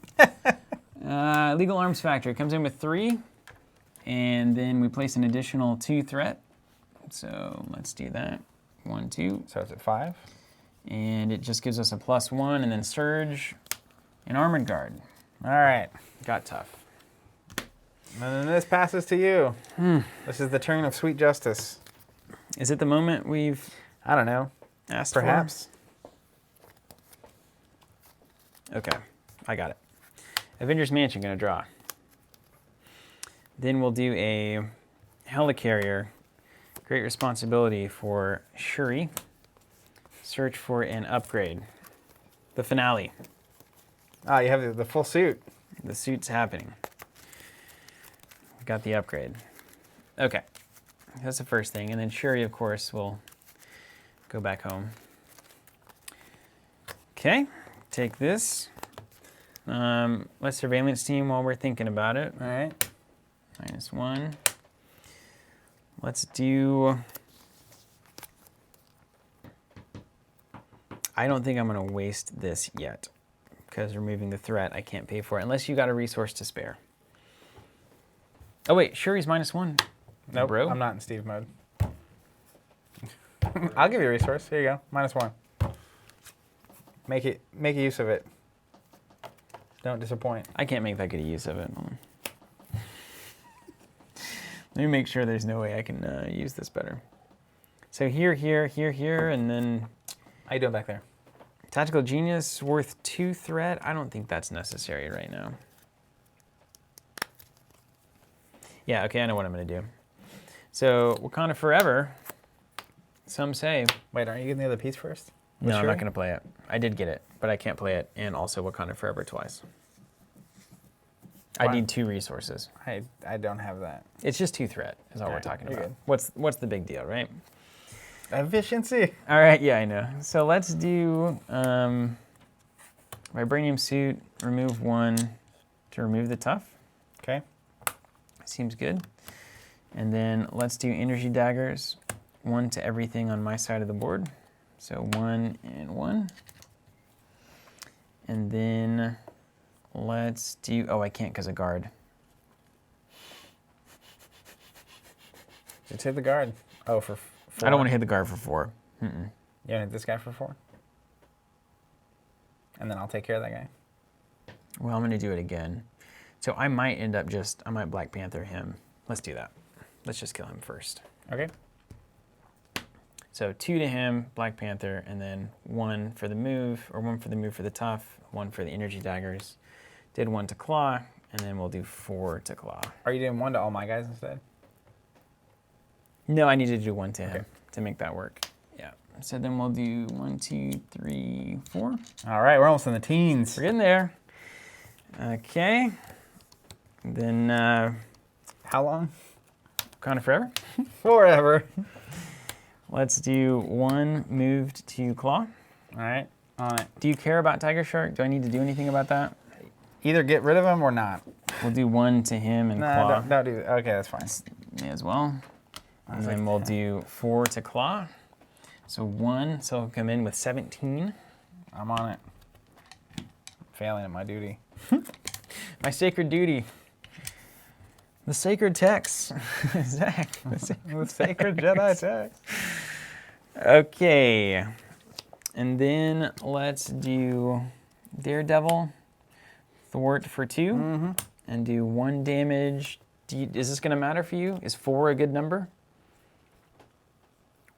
Legal Arms Factory comes in with 3, and then we place an additional 2 threat. So let's do that. 1, 2. So it's at 5. And it just gives us a +1, and then surge and armored guard. All right. Got tough. And then this passes to you. This is the turn of sweet justice. Is it the moment we've I don't know. asked Perhaps. for? Okay, I got it. Avengers Mansion, gonna draw. Then we'll do a Helicarrier. Great responsibility for Shuri. Search for an upgrade. The finale. Ah, you have the full suit. The suit's happening. Got the upgrade. Okay, that's the first thing. And then Shuri, of course, will go back home. Okay, take this. Let's surveillance team while we're thinking about it. All right. -1. Let's do... I don't think I'm going to waste this yet, because removing the threat, I can't pay for it, unless you got a resource to spare. Oh wait, Shuri's -1. Nope, Bro. I'm not in Steve mode. I'll give you a resource. Here you go. -1. Make use of it. Don't disappoint. I can't make that good a use of it. Hold on. Let me make sure there's no way I can use this better. So here, and then How you doing back there? Tactical Genius worth 2 threat. I don't think that's necessary right now. Yeah, okay, I know what I'm gonna do. So Wakanda Forever, some say. Wait, aren't you getting the other piece first? No, I'm Shuri? not gonna play it. I did get it, but I can't play it and also Wakanda Forever twice. I need 2 resources. I don't have that. It's just 2 threat is all we're Alright, talking you're about. good. What's the big deal, right? Efficiency. All right, yeah, I know. So let's do vibranium suit, remove 1 to remove the tough. Okay. Seems good. And then let's do energy daggers, 1 to everything on my side of the board. So 1 and 1. And then let's do, oh, I can't because of guard. Just hit the guard. Oh, for 4. I don't want to hit the guard for 4. You want to hit this guy for 4? And then I'll take care of that guy. Well, I'm going to do it again. So I might end up I might Black Panther him. Let's do that. Let's just kill him first. Okay. So 2 to him, Black Panther, and then 1 for the move, or 1 for the move for the tough, 1 for the energy daggers. Did 1 to Klaw, and then we'll do 4 to Klaw. Are you doing 1 to all my guys instead? No, I need to do 1 to him Okay. to make that work. Yeah. So then we'll do 1, 2, 3, 4. All right, we're almost in the teens. We're getting there. Okay. Then How long? kind of forever. Forever. Let's do 1 moved to Klaw. All right, on it. Do you care about Tiger Shark? Do I need to do anything about that? Either get rid of him or not. We'll do 1 to him and Klaw. Nah, don't do that. Okay, that's fine. Me as well. And then we'll do 4 to Klaw. So 1, so he'll come in with 17. I'm on it. Failing at my duty. My sacred duty. The sacred text. Zach. The sacred Jedi text. Okay. And then let's do Daredevil, thwart for 2, and do 1 damage. Is this going to matter for you? Is 4 a good number?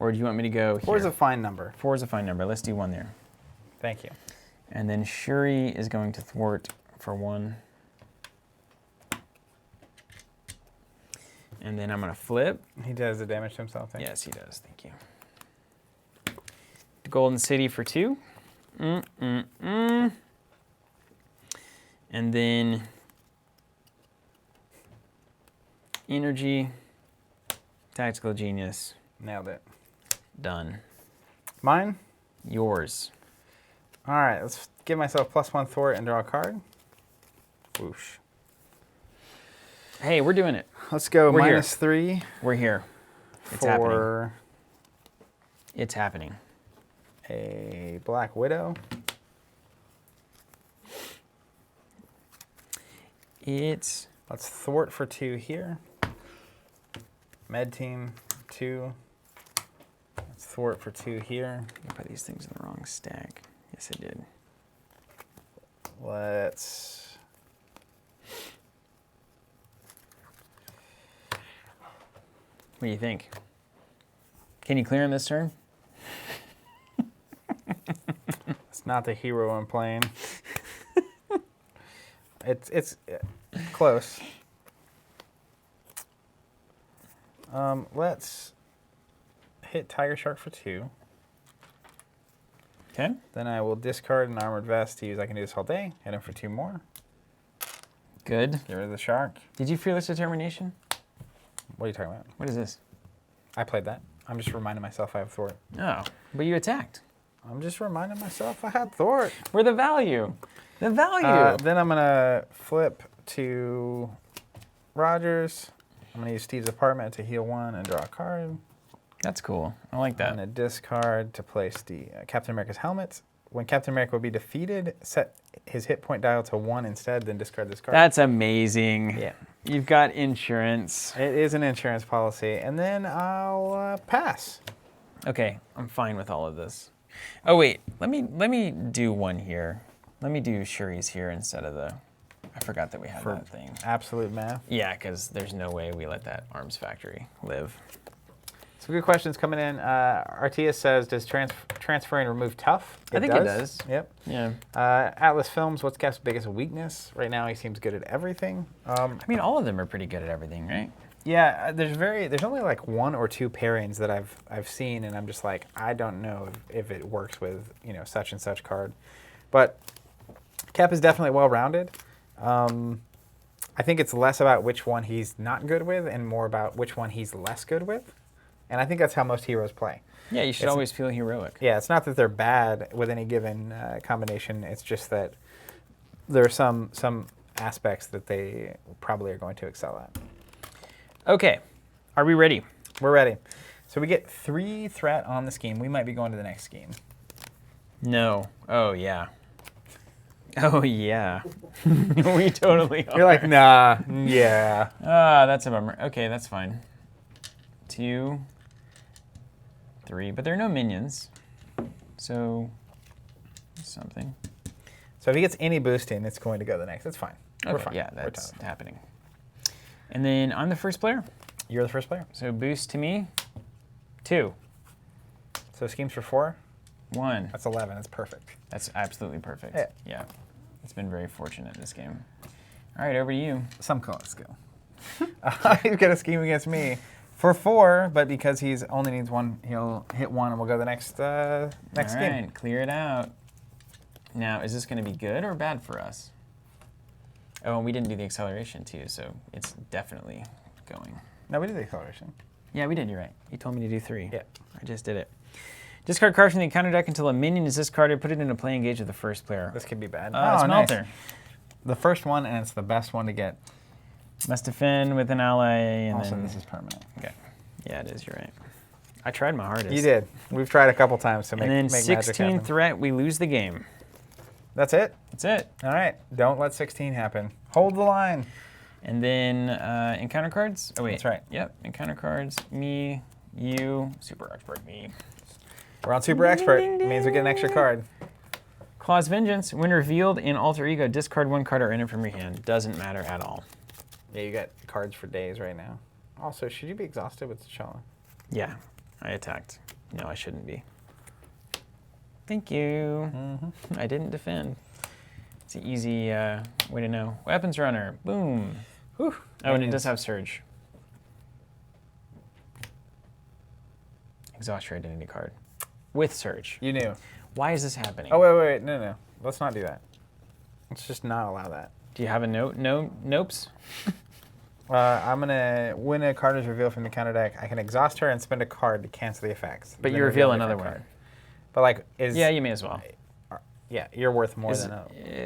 Or do you want me to go here? 4 is a fine number. 4 is a fine number. Let's do 1 there. Thank you. And then Shuri is going to thwart for 1. And then I'm going to flip. He does the damage to himself. Thank you. Yes, he does. Thank you. Golden City for 2. And then Energy, Tactical Genius, Nailed it. done. Mine? Yours. All right, let's give myself +1 thwart and draw a card. Whoosh. Hey, we're doing it. Let's go We're here. -3 We're here. It's happening. for It's happening. a Black Widow. It's Let's thwart for 2 here. Med team 2. Let's thwart for 2 here. I put these things in the wrong stack. Yes, I did. Let's What do you think? Can you clear in this turn? It's not the hero I'm playing. It's close. Let's hit Tiger Shark for 2. Okay. Then I will discard an armored vest to use. I can do this all day. Hit him for 2 more. Good. Get rid of the shark. Did you Fearless Determination? What are you talking about? What is this? I played that. I'm just reminding myself I have thwart. Oh, but you attacked. I'm just reminding myself I had thwart. Where the value? The value. Then I'm gonna flip to Rogers. I'm gonna use Steve's apartment to heal 1 and draw a card. That's cool. I like I'm that. gonna discard to place the Captain America's helmet. When Captain America will be defeated, set his hit point dial to 1 instead, then discard this card. That's amazing. Yeah. You've got insurance. It is an insurance policy. And then I'll pass. Okay, I'm fine with all of this. Oh wait, let me do 1 here. Let me do Shuri's here instead of the. I forgot that we had that thing. Absolute math. Yeah, because there's no way we let that arms factory live. Some good questions coming in. Artias says, does transferring remove tough? I think it does. Yep. Yeah. Atlas Films, what's Cap's biggest weakness? Right now he seems good at everything. I mean, all of them are pretty good at everything, right? Yeah, there's only like 1 or 2 pairings that I've seen, and I'm just like, I don't know if it works with, you know, such and such card. But Cap is definitely well-rounded. I I think it's less about which one he's not good with and more about which one he's less good with. And I think that's how most heroes play. Yeah, you should always feel heroic. Yeah, it's not that they're bad with any given combination. It's just that there are some aspects that they probably are going to excel at. Okay, are we ready? We're ready. So we get 3 threat on the scheme. We might be going to the next scheme. No. Oh, yeah. Oh, yeah. We totally are. You're like, nah, yeah. Ah, that's a bummer. Okay, that's fine. 2, 3, but there are no minions. So, something. So if he gets any boost in, it's going to go the next. It's fine. Okay, We're fine. yeah, We're that's done. happening. And then I'm the first player. You're the first player. So boost to me, 2, So schemes for 4. 1. That's 11. That's perfect. That's absolutely perfect. Yeah. Yeah. It's been very fortunate this game. All right, over to you. Some call it skill. He's got a scheme against me for 4, but because he's only needs 1, he'll hit 1, and we'll go the next All scheme. right, clear it out. Now, is this going to be good or bad for us? Oh, and we didn't do the acceleration too, so it's definitely going. No, we did the acceleration. Yeah, we did. You're right. You told me to do 3. Yeah. I just did it. Discard card from the encounter deck until a minion is discarded. Put it into play engage with the first player. This could be bad. It's nice. Melter. The first one, and it's the best one to get. Must defend with an ally. And Also, then, this is permanent. okay. Yeah, it is. You're right. I tried my hardest. You did. We've tried a couple times to make, And then make magic 16 happen. threat, we lose the game. That's it? That's it. All right. Don't let 16 happen. Hold the line. And then encounter cards. Oh, wait. That's right. Yep. Encounter cards. Me, you, super expert me. We're on Super Expert. It means we get an extra card. Klaw's Vengeance. When revealed in Alter Ego, discard 1 card or enter from your hand. Doesn't matter at all. Yeah, you got cards for days right now. Also, should you be exhausted with T'Challa? Yeah, I attacked. No, I shouldn't be. Thank you. I didn't defend. It's an easy way to know. Weapons Runner. Boom. Whew. Oh, and it does have Surge. Exhaust your identity card. With Surge. You knew. Why is this happening? Oh, wait. No. Let's not do that. Let's just not allow that. Do you have a note? No, nopes? I'm going to, when a card is revealed from the counter deck, I can exhaust her and spend a card to cancel the effects. But Then you reveal a another different one. card. But like, Yeah, you may as well. Yeah, you're worth more Is, than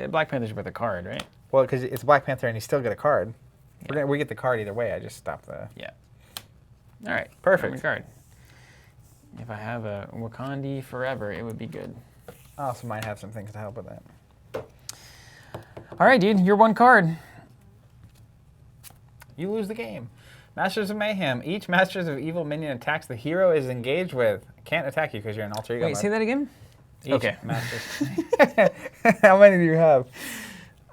a... Black Panther's worth a card, right? Well, because it's Black Panther and you still get a card. Yeah. We get the card either way. I just stopped the... Yeah. All right. Perfect. Card. If I have a Wakandi forever, it would be good. I also might have some things to help with that. All right, dude. You're 1 card. You lose the game. Masters of Mayhem. Each Masters of Evil minion attacks the hero is engaged with. Can't attack you because you're an alter ego. Wait, say that again? Each Okay. Masters. How many do you have?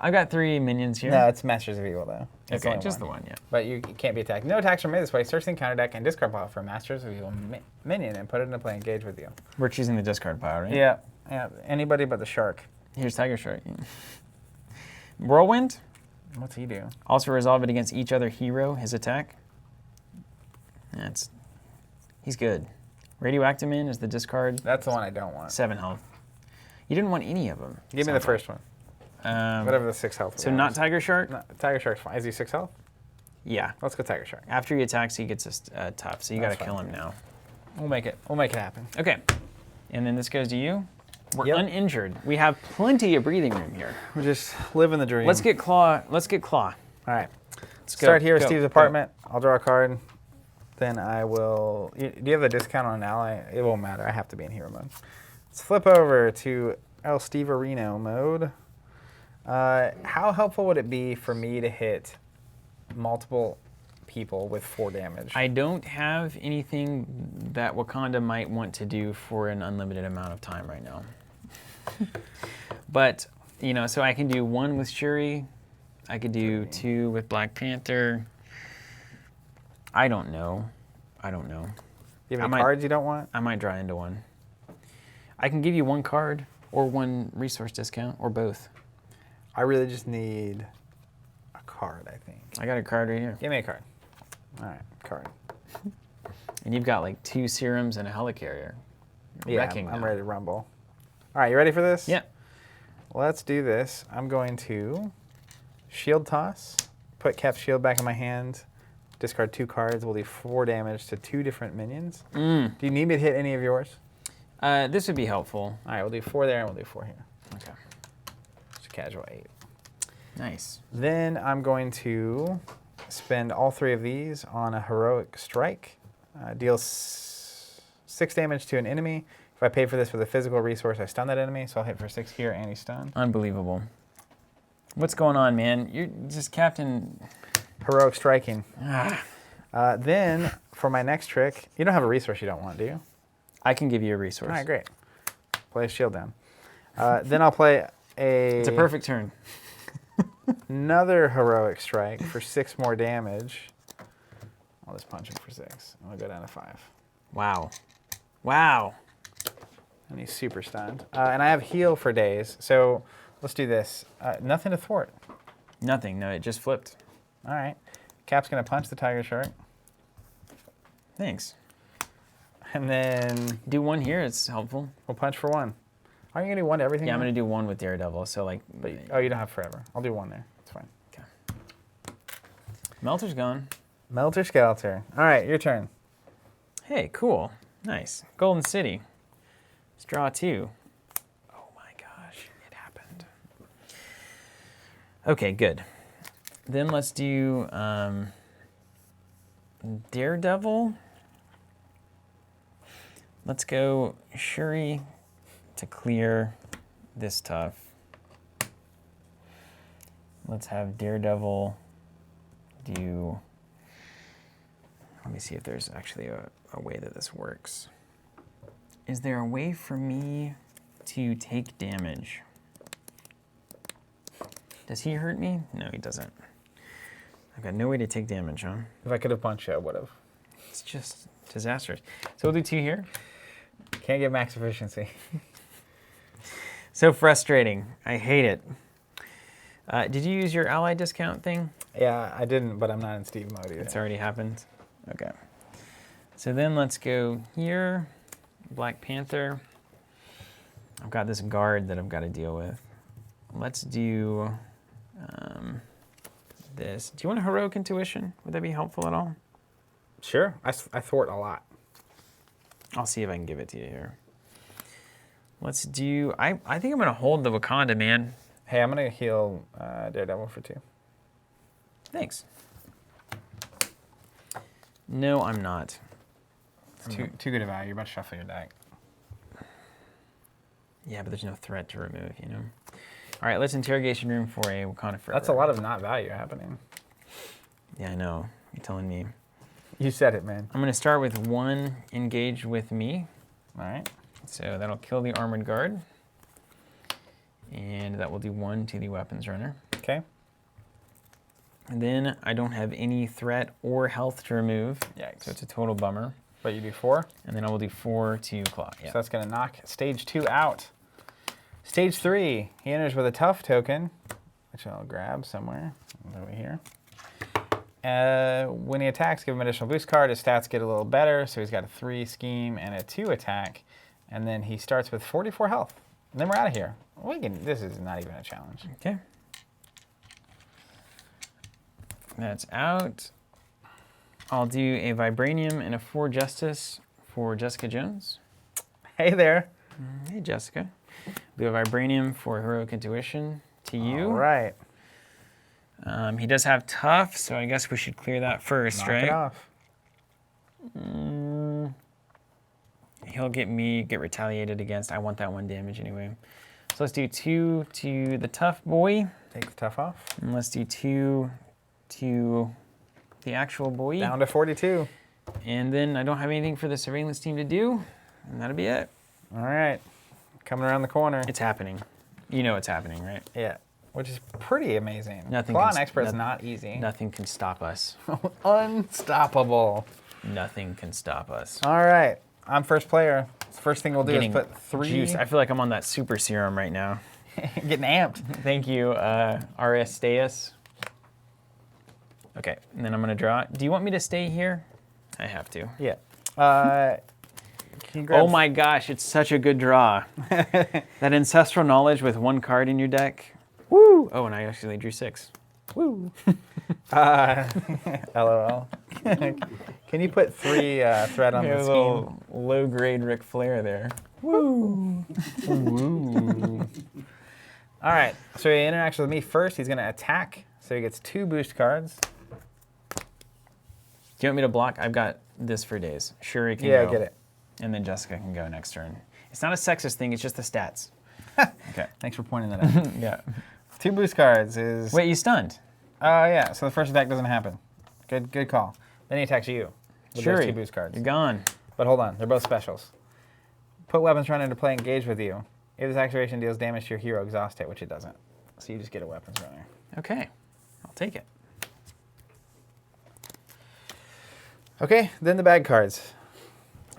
I've got 3 minions here. No, it's Masters of Evil, though. It's Okay, only just one. the one, yeah. But you can't be attacked. No attacks are made this way. Search the encounter deck and discard pile for a Masters of Evil minion and put it into play. Engage with you. We're choosing the discard pile, right? Yeah. Anybody but the shark. Here's Tiger Shark. Whirlwind. What's he do? Also resolve it against each other hero, his attack. He's good. Radioactimin is the discard. That's the one I don't want. 7 health. You didn't want any of them. Give me the first one. Whatever the 6 health. So one not is. Tiger Shark? No, Tiger Shark's fine. Is he 6 health? Yeah. Let's go Tiger Shark. After he attacks, he gets a tough, so you That's gotta kill fine. him now. We'll make it happen. Okay. And then this goes to you. We're Yep. uninjured. We have plenty of breathing room here. We're just living the dream. Let's get Klaw. Let's get Klaw. All right. Let's Start here at go, Steve's go. apartment. I'll draw a card. Then I will... Do you have the discount on an ally? It won't matter. I have to be in hero mode. Let's flip over to El Steve Reno mode. How helpful would it be for me to hit multiple people with 4 damage? I don't have anything that Wakanda might want to do for an unlimited amount of time right now. But, you know, so I can do 1 with Shuri. I could do 2 with Black Panther. I don't know. Do you have any cards you don't want? I might draw into 1. I can give you 1 card or 1 resource discount or both. I really just need a card, I think. I got a card right here. Give me a card. All right, card. And you've got like 2 serums and a helicarrier. Yeah, Wrecking I'm now. ready to rumble. All right, you ready for this? Yeah. Let's do this. I'm going to shield toss put Cap's shield back in my hand. Discard 2 cards. We'll do 4 damage to 2 different minions. Do you need me to hit any of yours? This would be helpful. All right, we'll do 4 there and we'll do 4 here. Okay. Just a casual 8. Nice. Then I'm going to spend all 3 of these on a heroic strike. Deals 6 damage to an enemy. If I pay for this with a physical resource, I stun that enemy, so I'll hit for 6 here and he's stunned. Unbelievable. What's going on, man? You're just Captain... Heroic striking. Then, for my next trick, you don't have a resource you don't want, do you? I can give you a resource. All right, great. Play a shield down. Then I'll play It's a perfect turn. another heroic strike for 6 more damage. I'll just punch him for 6. I'll go down to 5. Wow. Wow. And he's super stunned. And I have heal for days, so let's do this. Nothing to thwart. Nothing. No, it just flipped. All right. Cap's going to punch the tiger shark. Thanks. And then Do 1 here. It's helpful. we'll punch for 1. Aren't you going to do 1 to everything? Yeah, I'm now? going to do 1 with Daredevil. So, like... But, oh, you don't have forever. I'll do 1 there. It's fine. Okay. Melter's gone. Melter Skeletor. All right, your turn. Hey, cool. Nice. Golden City. Let's draw 2. Oh my gosh, it happened. Okay, good. Then let's do Daredevil. Let's go Shuri to clear this tough. Let's have Daredevil do... Let me see if there's actually a way that this works. Is there a way for me to take damage? Does he hurt me? No, he doesn't. I've got no way to take damage, huh? If I could have punched you, I would have. It's just disastrous. So we'll do 2 here. Can't get max efficiency. So frustrating. I hate it. Did you use your ally discount thing? Yeah, I didn't, but I'm not in Steve mode either. It's already happened. Okay. So then let's go here. Black Panther. I've got this guard that I've got to deal with. Let's do this. Do you want a heroic intuition? Would that be helpful at all? Sure. I thwart a lot. I'll see if I can give it to you here. Let's do... I think I'm going to hold the Wakanda, man. Hey, I'm going to heal Daredevil for 2. Thanks. No, I'm not. It's too good a value. You're about to shuffle your deck. Yeah, but there's no threat to remove, you know? All right, let's interrogation room for a Wakanda Forever. That's a lot of not value happening. Yeah, I know. You're telling me. You said it, man. I'm going to start with 1 engage with me. All right. So that'll kill the armored guard. And that will do 1 to the weapons runner. Okay. And then I don't have any threat or health to remove. Yikes. So it's a total bummer. But you do 4. And then I will do 4 to Klaw. Yeah. So that's going to knock stage 2 out. Stage 3, he enters with a tough token, which I'll grab somewhere over here. When he attacks, give him an additional boost card. His stats get a little better, so he's got a 3 scheme and a 2 attack. And then he starts with 44 health. And then we're out of here. This is not even a challenge. Okay. That's out. I'll do a Vibranium and a 4 Justice for Jessica Jones. Hey there. Hey, Jessica. Do a Vibranium for Heroic Intuition to you. All right. He does have Tough, so I guess we should clear that first, Knock right? it off. He'll get retaliated against. I want that 1 damage anyway. So let's do 2 to the Tough boy. Take the tough off. And let's do 2 to the actual boy. Down to 42. And then I don't have anything for the surveillance team to do. And that'll be it. All right. Coming around the corner. It's happening. You know it's happening, right? Yeah. Which is pretty amazing. Nothing Claw can- and Expert is noth- not easy. Nothing can stop us. Unstoppable. Nothing can stop us. All right. I'm first player. First thing we'll do is Getting put 3. juice. I feel like I'm on that super serum right now. Getting amped. Thank you, R.S. Steus. Okay, and then I'm gonna draw. Do you want me to stay here? I have to. Yeah. Can you grab Oh my gosh, it's such a good draw. That Ancestral Knowledge with 1 card in your deck. Woo! Oh, and I actually drew 6. Woo. LOL. Can you put 3 thread on the A scheme? little low-grade Ric Flair there. Woo. Woo. All right, so he interacts with me first. He's going to attack, so he gets 2 boost cards. Do you want me to block? I've got this for days. Shuri can Yeah, go. get it. And then Jessica can go next turn. It's not a sexist thing, it's just the stats. Okay. Thanks for pointing that out. Yeah. 2 boost cards is... Wait, you stunned? Oh, yeah, so the first attack doesn't happen. Good call. Then he attacks you with those 2 boost cards. You're gone. But hold on, they're both specials. Put weapons runner into play, engage with you. If this activation deals damage to your hero, exhaust it, which it doesn't. So you just get a weapons runner. Okay. I'll take it. Okay, then the bad cards.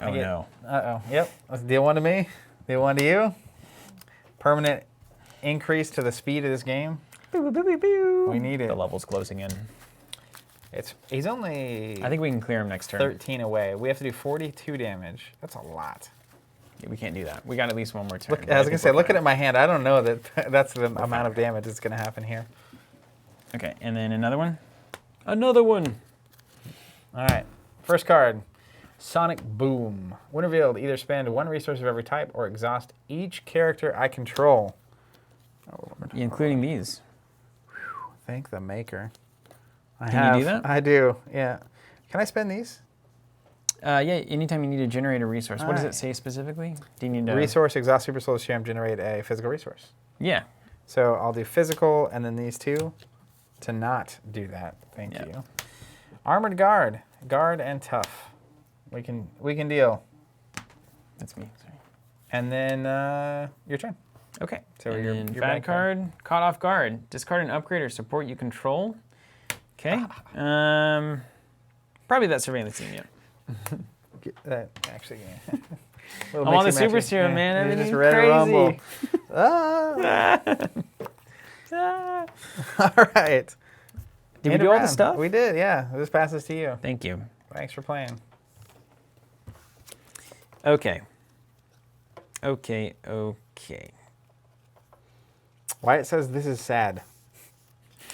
Oh, no. Uh-oh. Yep. Let's deal 1 to me. Deal 1 to you. Permanent increase to the speed of this game. We need it. The level's closing in. He's only I think we can clear him next turn. 13 away. We have to do 42 damage. That's a lot. Yeah, we can't do that. We got at least one more turn. Look, I was going to say, looking at my hand, I don't know that that's the amount of damage that's going to happen here. Okay, and then another one. Another one. All right. First card. Sonic Boom. When revealed, either spend 1 resource of every type or exhaust each character I control. Including these. Thank the maker. Can you do that? I do, yeah. Can I spend these? Yeah, anytime you need to generate a resource. What does Alright. it say specifically? Do you need to... Resource, exhaust Super Soul Serum, generate a physical resource. Yeah. So I'll do physical and then these 2 to not do that. Thank Yeah. you. Armored Guard. Guard and tough. We can deal. That's me, sorry. And then your turn. Okay. So and your then bad bad card, caught off guard. Discard an upgrade or support you control. Okay. Probably that surveillance team, yeah. Get that actually. Yeah. I'm on the super serum, man. You Everything's just read crazy. a rumble. Ah. All right. Did we End do of all the round. stuff? We did, yeah. This passes to you. Thank you. Thanks for playing. Okay. Wyatt says this is sad.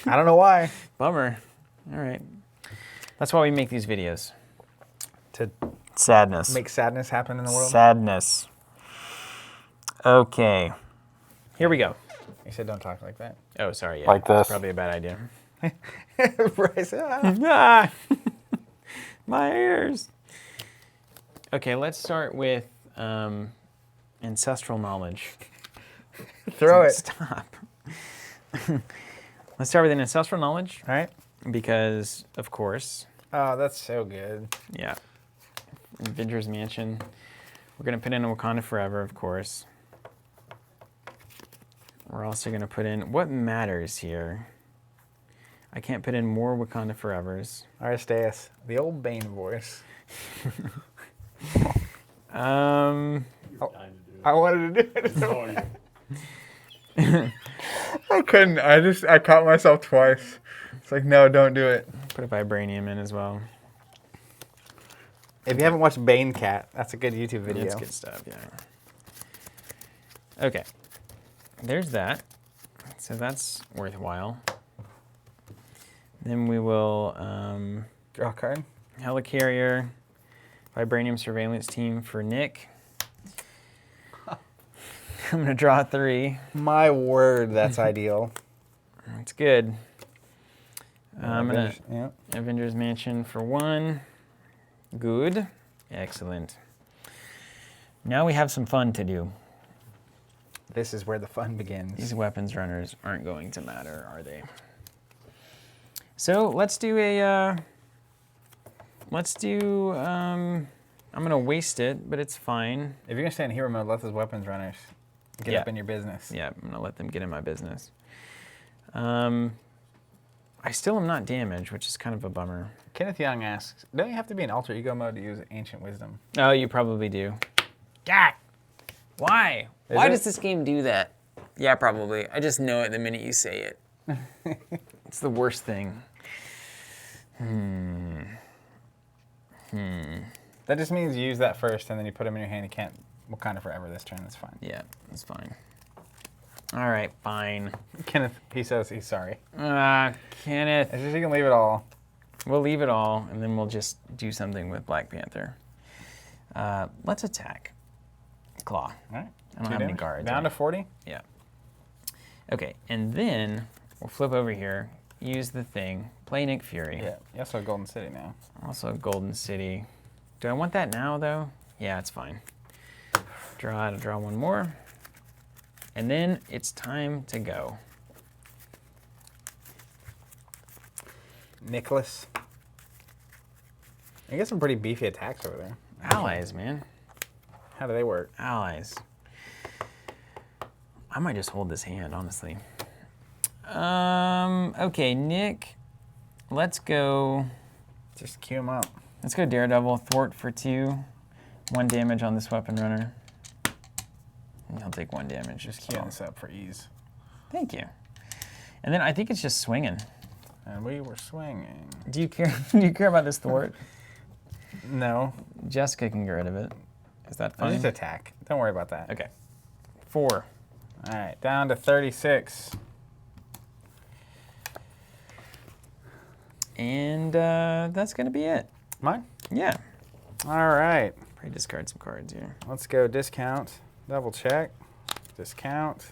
I don't know why. Bummer. All right. That's why we make these videos. To Sadness. make sadness happen in the world. Sadness. Okay. Here we go. You said don't talk like that. Oh, sorry. Yeah. Like this. That's probably a bad idea. Bryce, Ah! My ears. Okay, let's start with ancestral knowledge. throw it. Stop. Let's start with an ancestral knowledge All right. because, of course, Oh, that's so good. yeah. Avengers Mansion. We're going to put in a Wakanda Forever, of course. We're also going to put in what matters here. I can't put in more Wakanda Forevers. Aristeas, the old Bane voice. Um, I wanted to do it. Oh, yeah. I couldn't. I caught myself twice. It's like, no, don't do it. put a Vibranium in as well. If you haven't watched Bane Cat, that's a good YouTube video. That's good stuff, yeah. Okay. There's that. So that's worthwhile. Then we will Draw a card. Helicarrier, Vibranium Surveillance Team for Nick. I'm gonna draw 3. My word, that's ideal. That's good. I'm gonna Yeah. Avengers Mansion for 1. Good. Excellent. Now we have some fun to do. This is where the fun begins. These weapons runners aren't going to matter, are they? So let's do I'm gonna waste it, but it's fine. If you're gonna stay in hero mode, let those weapons runners get Yeah. up in your business. Yeah, I'm gonna let them get in my business. I still am not damaged, which is kind of a bummer. Kenneth Young asks, don't you have to be in alter ego mode to use Ancient Wisdom? Oh, you probably do. God, why? Is Why it? does this game do that? Yeah, probably. I just know it the minute you say it. It's the worst thing. That just means you use that first and then you put them in your hand. You can't Wakanda Forever this turn. That's fine. Yeah, that's fine. All right, fine. Kenneth, he says he's sorry. Kenneth. It's just you can leave it all. We'll leave it all, and then we'll just do something with Black Panther. Let's attack. Claw. All right. I don't have any guards. Down to 40? Yeah. Okay, and then we'll flip over here, use the thing, play Nick Fury. Yeah. You also have Golden City now. Also Golden City. Do I want that now, though? Yeah, it's fine. Draw one more. And then it's time to go. Nicholas. I get some pretty beefy attacks over there. Allies, man. How do they work? Allies. I might just hold this hand, honestly. Okay, Nick. Let's go. Just queue him up. Let's go Daredevil. Thwart for 2. 1 damage on this weapon runner. And he'll take 1 damage. Just queuing this up for ease. Thank you. And then I think it's just swinging. And we were swinging. Do you care? Do you care about this thwart? No. Jessica can get rid of it. Is that I'll fine? just attack. Don't worry about that. Okay. 4. All right, down to 36. And that's gonna be it. Mine? Yeah. All right. Probably discard some cards here. Let's go discount, double check, discount,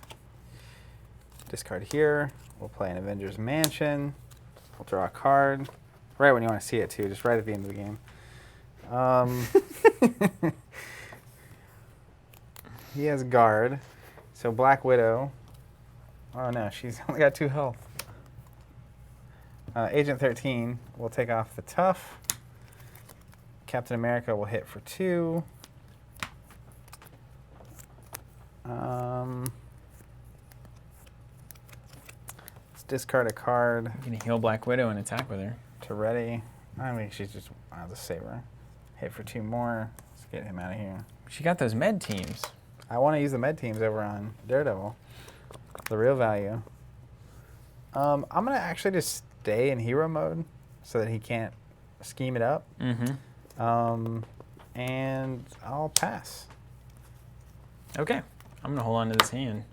discard here. We'll play an Avengers Mansion. We'll draw a card. Right when you want to see it too, just right at the end of the game. He has guard. So Black Widow. Oh no, she's only got 2 health. Agent 13 will take off the tough. Captain America will hit for 2. Let's discard a card You can heal Black Widow and attack with her. to ready. I mean, she's just, I'll just save her. Hit for 2 more. Let's get him out of here. She got those med teams. I want to use the med teams over on Daredevil. The real value. I'm going to actually just stay in hero mode so that he can't scheme it up. Mm-hmm. And I'll pass. Okay. I'm gonna hold on to this hand.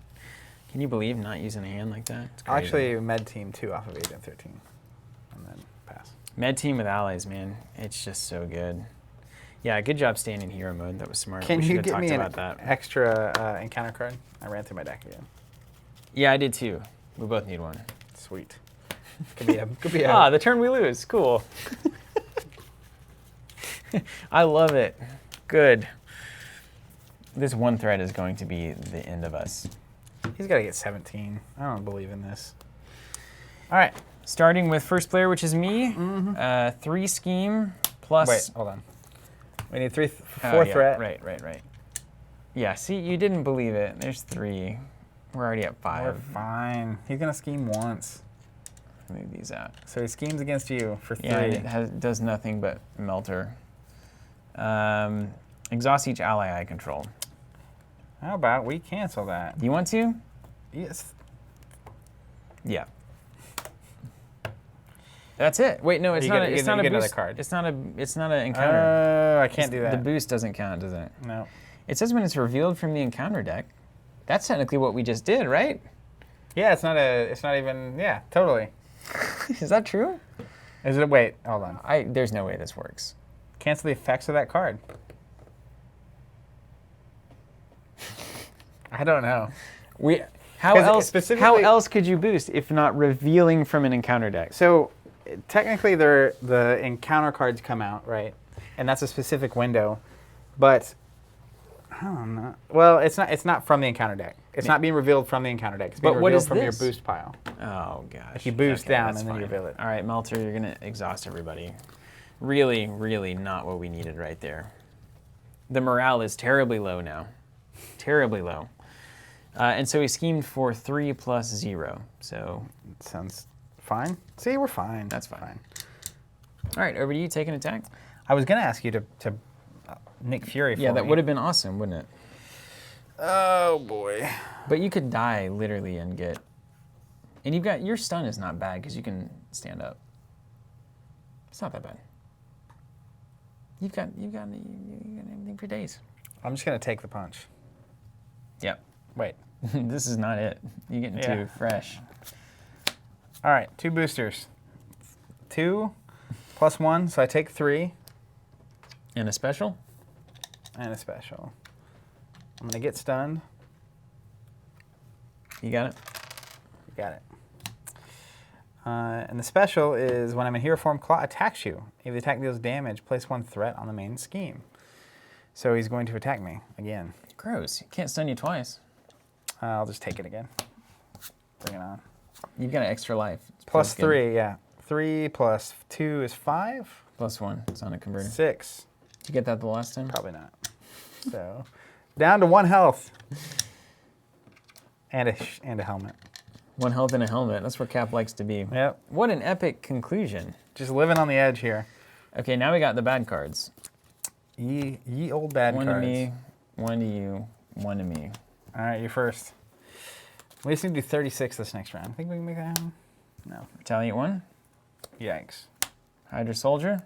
Can you believe not using a hand like that? It's I'll crazy. actually med team 2 off of Agent 13. And then pass. Med team with allies, man. It's just so good. Yeah, good job staying in hero mode. That was smart. Can we should you have get talked me an about that. extra encounter card? I ran through my deck again. Yeah, I did too. We both need one. Sweet. Could be a Ah, the turn we lose. Cool. I love it. Good. This one thread is going to be the end of us. He's got to get 17. I don't believe in this. All right. Starting with first player, which is me. 3 scheme plus. Wait, hold on. We need 4 Oh, yeah, threat. Right. Yeah, see, you didn't believe it. There's 3. We're already at 5. We're fine. He's going to scheme once. Move these out. So he schemes against you for 3. Yeah, it does nothing but melter. Exhaust each ally I control. How about we cancel that? Do you want to? Yes. Yeah. That's it. Wait, no, it's You not. get- you It's get- not you a get another boost. card. It's not an encounter. I can't do that. The boost doesn't count, does it? No. It says when it's revealed from the encounter deck. That's technically what we just did, right? Yeah, it's not even, yeah, totally. Is that true? Is it, wait, hold on. There's no way this works. Cancel the effects of that card. I don't know. How 'Cause else? specifically- How else could you boost if not revealing from an encounter deck? So technically the encounter cards come out, right? And that's a specific window. But I don't know. Well, it's not from the encounter deck. It's not being revealed from the encounter deck. It's being But what revealed is from this? your boost pile. Oh gosh. You boost down that's and then you fine. reveal it. All right, Melter, you're gonna exhaust everybody. Really, really not what we needed right there. The morale is terribly low now. Terribly low. And so he schemed for 3 plus 0. So It sounds fine. See, we're fine. that's fine. All right, over to you. Take an attack. I was gonna ask you to Nick Fury for Yeah, that me. would have been awesome, wouldn't it? Oh boy. But you could die literally and get. And you've got your stun is not bad because you can stand up. It's not that bad. You've got everything for days. I'm just gonna take the punch. Yep. Wait. This is not it. You're getting too fresh. All right, 2 boosters. 2 plus 1, so I take 3. And a special? And a special. I'm gonna get stunned. You got it? You got it. And the special is when I'm in hero form, Klaw attacks you. If the attack deals damage, place 1 threat on the main scheme. So he's going to attack me again. Gross. He can't stun you twice. I'll just take it again. Bring it on. You've got an extra life. Plus 3, yeah. 3 plus 2 is 5. Plus 1. It's on a converter. 6. Did you get that the last time? Probably not. So, down to 1 health. And a helmet. 1 health and a helmet. That's where Cap likes to be. Yep. What an epic conclusion. Just living on the edge here. Okay, now we got the bad cards. Ye old bad One cards. to me, 1 to you, 1 to me. All right, you first. We just need to do 36 this next round. Think we can make that happen? No. Retaliate 1. Yikes. Hydra Soldier.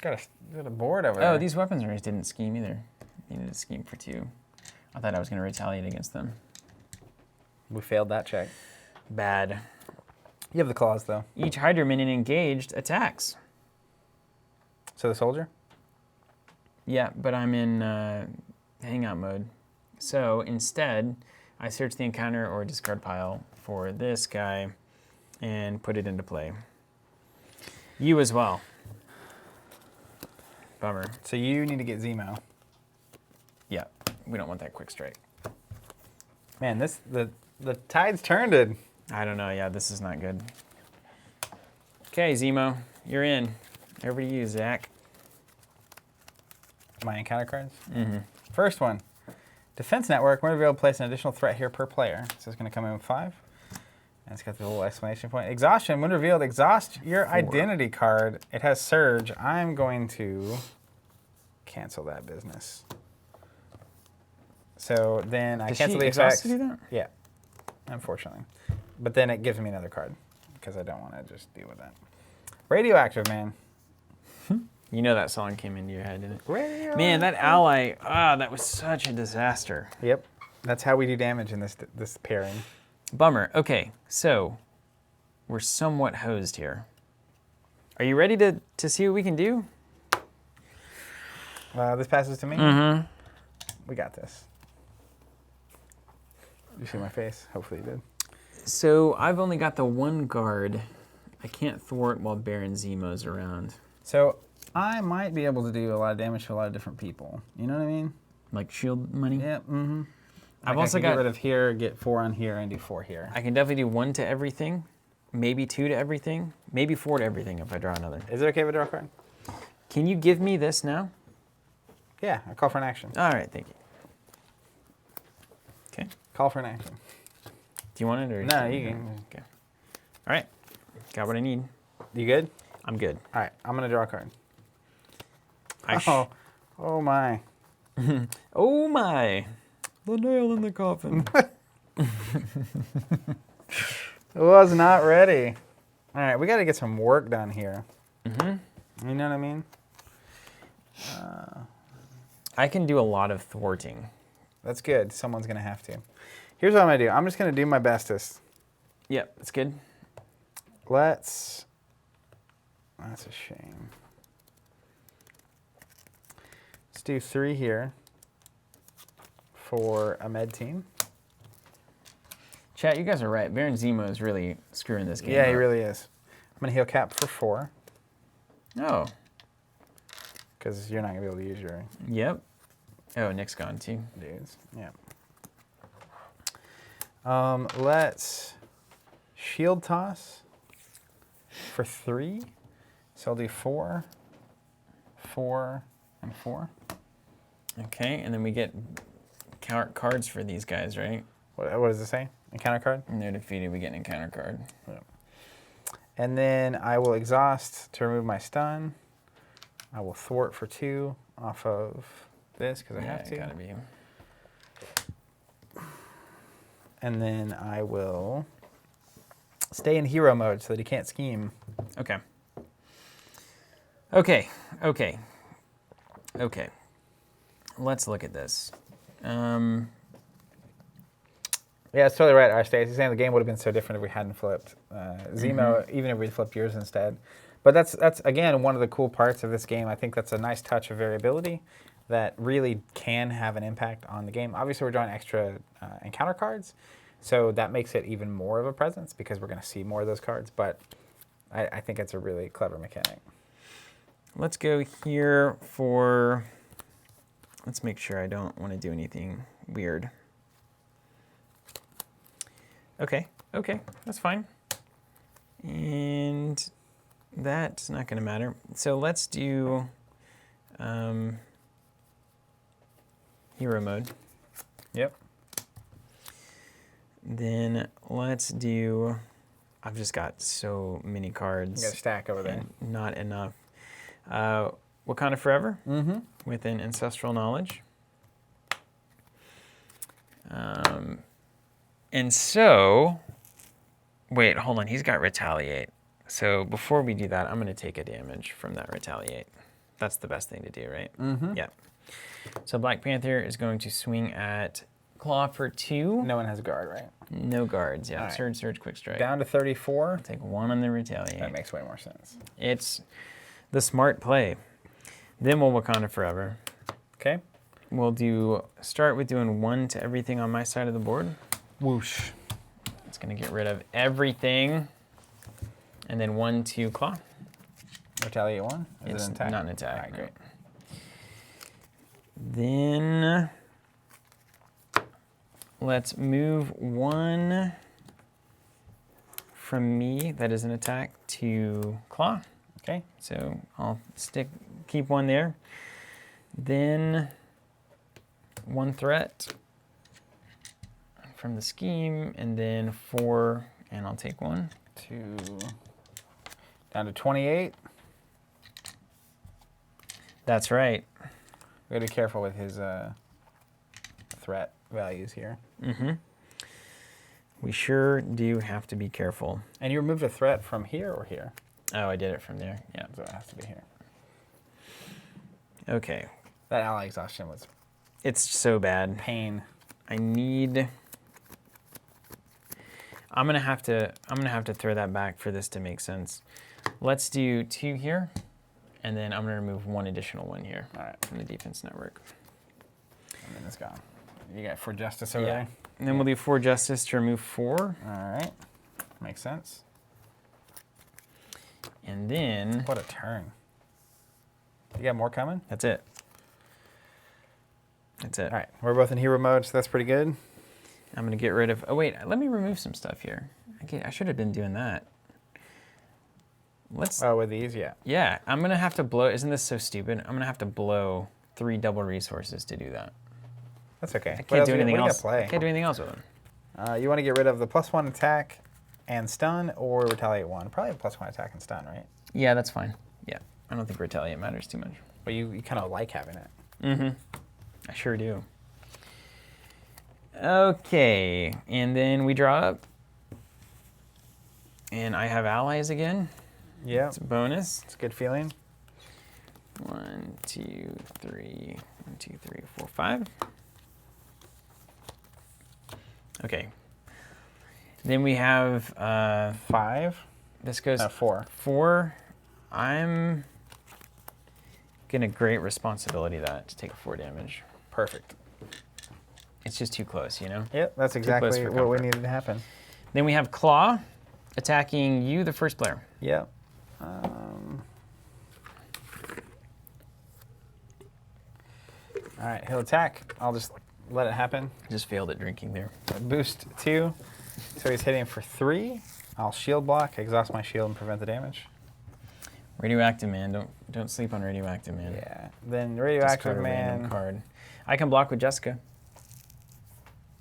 Got a board over there. Oh, these weapons rays didn't scheme either. Needed to scheme for 2. I thought I was going to retaliate against them. We failed that check. Bad. You have the claws, though. Each Hydra minion engaged attacks. So the soldier? Yeah, but I'm in hangout mode. So instead, I search the encounter or discard pile for this guy and put it into play. You as well. Bummer. So you need to get Zemo. Yeah, we don't want that quick strike. Man, the tide's turned. I don't know. Yeah, this is not good. Okay, Zemo, you're in. Over to you, Zach. My encounter cards? Mm-hmm. First one. Defense Network. We're going to be able to place an additional threat here per player. So it's going to come in with 5. And it's got the little exclamation point. Exhaustion. When revealed, exhaust your 4. identity card. It has Surge. I'm going to cancel that business. So then I cancel the effects. Does she exhaust to do that? Yeah, unfortunately. But then it gives me another card because I don't want to just deal with that. Radioactive, man. You know that song came into your head, didn't it? Radioactive. Man, that ally, that was such a disaster. Yep. That's how we do damage in this pairing. Bummer. Okay, so we're somewhat hosed here. Are you ready to see what we can do? This passes to me. Mm-hmm. We got this. You see my face? Hopefully you did. So I've only got the 1 guard. I can't thwart while Baron Zemo's around. So I might be able to do a lot of damage to a lot of different people. You know what I mean? Like shield money? Yep. Mm-hmm. I've I also can got get rid of here, get 4 on here, and do 4 here. I can definitely do 1 to everything, maybe 2 to everything, maybe 4 to everything if I draw another. Is it okay if I draw a card? Can you give me this now? Yeah, I call for an action. All right, thank you. Okay. Call for an action. Do you want it or? No, you can. Okay. All right. Got what I need. You good? I'm good. All right, I'm gonna draw a card. Oh my. Oh my. The nail in the coffin. Was not ready. All right, we got to get some work done here. Mm-hmm. You know what I mean? I can do a lot of thwarting. That's good. Someone's gonna have to. Here's what I'm gonna do. I'm just gonna do my bestest. Yep, that's good. That's a shame. Let's do 3 here for a med team. Chat, you guys are right. Baron Zemo is really screwing this game Yeah, up. he really is. I'm gonna heal Cap for 4 Oh. because you're not gonna be able to use your Yep. Oh, Nick's gone too. dudes. Yeah. Let's shield toss for 3. So I'll do 4, 4, and 4. Okay, and then we get cards for these guys, right? What does it say? Encounter card? And they're defeated, we get an encounter card. Yeah. And then I will exhaust to remove my stun. I will thwart for 2 off of this because I have to. Gotta be. And then I will stay in hero mode so that he can't scheme. Okay. Okay. Okay. Okay. Let's look at this. Yeah, it's totally right, our Stacey's saying the game would have been so different if we hadn't flipped Zemo, even if we'd flipped yours instead. But that's again, one of the cool parts of this game. I think that's a nice touch of variability that really can have an impact on the game. Obviously, we're drawing extra encounter cards, so that makes it even more of a presence because we're going to see more of those cards. But I think it's a really clever mechanic. Let's go here for, let's make sure I don't want to do anything weird. Okay, that's fine. And that's not going to matter. So let's do hero mode. Yep. Then let's do, I've just got so many cards. You got a stack over there. Not enough. Wakanda Forever Mm-hmm. with an Ancestral Knowledge. And so, wait, hold on, he's got Retaliate. So before we do that, I'm going to take a damage from that Retaliate. That's the best thing to do, right? Mm-hmm. Yeah. So Black Panther is going to swing at Klaw for 2. No one has guard, right? No guards, yeah. All right. Surge, surge, quick strike. Down to 34. Take 1 on the Retaliate. That makes way more sense. It's the smart play. Then we'll Wakanda Forever. Okay. We'll start with doing 1 to everything on my side of the board. Whoosh. It's going to get rid of everything. And then 1 to Klaw. Retaliate 1? Is It's it an attack? not an attack. All right, no. great. Then let's move 1 from me, that is an attack, to Klaw. Okay. So I'll keep 1 there. Then 1 threat from the scheme, and then 4, and I'll take 1. Down to 28. That's right. We gotta be careful with his threat values here. Mm-hmm. We sure do have to be careful. And you removed a threat from here or here? Oh, I did it from there. Yeah. So it has to be here. Okay. That ally exhaustion was It's so bad. pain. I'm gonna have to throw that back for this to make sense. Let's do 2 here, and then I'm gonna remove 1 additional 1 here. All right. From the defense network. And then it's gone. You got 4 justice over Yeah. there? And then we'll do 4 justice to remove 4. All right. Makes sense. And then What a turn. You got more coming? that's it. That's it. All right. We're both in hero mode, so that's pretty good. I'm gonna get rid of. Oh wait, let me remove some stuff here. I should have been doing that. Let's. Oh, with these, yeah. Yeah, I'm gonna have to blow. Isn't this so stupid? I'm gonna have to blow 3 double resources to do that. That's okay. I can't do anything else. Play? I can't do anything else with them. You want to get rid of the +1 attack and stun, or retaliate 1? Probably a +1 attack and stun, right? Yeah, that's fine. Yeah, I don't think retaliate matters too much. But you kind of like having it. Mm-hmm. I sure do. Okay, and then we draw up. And I have allies again. Yeah. It's a bonus. It's a good feeling. 1, 2, 3, 1, 2, 3, 4, 5. Okay. Then we have 5. this goes No, 4. 4. I'm gonna great responsibility that to take 4 damage. Perfect. It's just too close, you know? Yep, that's close exactly for what we comfort. needed to happen. Then we have Klaw attacking you, the first player. Yep. All right, he'll attack. I'll just let it happen. Just failed at drinking there. Boost 2. So he's hitting for 3. I'll shield block, exhaust my shield, and prevent the damage. Radioactive Man. Don't sleep on Radioactive Man. Yeah. Then Discard radioactive a random man. card. I can block with Jessica.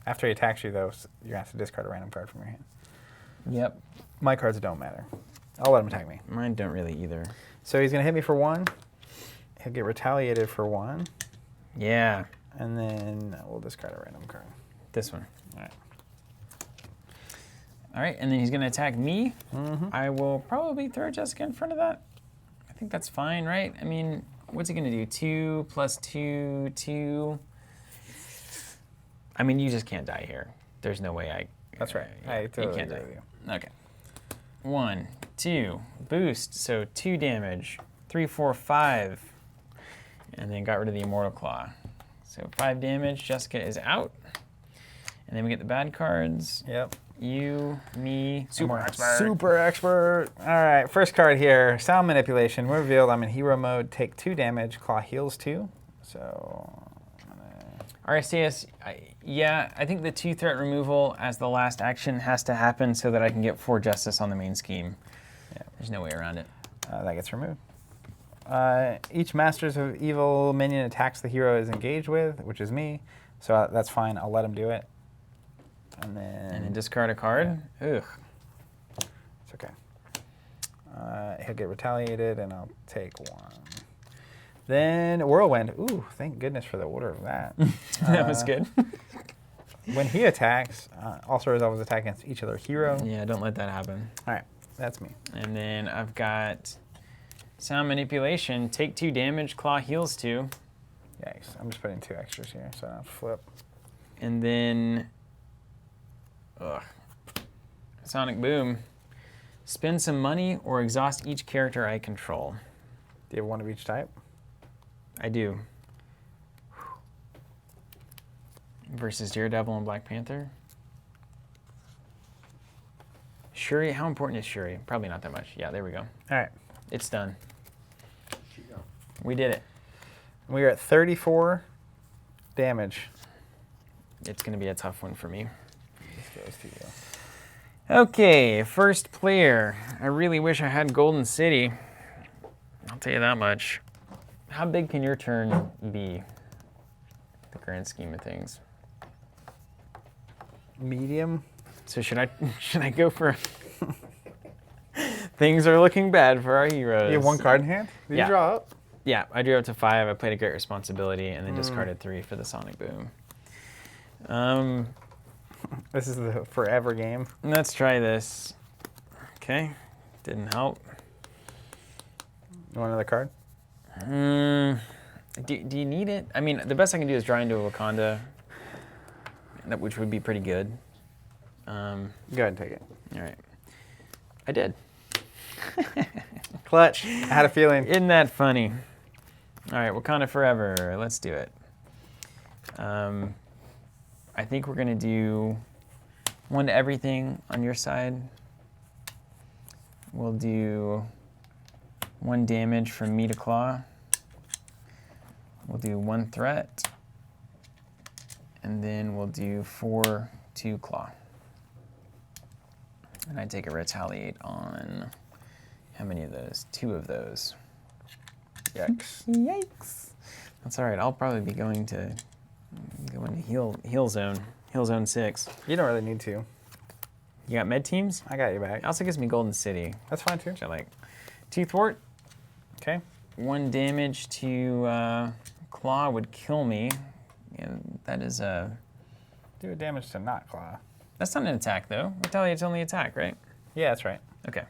After he attacks you, though, you're gonna have to discard a random card from your hand. Yep. My cards don't matter. I'll let him attack me. Mine don't really either. So he's gonna hit me for 1. He'll get retaliated for 1, Yeah. and then we'll discard a random card. This one. All right. All right, and then he's gonna attack me. Mm-hmm. I will probably throw Jessica in front of that. I think that's fine, right? I mean, what's he gonna do? 2 + 2, 2. I mean, you just can't die here. There's no way I... That's right. I totally agree with you. Okay. 1, 2, boost, so 2 damage. 3, 4, 5. And then got rid of the Immortal Claw. So 5 damage, Jessica is out. And then we get the bad cards. Yep. You, me, Super Expert. Super Expert. All right, first card here, Sound Manipulation. When revealed, I'm in hero mode, take 2 damage, Claw heals 2. So... RSCS, yeah, I think the 2 threat removal as the last action has to happen so that I can get 4 justice on the main scheme. Yeah. There's no way around it. That gets removed. Each Masters of Evil minion attacks the hero is engaged with, which is me. So that's fine. I'll let him do it. And then discard a card? Yeah. Ugh. It's okay. He'll get retaliated, and I'll take 1. Then Whirlwind. Ooh, thank goodness for the order of that. That was good. When he attacks, also resolves attack against each other hero. Yeah, don't let that happen. All right, that's me. And then I've got Sound Manipulation. Take 2 damage, Claw heals 2. Yikes, I'm just putting 2 extras here, so I don't have to flip. And then, Sonic Boom. Spend some money or exhaust each character I control. Do you have 1 of each type? I do. Versus Daredevil and Black Panther. Shuri, how important is Shuri? Probably not that much. Yeah, there we go. All right. It's done. We did it. We are at 34 damage. It's going to be a tough one for me. This goes to you. Okay, first player. I really wish I had Golden City. I'll tell you that much. How big can your turn be? The grand scheme of things. Medium. So should I go for? Things are looking bad for our heroes. You have 1 card in hand? Did you draw up? Yeah, I drew up to 5. I played a Great Responsibility and then discarded 3 for the Sonic Boom. This is the forever game. Let's try this. Okay, didn't help. You want another card? Do you need it? I mean, the best I can do is draw into a Wakanda, which would be pretty good. Go ahead and take it. All right. I did. Clutch. I had a feeling. Isn't that funny? All right, Wakanda Forever. Let's do it. I think we're going to do 1 to everything on your side. We'll do 1 damage from me to Claw. We'll do 1 threat. And then we'll do 4 to Claw. And I take a retaliate on how many of those? 2 of those. Yikes. Yikes. That's all right. I'll probably be going to heal zone 6. You don't really need to. You got med teams? I got you back. It also gives me Golden City, That's fine too. which I like. 2 thwart. Okay. 1 damage to Claw would kill me. And that is a... Do a damage to not Claw. That's not an attack, though. Retaliate's only attack, right? Yeah, that's right. Okay.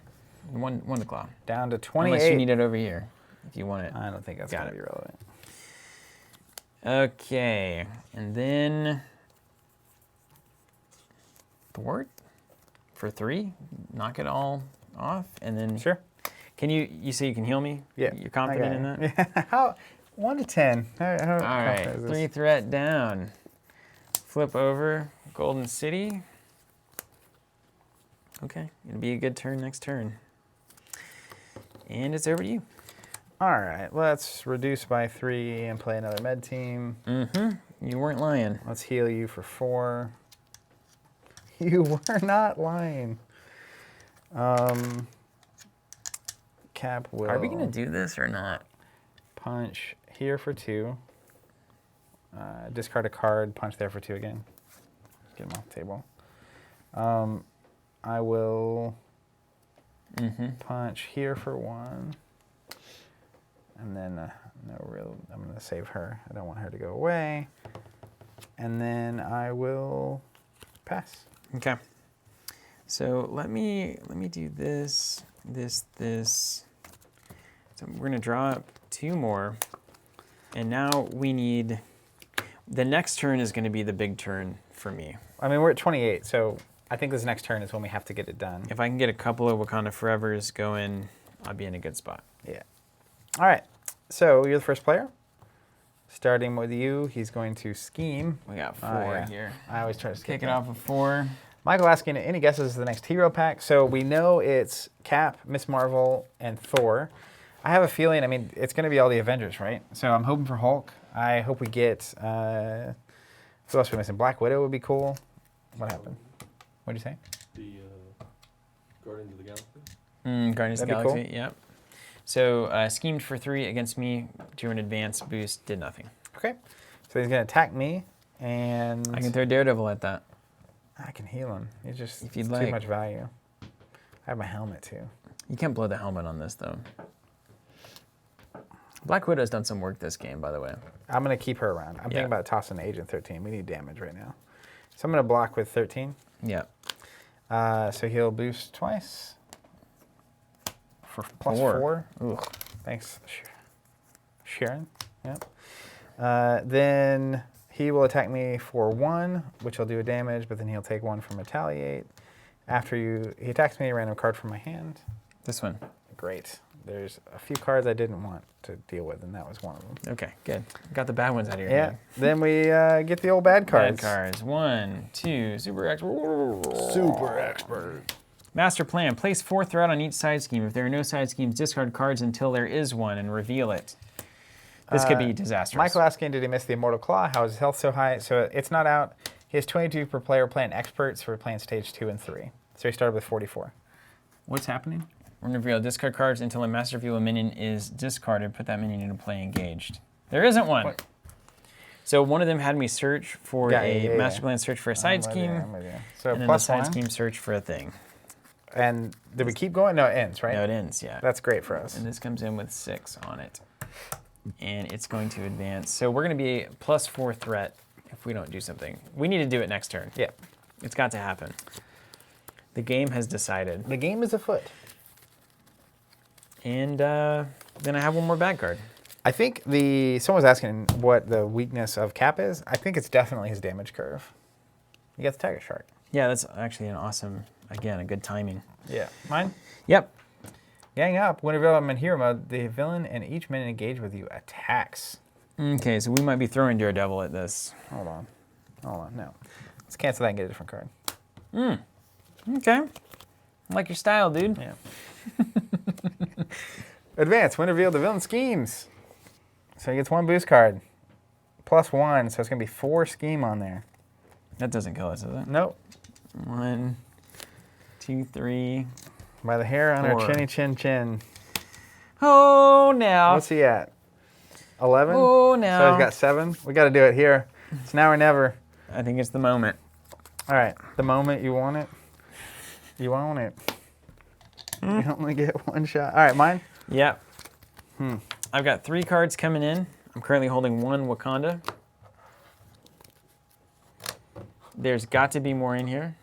1 to Claw. Down to 28. Unless you need it over here, if you want it. I don't think that's going to be relevant. Okay. And then... thwart for 3. Knock it all off. And then... Sure. Can you say you can heal me? Yeah. You're confident in that? Yeah. How? 1 to 10. How all right. 3 threat down. Flip over. Golden City. Okay. It'll be a good turn next turn. And it's over to you. All right. Let's reduce by 3 and play another med team. Mm-hmm. You weren't lying. Let's heal you for 4. You were not lying. Cap will... Are we going to do this or not? Punch here for 2. Discard a card, punch there for 2 again. Get them off the table. I will punch here for 1. And then, I'm going to save her. I don't want her to go away. And then I will pass. Okay. So let me do this. So we're going to draw up 2 more. And now we need... The next turn is going to be the big turn for me. I mean, we're at 28, so I think this next turn is when we have to get it done. If I can get a couple of Wakanda Forevers going, I'll be in a good spot. Yeah. All right. So you're the first player. Starting with you, he's going to scheme. We got 4 here. I always try to skip Kick it that. off with 4. Michael asking any guesses for the next hero pack. So we know it's Cap, Miss Marvel, and Thor. I have a feeling, I mean, it's going to be all the Avengers, right? So I'm hoping for Hulk. I hope we get, who else are we missing? Black Widow would be cool. What happened? What'd you say? The Guardians of the Galaxy. Guardians of the That'd be Galaxy, yep. So schemed for 3 against me, drew an advance boost, did nothing. Okay. So he's going to attack me, and I can throw Daredevil at that. I can heal him. He's just If you'd too like. much value. I have my helmet, too. You can't blow the helmet on this, though. Black Widow's done some work this game, by the way. I'm going to keep her around. I'm thinking about tossing Agent 13. We need damage right now. So I'm going to block with 13. Yeah. So he'll boost twice for plus 4. Ooh. Thanks, Sharon. Yep. Then he will attack me for 1, which will do a damage, but then he'll take 1 from retaliate. After he attacks me, a random card from my hand. This one. Great. There's a few cards I didn't want to deal with, and that was one of them. Okay, good. Got the bad ones out of your Yeah. hand. Then we get the old bad cards. Bad cards. 1, 2, super expert. Super expert. Master plan. Place 4 threat on each side scheme. If there are no side schemes, discard cards until there is one and reveal it. This could be disastrous. Michael asking, did he miss the Immortal Claw? How is his health so high? So it's not out. He has 22 per player playing experts for playing stage 2 and 3. So he started with 44. What's happening? We're going to reveal discard cards until a Master View minion is discarded. Put that minion into play engaged. There isn't one. What? So one of them had me search for Master Plan search for a side scheme. I'm with you. So And then the plus side 1. scheme search for a thing. And did we keep going? No, it ends, right? No, it ends, yeah. That's great for us. And this comes in with 6 on it. And it's going to advance. So we're going to be plus 4 threat if we don't do something. We need to do it next turn. Yeah. It's got to happen. The game has decided. The game is afoot. And then I have one more bad card. I think someone was asking what the weakness of Cap is. I think it's definitely his damage curve. He gets Tiger Shark. Yeah, that's actually an awesome, again, a good timing. Yeah. Mine? Yep. Gang up. Whenever I'm in hero mode, the villain and each minion engaged with you attacks. Okay, so we might be throwing Daredevil at this. Hold on. No. Let's cancel that and get a different card. Okay. I like your style, dude. Yeah. Advance. When revealed, the villain schemes. So he gets 1 boost card. Plus 1, so it's going to be 4 scheme on there. That doesn't kill us, does it? Nope. 1, 2, 3. By the hair on 4. our chinny chin chin. Oh, now. What's he at? 11? Oh, now. So he's got 7. We got to do it here. It's now or never. I think it's the moment. All right. The moment you want it, you own it. You only get 1 shot. All right, mine? Yep. I've got 3 cards coming in. I'm currently holding 1 Wakanda. There's got to be more in here.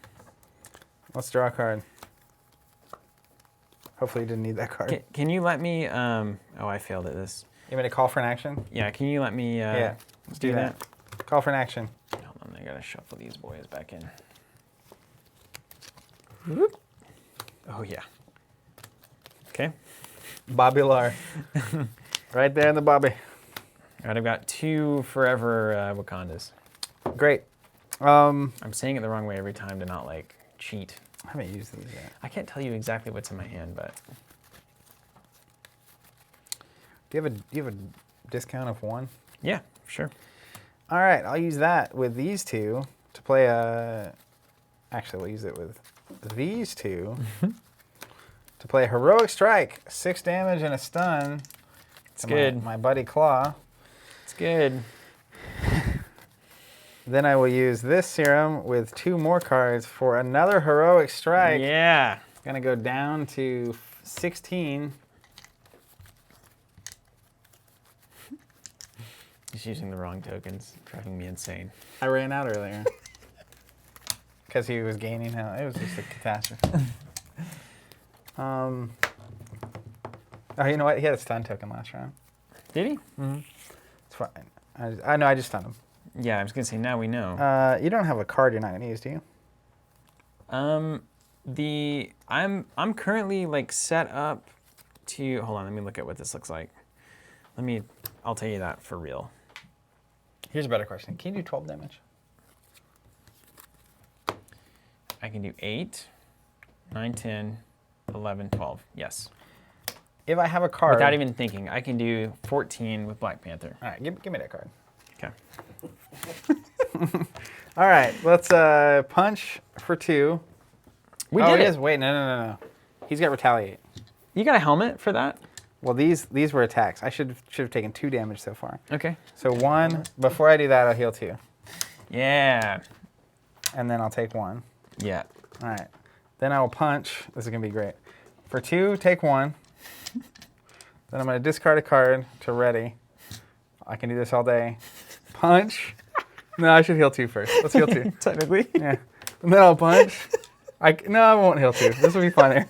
Let's draw a card. Hopefully you didn't need that card. Can you let me, oh, I failed at this. You want me to call for an action? Yeah, can you let me Yeah, let's do that. Call for an action. Hold on, I gotta shuffle these boys back in. Oh, yeah. Okay. Bobby Lar. Right there in the Bobby. All right, I've got 2 forever Wakandas. Great. I'm saying it the wrong way every time to not, like, cheat. I haven't used these yet. I can't tell you exactly what's in my hand, but... Do you have a discount of 1? Yeah, sure. All right, I'll use that with these 2 to play a... Actually, we'll use it with these 2 to play a Heroic Strike. 6 damage and a stun. It's good. My buddy Klaw. It's good. Then I will use this serum with 2 more cards for another Heroic Strike. Yeah. It's going to go down to 16. He's using the wrong tokens, driving me insane. I ran out earlier. Because he was gaining health. It was just a catastrophe. Oh, you know what? He had a stun token last round. Did he? It's fine. I know, I just stunned him. Yeah, I was gonna say now we know. You don't have a card you're not gonna use, do you? I'm currently like set up to, hold on, let me look at what this looks like. I'll tell you that for real. Here's a better question. Can you do 12 damage? I can do 8, 9, 10, 11, 12. Yes. If I have a card. Without even thinking, I can do 14 with Black Panther. All right, give me that card. Okay. All right, let's punch for 2. We did it. Wait, no. He's got retaliate. You got a helmet for that? Well, these were attacks. I should have taken 2 damage so far. Okay. So 1. Before I do that, I'll heal 2. Yeah. And then I'll take 1. Yeah. All right. Then I will punch. This is gonna be great. For 2, take 1. Then I'm gonna discard a card to ready. I can do this all day. Punch. No, I should heal 2 first. Let's heal 2. Technically. Yeah. And then I'll punch. No, I won't heal 2. This will be funner.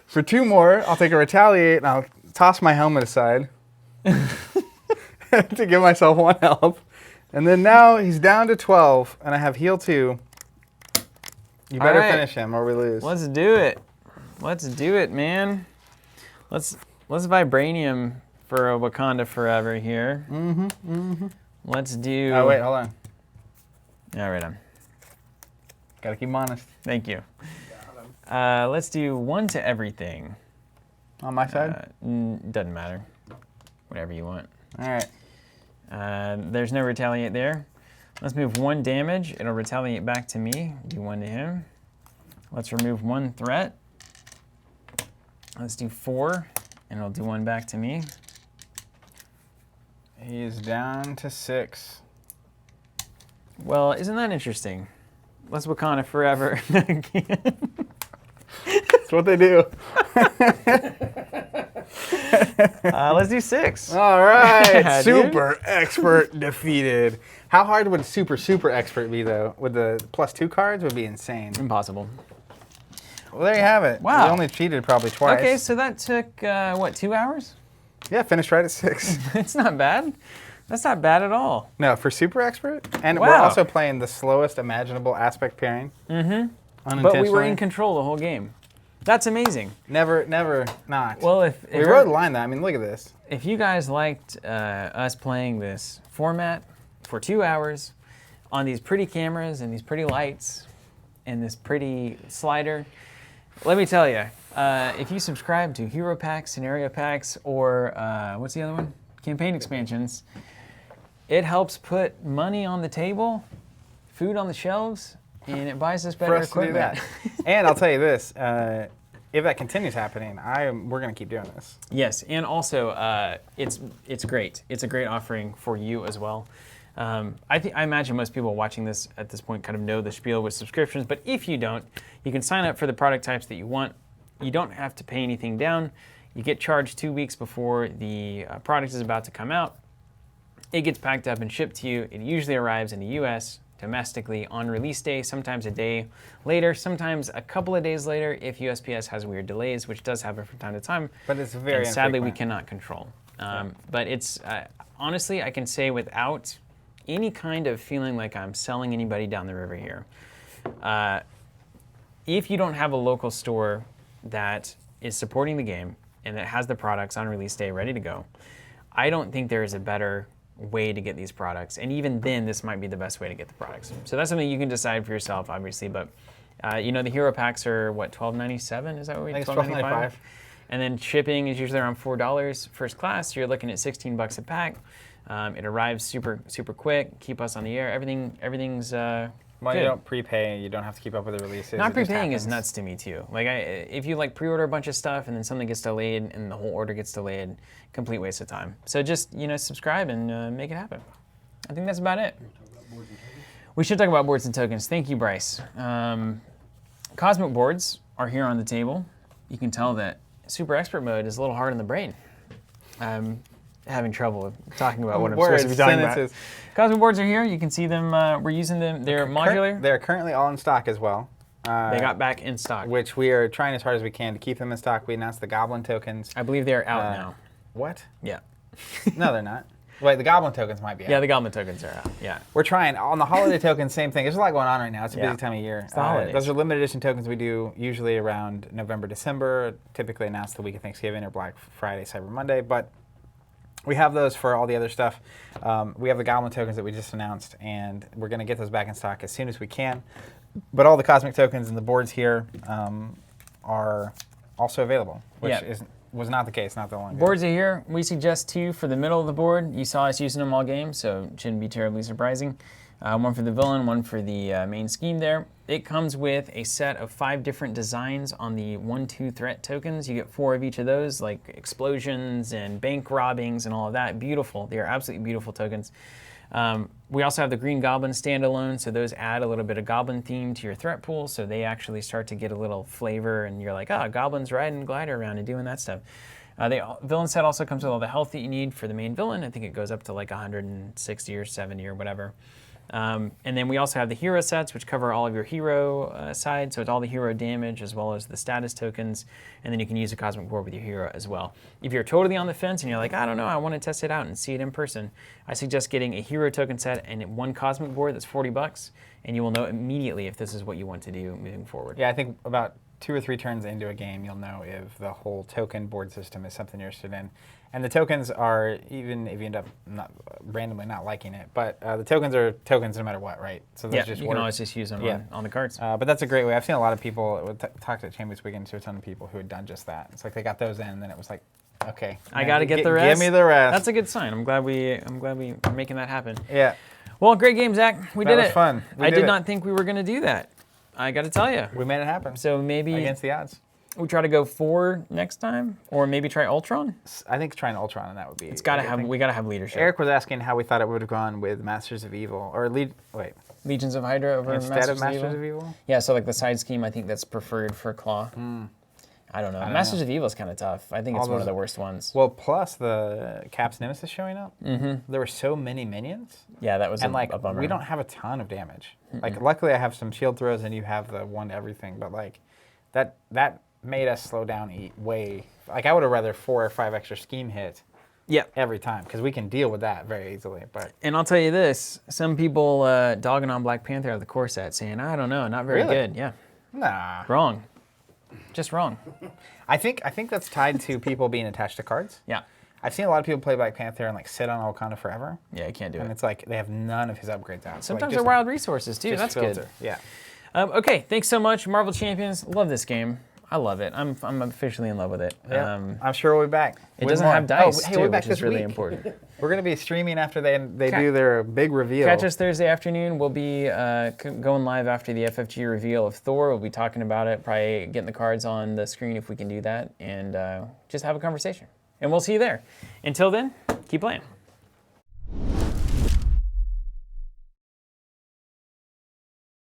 For 2 more, I'll take a retaliate and I'll toss my helmet aside to give myself 1 health. And then now he's down to 12 and I have heal 2. You better finish him or we lose. Let's do it. Let's do it, man. Let's vibranium for a Wakanda forever here. Let's do. Oh wait, hold on. Yeah, right on. Gotta keep him honest. Thank you. Let's do 1 to everything. On my side? Doesn't matter. Whatever you want. All right. There's no retaliate there. Let's move 1 damage. It'll retaliate back to me. Do 1 to him. Let's remove 1 threat. Let's do 4, and it'll do 1 back to me. He is down to 6. Well, isn't that interesting? Let's Wakanda forever. That's what they do. Let's do 6. All right. Yeah, super expert defeated. How hard would super expert be though? With the +2 cards would be insane. Impossible. Well, there you have it. Wow. We only cheated probably twice. Okay, so that took, what, 2 hours? Yeah, finished right at 6. It's not bad. That's not bad at all. No, for super expert. And Wow. we're also playing the slowest imaginable aspect pairing. But we were in control the whole game. That's amazing. Never not. Well, if we wrote the line though. I mean, look at this. If you guys liked us playing this format for 2 hours on these pretty cameras and these pretty lights and this pretty slider, let me tell you, if you subscribe to Hero Packs, Scenario Packs, or what's the other one? Campaign Expansions, it helps put money on the table, food on the shelves, and it buys us better equipment. To do that. And I'll tell you this, if that continues happening, we're going to keep doing this. Yes, and also it's great. It's a great offering for you as well. I imagine most people watching this at this point kind of know the spiel with subscriptions, but if you don't, you can sign up for the product types that you want. You don't have to pay anything down. You get charged 2 weeks before the product is about to come out. It gets packed up and shipped to you. It usually arrives in the US domestically on release day, sometimes a day later, sometimes a couple of days later if USPS has weird delays, which does happen from time to time. But it's very and sadly, we infrequent. cannot control. But it's, honestly, I can say without any kind of feeling like I'm selling anybody down the river here, if you don't have a local store that is supporting the game and that has the products on release day ready to go, I don't think there is a better way to get these products. And even then, this might be the best way to get the products. So that's something you can decide for yourself, obviously. But you know, the hero packs are what, $12.97? Is that what we? I think it's $12.95. And then shipping is usually around $4 first class. You're looking at $16 a pack. It arrives super quick. Keep us on the air. Everything's. Well, good. you don't prepay. You don't have to keep up with the releases. Not it just prepaying is happens. nuts to me too. Like if you like pre-order a bunch of stuff and then something gets delayed and the whole order gets delayed, complete waste of time. So just subscribe and make it happen. I think that's about it. We should talk about boards and tokens. Thank you, Bryce. Cosmic boards are here on the table. You can tell that Super Expert mode is a little hard on the brain. I'm having trouble with talking about what I'm supposed to be talking about. Cosmic boards are here. You can see them. We're using them. They're modular. They're currently all in stock as well. They got back in stock. Which we are trying as hard as we can to keep them in stock. We announced the Goblin tokens. I believe they're out now. What? Yeah. No, they're not. Wait, the goblin tokens might be out. Yeah, the goblin tokens are out. Yeah. We're trying. On the holiday tokens, same thing. There's a lot going on right now. It's a Yeah. busy time of year. It's the holidays. Those are limited edition tokens we do usually around November, December, typically announced the week of Thanksgiving or Black Friday, Cyber Monday. But we have those for all the other stuff. We have the goblin tokens that we just announced, and we're going to get those back in stock as soon as we can. But all the cosmic tokens and the boards here are also available, which was not the case not that long ago. Boards are here. We suggest 2 for the middle of the board. You saw us using them all game, so it shouldn't be terribly surprising. 1 for the villain, 1 for the main scheme there. It comes with a set of 5 different designs on the 1/2 threat tokens. You get 4 of each of those, like explosions and bank robbings and all of that. Beautiful. They are absolutely beautiful tokens. We also have the Green Goblin standalone, so those add a little bit of Goblin theme to your threat pool, so they actually start to get a little flavor, and you're like, Goblin's riding glider around and doing that stuff. The villain set also comes with all the health that you need for the main villain. I think it goes up to like 160 or 70 or whatever. And then we also have the hero sets, which cover all of your hero side, so it's all the hero damage as well as the status tokens, and then you can use a cosmic board with your hero as well. If you're totally on the fence and you're like, I don't know, I want to test it out and see it in person, I suggest getting a hero token set and 1 cosmic board that's $40, and you will know immediately if this is what you want to do moving forward. Yeah, I think about 2 or 3 turns into a game, you'll know if the whole token board system is something you're interested in. And the tokens are, even if you end up randomly not liking it, but the tokens are tokens no matter what, right? So those just you work. can always just use them on the cards. But that's a great way. I've seen a lot of people, talked at Champions Weekend to a ton of people who had done just that. It's like they got those in, and then it was like, okay. I got to get the rest. Give me the rest. That's a good sign. I'm glad we are making that happen. Yeah. Well, great game, Zach. We did it. That was fun. I did not think we were going to do that. I got to tell you. We made it happen. So maybe against the odds. we try to go 4 next time, or maybe try Ultron. I think trying Ultron, and that would be. It's got to have. We got to have leadership. Eric was asking how we thought it would have gone with Masters of Evil or Legions of Hydra over instead of Masters of Evil. Yeah, so like the side scheme, I think that's preferred for Klaw. I don't know. Masters of Evil is kind of tough. I think it's one of the worst ones. Well, plus the Cap's Nemesis showing up. There were so many minions. Yeah, that was and a bummer. We don't have a ton of damage. Like, luckily I have some shield throws, and you have the 1 to everything. But like, that made us slow down way. Like, I would have rather 4 or 5 extra scheme hit. Every time, because we can deal with that very easily. And I'll tell you this: some people dogging on Black Panther out of the core set, saying, "I don't know, not very good." Yeah. Nah. Wrong. Just wrong. I think that's tied to people being attached to cards. Yeah. I've seen a lot of people play Black Panther and like sit on Wakanda forever. Yeah, you can't do it. And it's like they have none of his upgrades out. Sometimes they're wild resources too. That's filter. Good. Yeah. Okay, thanks so much, Marvel Champions. Love this game. I love it. I'm officially in love with it. Yeah. I'm sure we'll be back. It doesn't have dice too, we're back which is really week. important. We're going to be streaming after they do their big reveal. Catch us Thursday afternoon. We'll be going live after the FFG reveal of Thor. We'll be talking about it, probably getting the cards on the screen if we can do that, and just have a conversation. And we'll see you there. Until then, keep playing.